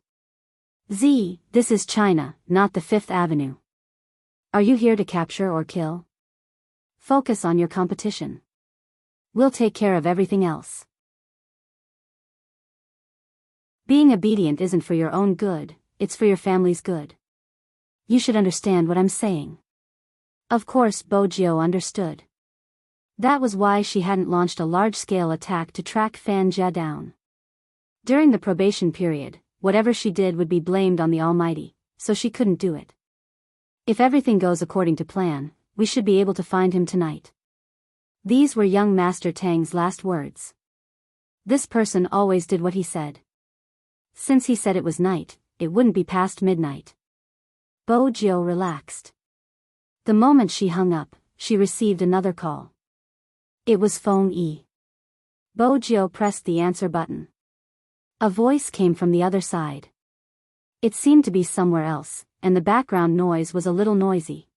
Z, this is China, not the Fifth Avenue. Are you here to capture or kill? Focus on your competition. We'll take care of everything else. Being obedient isn't for your own good, it's for your family's good. You should understand what I'm saying. Of course, Bo Jiao understood. That was why she hadn't launched a large-scale attack to track Fan Jia down. During the probation period, whatever she did would be blamed on the Almighty, so she couldn't do it. If everything goes according to plan, we should be able to find him tonight. These were young Master Tang's last words. This person always did what he said. Since he said it was night, it wouldn't be past midnight. Bo Jiao relaxed. The moment she hung up, she received another call. It was Feng Yi. Bo Jiao pressed the answer button. A voice came from the other side. It seemed to be somewhere else, and the background noise was a little noisy.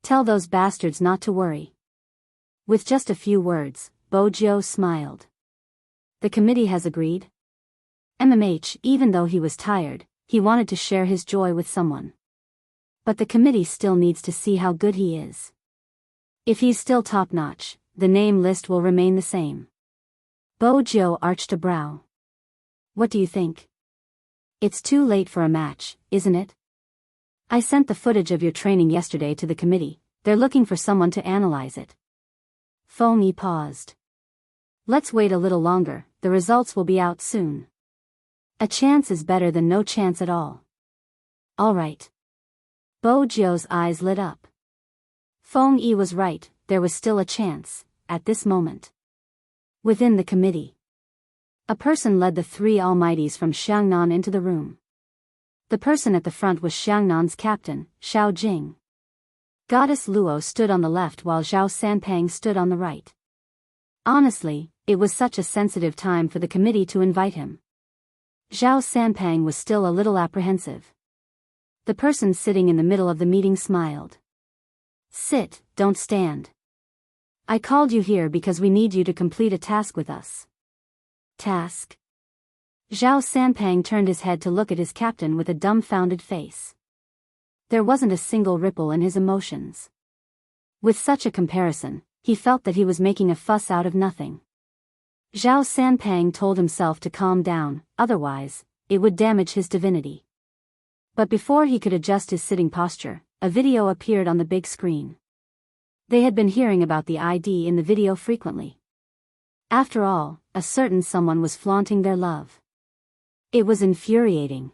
Tell those bastards not to worry. With just a few words, Bo Jiao smiled. The committee has agreed? Even though he was tired, he wanted to share his joy with someone. But the committee still needs to see how good he is. If he's still top-notch, the name list will remain the same. Bo Jiao arched a brow. What do you think? It's too late for a match, isn't it? I sent the footage of your training yesterday to the committee, they're looking for someone to analyze it. Feng Yi paused. Let's wait a little longer, the results will be out soon. A chance is better than no chance at all. All right. Bo Jiao's eyes lit up. Feng Yi was right, there was still a chance, at this moment. Within the committee, a person led the three almighties from Xiangnan into the room. The person at the front was Xiangnan's captain, Xiao Jing. Goddess Luo stood on the left while Zhao Sanpang stood on the right. Honestly, it was such a sensitive time for the committee to invite him. Zhao Sanpang was still a little apprehensive. The person sitting in the middle of the meeting smiled. Sit, don't stand. I called you here because we need you to complete a task with us. Task? Zhao Sanpang turned his head to look at his captain with a dumbfounded face. There wasn't a single ripple in his emotions. With such a comparison, he felt that he was making a fuss out of nothing. Zhao Sanpang told himself to calm down, otherwise, it would damage his divinity. But before he could adjust his sitting posture, a video appeared on the big screen. They had been hearing about the ID in the video frequently. After all, a certain someone was flaunting their love. It was infuriating.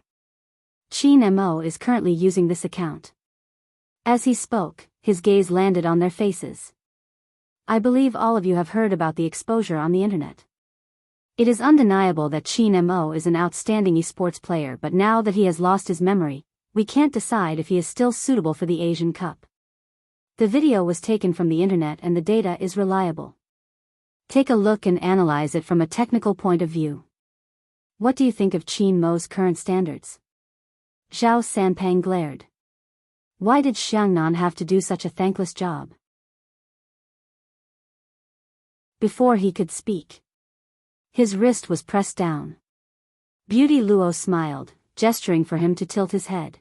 Qin Mo is currently using this account. As he spoke, his gaze landed on their faces. I believe all of you have heard about the exposure on the internet. It is undeniable that Qin Mo is an outstanding esports player, but now that he has lost his memory, we can't decide if he is still suitable for the Asian Cup. The video was taken from the internet and the data is reliable. Take a look and analyze it from a technical point of view. What do you think of Qin Mo's current standards? Zhao Sanpang glared. Why did Xiangnan have to do such a thankless job? Before he could speak, his wrist was pressed down. Beauty Luo smiled, gesturing for him to tilt his head.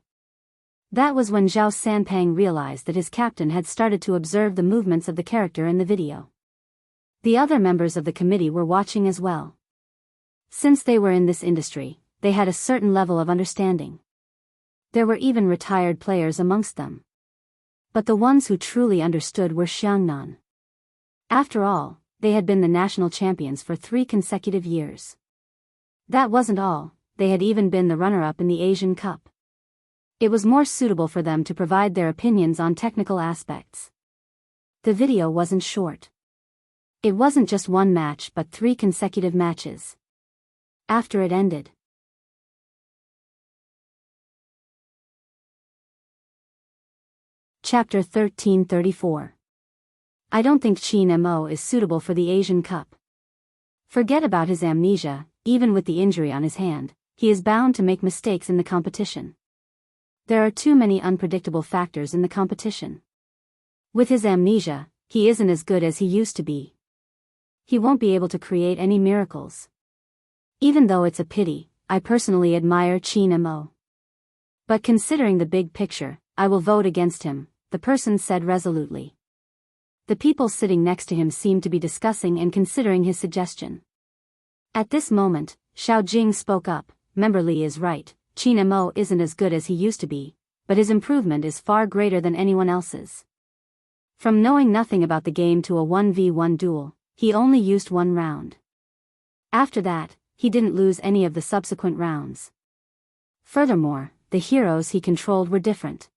That was when Zhao Sanpang realized that his captain had started to observe the movements of the character in the video. The other members of the committee were watching as well. Since they were in this industry, they had a certain level of understanding. There were even retired players amongst them. But the ones who truly understood were Xiangnan. After all, they had been the national champions for 3 consecutive years. That wasn't all, they had even been the runner-up in the Asian Cup. It was more suitable for them to provide their opinions on technical aspects. The video wasn't short. It wasn't just one match but 3 consecutive matches. After it ended. Chapter 1334. I don't think Qin Mo is suitable for the Asian Cup. Forget about his amnesia, even with the injury on his hand, he is bound to make mistakes in the competition. There are too many unpredictable factors in the competition. With his amnesia, he isn't as good as he used to be. He won't be able to create any miracles. Even though it's a pity, I personally admire Qin Mo. But considering the big picture, I will vote against him, the person said resolutely. The people sitting next to him seemed to be discussing and considering his suggestion. At this moment, Xiao Jing spoke up. Member Li is right, Qin Mo isn't as good as he used to be, but his improvement is far greater than anyone else's. From knowing nothing about the game to a 1v1 duel, he only used 1 round. After that, he didn't lose any of the subsequent rounds. Furthermore, the heroes he controlled were different.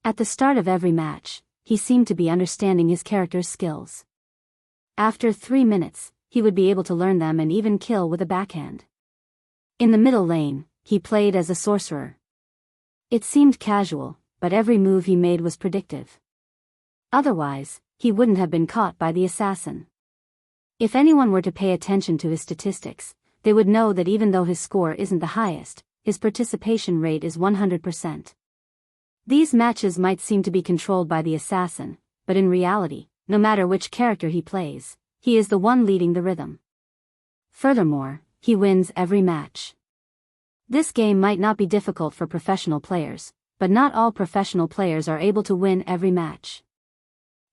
At the start of every match, he seemed to be understanding his character's skills. After 3 minutes, he would be able to learn them and even kill with a backhand. In the middle lane, he played as a sorcerer. It seemed casual, but every move he made was predictive. Otherwise, he wouldn't have been caught by the assassin. If anyone were to pay attention to his statistics, they would know that even though his score isn't the highest, his participation rate is 100%. These matches might seem to be controlled by the assassin, but in reality, no matter which character he plays, he is the one leading the rhythm. Furthermore, he wins every match. This game might not be difficult for professional players, but not all professional players are able to win every match.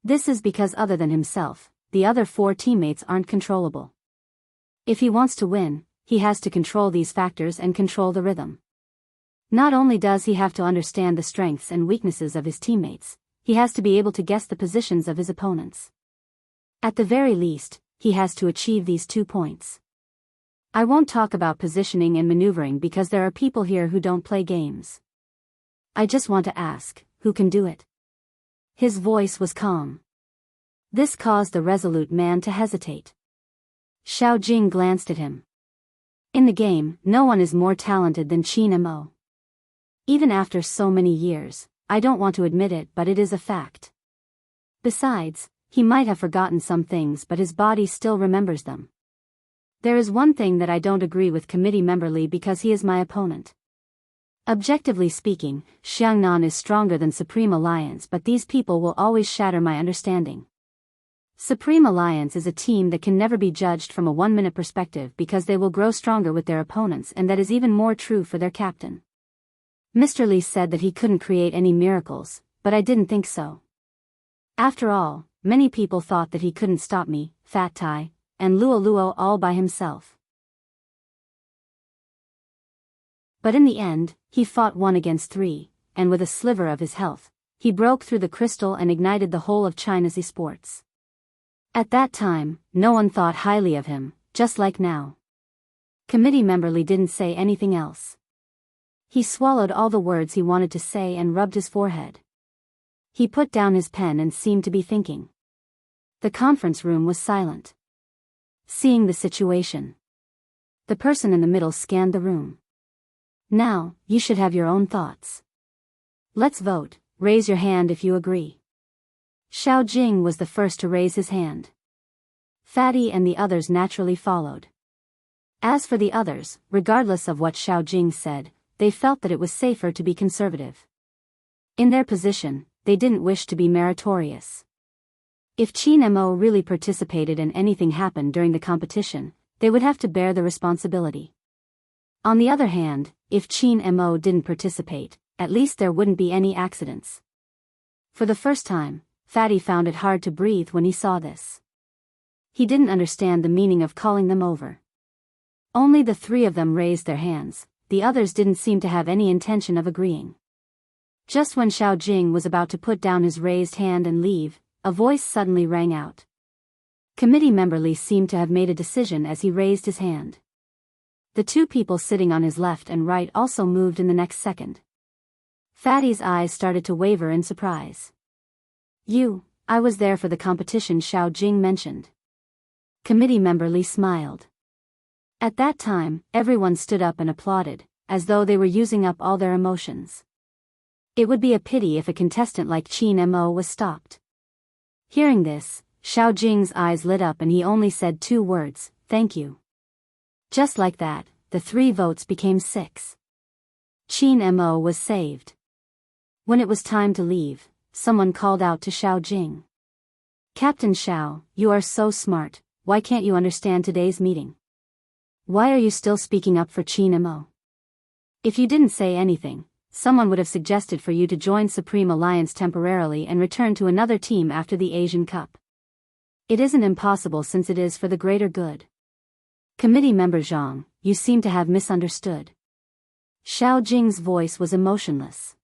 This is because other than himself, the other 4 teammates aren't controllable. If he wants to win, he has to control these factors and control the rhythm. Not only does he have to understand the strengths and weaknesses of his teammates, he has to be able to guess the positions of his opponents. At the very least, he has to achieve these 2 points. I won't talk about positioning and maneuvering because there are people here who don't play games. I just want to ask, who can do it? His voice was calm. This caused the resolute man to hesitate. Xiao Jing glanced at him. In the game, no one is more talented than Qin Mo. Even after so many years, I don't want to admit it, but it is a fact. Besides, he might have forgotten some things, but his body still remembers them. There is one thing that I don't agree with committee member Li because he is my opponent. Objectively speaking, Xiangnan is stronger than Supreme Alliance, but these people will always shatter my understanding. Supreme Alliance is a team that can never be judged from a 1-minute perspective because they will grow stronger with their opponents, and that is even more true for their captain. Mr. Li said that he couldn't create any miracles, but I didn't think so. After all, many people thought that he couldn't stop me, Fat Tai, and Luo Luo all by himself. But in the end, he fought 1 against 3, and with a sliver of his health, he broke through the crystal and ignited the whole of China's esports. At that time, no one thought highly of him, just like now. Committee member Li didn't say anything else. He swallowed all the words he wanted to say and rubbed his forehead. He put down his pen and seemed to be thinking. The conference room was silent. Seeing the situation, the person in the middle scanned the room. Now, you should have your own thoughts. Let's vote, raise your hand if you agree. Xiao Jing was the first to raise his hand. Fatty and the others naturally followed. As for the others, regardless of what Xiao Jing said, they felt that it was safer to be conservative. In their position, they didn't wish to be meritorious. If Qin Mo really participated and anything happened during the competition, they would have to bear the responsibility. On the other hand, if Qin Mo didn't participate, at least there wouldn't be any accidents. For the first time, Fatty found it hard to breathe when he saw this. He didn't understand the meaning of calling them over. Only the three of them raised their hands, the others didn't seem to have any intention of agreeing. Just when Xiao Jing was about to put down his raised hand and leave, a voice suddenly rang out. Committee member Li seemed to have made a decision as he raised his hand. The two people sitting on his left and right also moved in the next second. Fatty's eyes started to waver in surprise. I was there for the competition, Xiao Jing mentioned. Committee member Li smiled. At that time, everyone stood up and applauded, as though they were using up all their emotions. It would be a pity if a contestant like Qin Mo was stopped. Hearing this, Xiao Jing's eyes lit up and he only said 2 words, thank you. Just like that, the 3 votes became 6. Qin Mo was saved. When it was time to leave, someone called out to Xiao Jing. Captain Xiao, you are so smart, why can't you understand today's meeting? Why are you still speaking up for Qin Mo? If you didn't say anything, someone would have suggested for you to join Supreme Alliance temporarily and return to another team after the Asian Cup. It isn't impossible since it is for the greater good. Committee member Zhang, you seem to have misunderstood. Xiao Jing's voice was emotionless.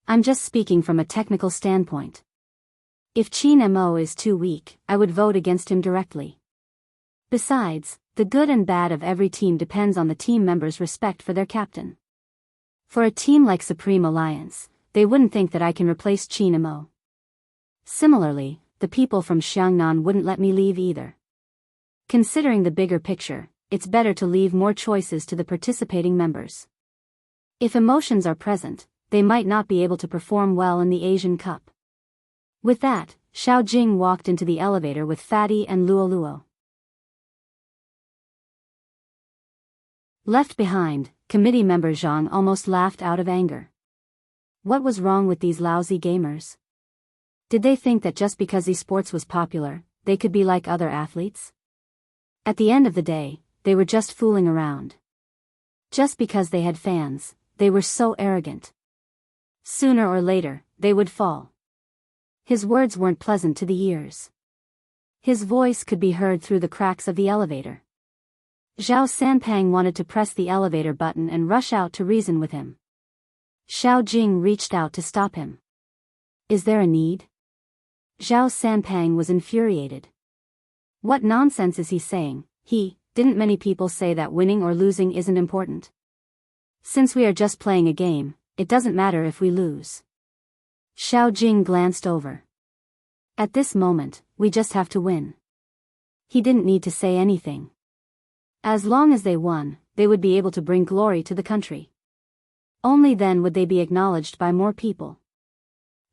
I'm just speaking from a technical standpoint. If Qin Mo is too weak, I would vote against him directly. Besides, the good and bad of every team depends on the team members' respect for their captain. For a team like Supreme Alliance, they wouldn't think that I can replace Qin Mo. Similarly, the people from Xiangnan wouldn't let me leave either. Considering the bigger picture, it's better to leave more choices to the participating members. If emotions are present, they might not be able to perform well in the Asian Cup. With that, Xiao Jing walked into the elevator with Fatty and Luo Luo. Left behind, committee member Zhang almost laughed out of anger. What was wrong with these lousy gamers? Did they think that just because esports was popular, they could be like other athletes? At the end of the day, they were just fooling around. Just because they had fans, they were so arrogant. Sooner or later, they would fall. His words weren't pleasant to the ears. His voice could be heard through the cracks of the elevator. Zhao Sanpang wanted to press the elevator button and rush out to reason with him. Xiao Jing reached out to stop him. Is there a need? Zhao Sanpang was infuriated. What nonsense is he saying? Didn't many people say that winning or losing isn't important? Since we are just playing a game, it doesn't matter if we lose. Xiao Jing glanced over. At this moment, we just have to win. He didn't need to say anything. As long as they won, they would be able to bring glory to the country. Only then would they be acknowledged by more people.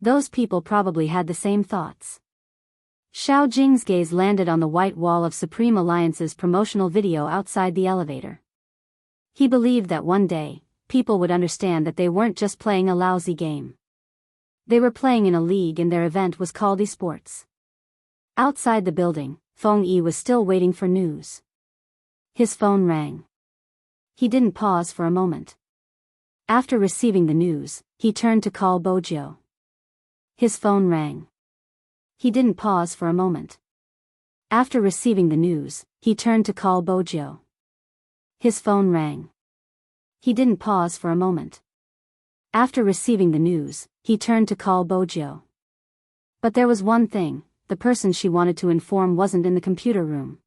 Those people probably had the same thoughts. Xiao Jing's gaze landed on the white wall of Supreme Alliance's promotional video outside the elevator. He believed that one day, people would understand that they weren't just playing a lousy game. They were playing in a league and their event was called esports. Outside the building, Feng Yi was still waiting for news. His phone rang. He didn't pause for a moment. After receiving the news, he turned to call Bojiu. His phone rang. He didn't pause for a moment. After receiving the news, he turned to call Bojiu. His phone rang. He didn't pause for a moment. After receiving the news, he turned to call Bojiu. But there was one thing, the person she wanted to inform wasn't in the computer room.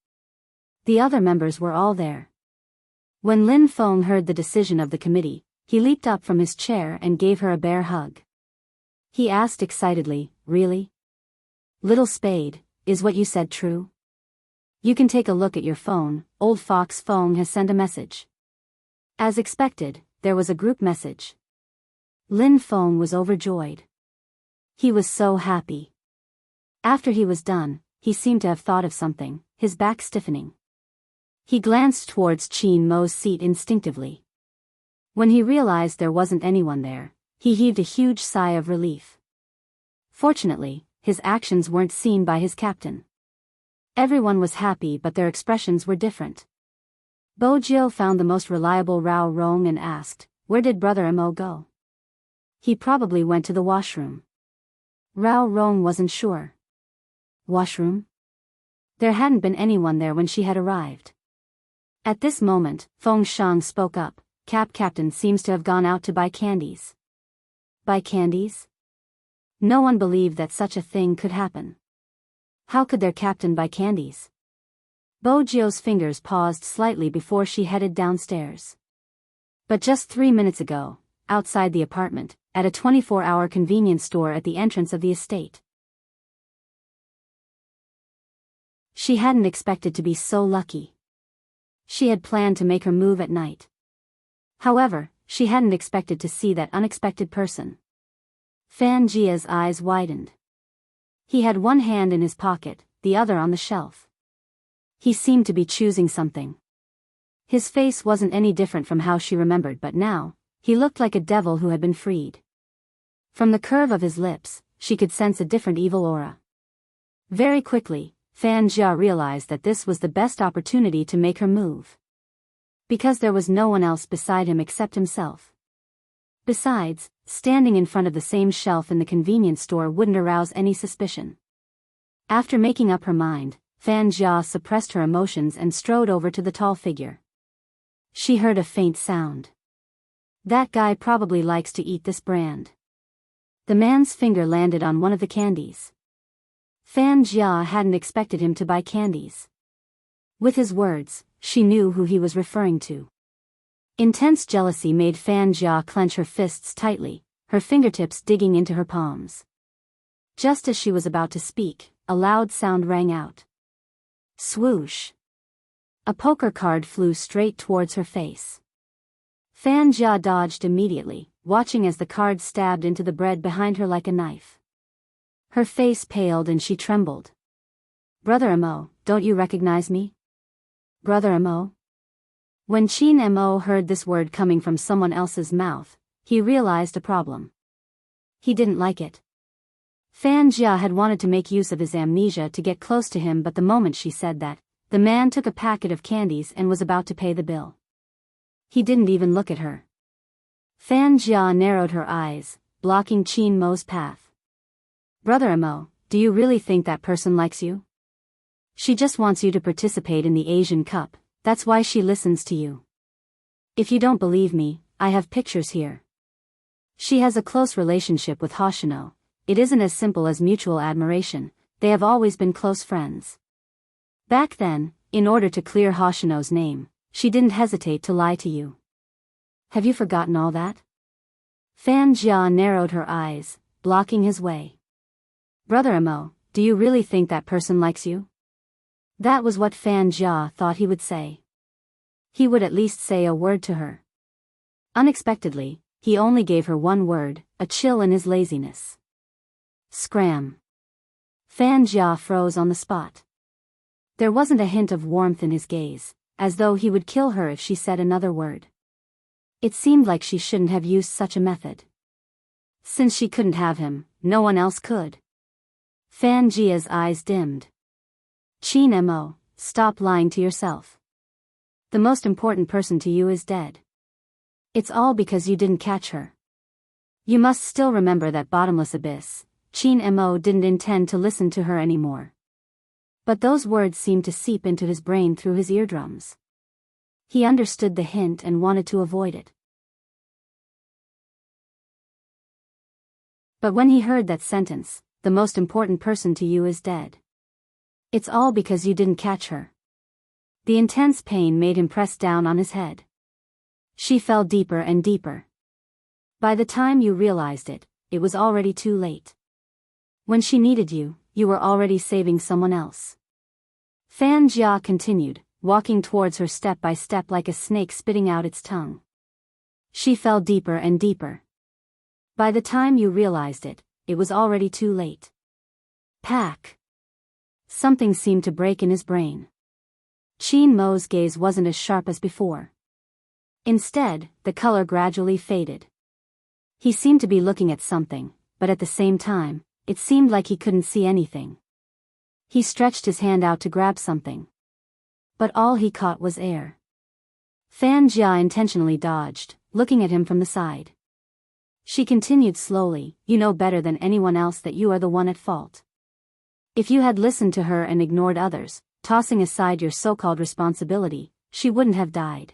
The other members were all there. When Lin Feng heard the decision of the committee, he leaped up from his chair and gave her a bear hug. He asked excitedly, really? Little Spade, is what you said true? You can take a look at your phone, old Fox Feng has sent a message. As expected, there was a group message. Lin Feng was overjoyed. He was so happy. After he was done, he seemed to have thought of something, his back stiffening. He glanced towards Qin Mo's seat instinctively. When he realized there wasn't anyone there, he heaved a huge sigh of relief. Fortunately, his actions weren't seen by his captain. Everyone was happy but their expressions were different. Bojiu found the most reliable Rao Rong and asked, where did Brother Mo go? He probably went to the washroom. Rao Rong wasn't sure. Washroom? There hadn't been anyone there when she had arrived. At this moment, Feng Shang spoke up. Captain seems to have gone out to buy candies. Buy candies? No one believed that such a thing could happen. How could their captain buy candies? Bo Jio's fingers paused slightly before she headed downstairs. But just 3 minutes ago, outside the apartment, at a 24-hour convenience store at the entrance of the estate. She hadn't expected to be so lucky. She had planned to make her move at night. However, she hadn't expected to see that unexpected person. Fan Jia's eyes widened. He had one hand in his pocket, the other on the shelf. He seemed to be choosing something. His face wasn't any different from how she remembered, but now, he looked like a devil who had been freed. From the curve of his lips, she could sense a different evil aura. Very quickly, Fan Jia realized that this was the best opportunity to make her move. Because there was no one else beside him except himself. Besides, standing in front of the same shelf in the convenience store wouldn't arouse any suspicion. After making up her mind, Fan Jia suppressed her emotions and strode over to the tall figure. She heard a faint sound. That guy probably likes to eat this brand. The man's finger landed on one of the candies. Fan Jia hadn't expected him to buy candies. With his words, she knew who he was referring to. Intense jealousy made Fan Jia clench her fists tightly, her fingertips digging into her palms. Just as she was about to speak, a loud sound rang out. Swoosh! A poker card flew straight towards her face. Fan Jia dodged immediately, watching as the card stabbed into the bread behind her like a knife. Her face paled and she trembled. Brother Mo, don't you recognize me? Brother Mo? When Qin Mo heard this word coming from someone else's mouth, he realized a problem. He didn't like it. Fan Jia had wanted to make use of his amnesia to get close to him, but the moment she said that, the man took a packet of candies and was about to pay the bill. He didn't even look at her. Fan Jia narrowed her eyes, blocking Qin Mo's path. Brother Mo, do you really think that person likes you? She just wants you to participate in the Asian Cup, that's why she listens to you. If you don't believe me, I have pictures here. She has a close relationship with Hoshino. It isn't as simple as mutual admiration, they have always been close friends. Back then, in order to clear Hoshino's name, she didn't hesitate to lie to you. Have you forgotten all that? Fan Jia narrowed her eyes, blocking his way. Brother Mo, do you really think that person likes you? That was what Fan Jia thought he would say. He would at least say a word to her. Unexpectedly, he only gave her one word, a chill in his laziness. Scram. Fan Jia froze on the spot. There wasn't a hint of warmth in his gaze, as though he would kill her if she said another word. It seemed like she shouldn't have used such a method. Since she couldn't have him, no one else could. Fan Jia's eyes dimmed. Qin Mo, stop lying to yourself. The most important person to you is dead. It's all because you didn't catch her. You must still remember that bottomless abyss. Qin Mo didn't intend to listen to her anymore. But those words seemed to seep into his brain through his eardrums. He understood the hint and wanted to avoid it. But when he heard that sentence, the most important person to you is dead. It's all because you didn't catch her. The intense pain made him press down on his head. She fell deeper and deeper. By the time you realized it, it was already too late. When she needed you, you were already saving someone else. Fan Jia continued, walking towards her step by step like a snake spitting out its tongue. She fell deeper and deeper. By the time you realized it, it was already too late. Pack. Something seemed to break in his brain. Qin Mo's gaze wasn't as sharp as before. Instead, the color gradually faded. He seemed to be looking at something, but at the same time, it seemed like he couldn't see anything. He stretched his hand out to grab something. But all he caught was air. Fan Jia intentionally dodged, looking at him from the side. She continued slowly, you know better than anyone else that you are the one at fault. If you had listened to her and ignored others, tossing aside your so-called responsibility, she wouldn't have died.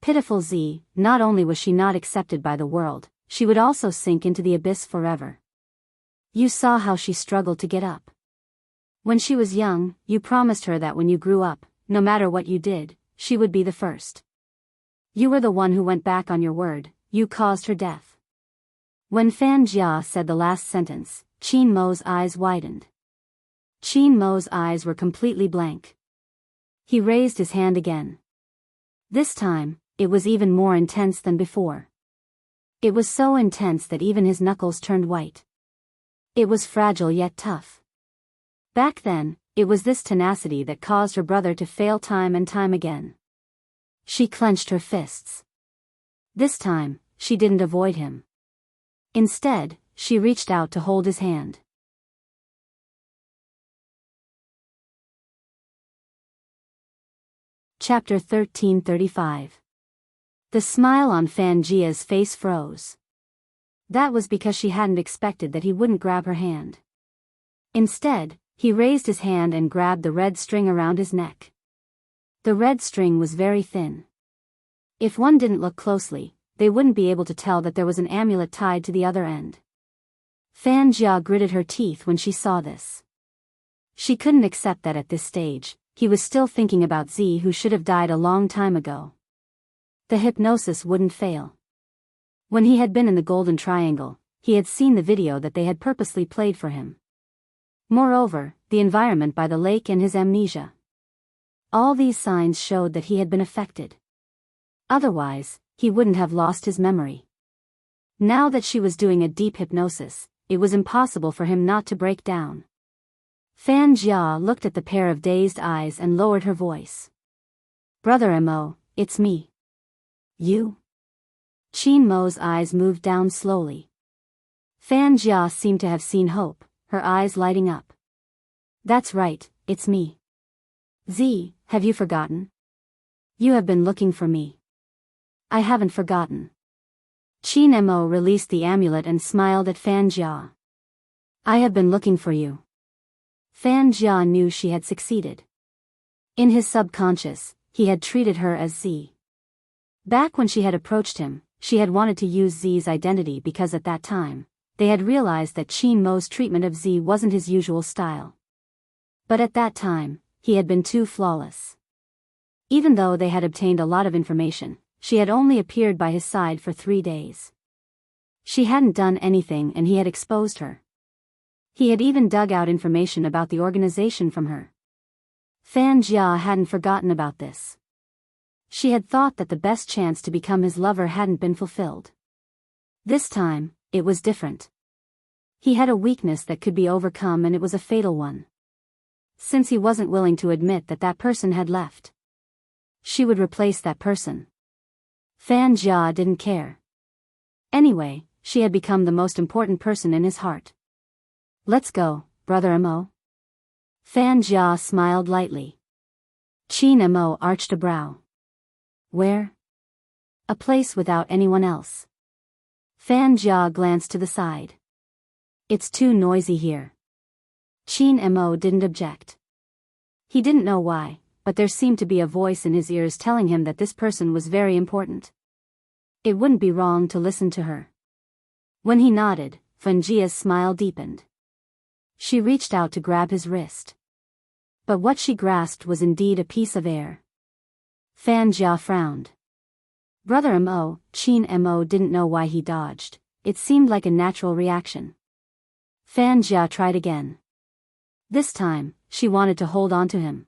Pitiful Z, not only was she not accepted by the world, she would also sink into the abyss forever. You saw how she struggled to get up. When she was young, you promised her that when you grew up, no matter what you did, she would be the first. You were the one who went back on your word, you caused her death. When Fan Jia said the last sentence, Qin Mo's eyes widened. Qin Mo's eyes were completely blank. He raised his hand again. This time, it was even more intense than before. It was so intense that even his knuckles turned white. It was fragile yet tough. Back then, it was this tenacity that caused her brother to fail time and time again. She clenched her fists. This time, she didn't avoid him. Instead, she reached out to hold his hand. Chapter 1335. The smile on Fan Jia's face froze. That was because she hadn't expected that he wouldn't grab her hand. Instead, he raised his hand and grabbed the red string around his neck. The red string was very thin. If one didn't look closely, they wouldn't be able to tell that there was an amulet tied to the other end. Fan Jia gritted her teeth when she saw this. She couldn't accept that at this stage, he was still thinking about Z, who should have died a long time ago. The hypnosis wouldn't fail. When he had been in the Golden Triangle, he had seen the video that they had purposely played for him. Moreover, the environment by the lake and his amnesia. All these signs showed that he had been affected. Otherwise, he wouldn't have lost his memory. Now that she was doing a deep hypnosis, it was impossible for him not to break down. Fan Jia looked at the pair of dazed eyes and lowered her voice. Brother Mo, it's me. You? Qin Mo's eyes moved down slowly. Fan Jia seemed to have seen hope, her eyes lighting up. That's right, it's me. Z, have you forgotten? You have been looking for me. I haven't forgotten. Qin Mo released the amulet and smiled at Fan Jia. I have been looking for you. Fan Jia knew she had succeeded. In his subconscious, he had treated her as Z. Back when she had approached him, she had wanted to use Z's identity because at that time, they had realized that Qin Mo's treatment of Z wasn't his usual style. But at that time, he had been too flawless. Even though they had obtained a lot of information, she had only appeared by his side for 3 days. She hadn't done anything and he had exposed her. He had even dug out information about the organization from her. Fan Jia hadn't forgotten about this. She had thought that the best chance to become his lover hadn't been fulfilled. This time, it was different. He had a weakness that could be overcome and it was a fatal one. Since he wasn't willing to admit that that person had left, she would replace that person. Fan Jia didn't care. Anyway, she had become the most important person in his heart. Let's go, Brother Mo. Fan Jia smiled lightly. Qin Mo arched a brow. Where? A place without anyone else. Fan Jia glanced to the side. It's too noisy here. Qin Mo didn't object. He didn't know why, but there seemed to be a voice in his ears telling him that this person was very important. It wouldn't be wrong to listen to her. When he nodded, Fan Jia's smile deepened. She reached out to grab his wrist. But what she grasped was indeed a piece of air. Fan Jia frowned. Brother Mo, Qin Mo didn't know why he dodged. It seemed like a natural reaction. Fan Jia tried again. This time, she wanted to hold on to him.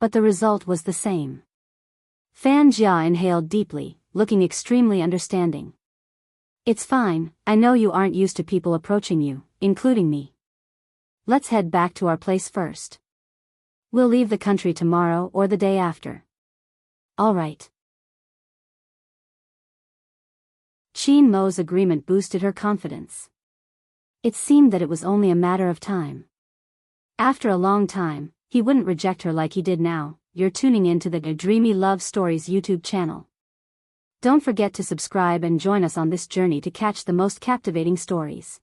But the result was the same. Fan Jia inhaled deeply, looking extremely understanding. It's fine, I know you aren't used to people approaching you, including me. Let's head back to our place first. We'll leave the country tomorrow or the day after. All right. Qin Mo's agreement boosted her confidence. It seemed that it was only a matter of time. After a long time, he wouldn't reject her like he did now. You're tuning into the Dreamy Love Stories YouTube channel. Don't forget to subscribe and join us on this journey to catch the most captivating stories.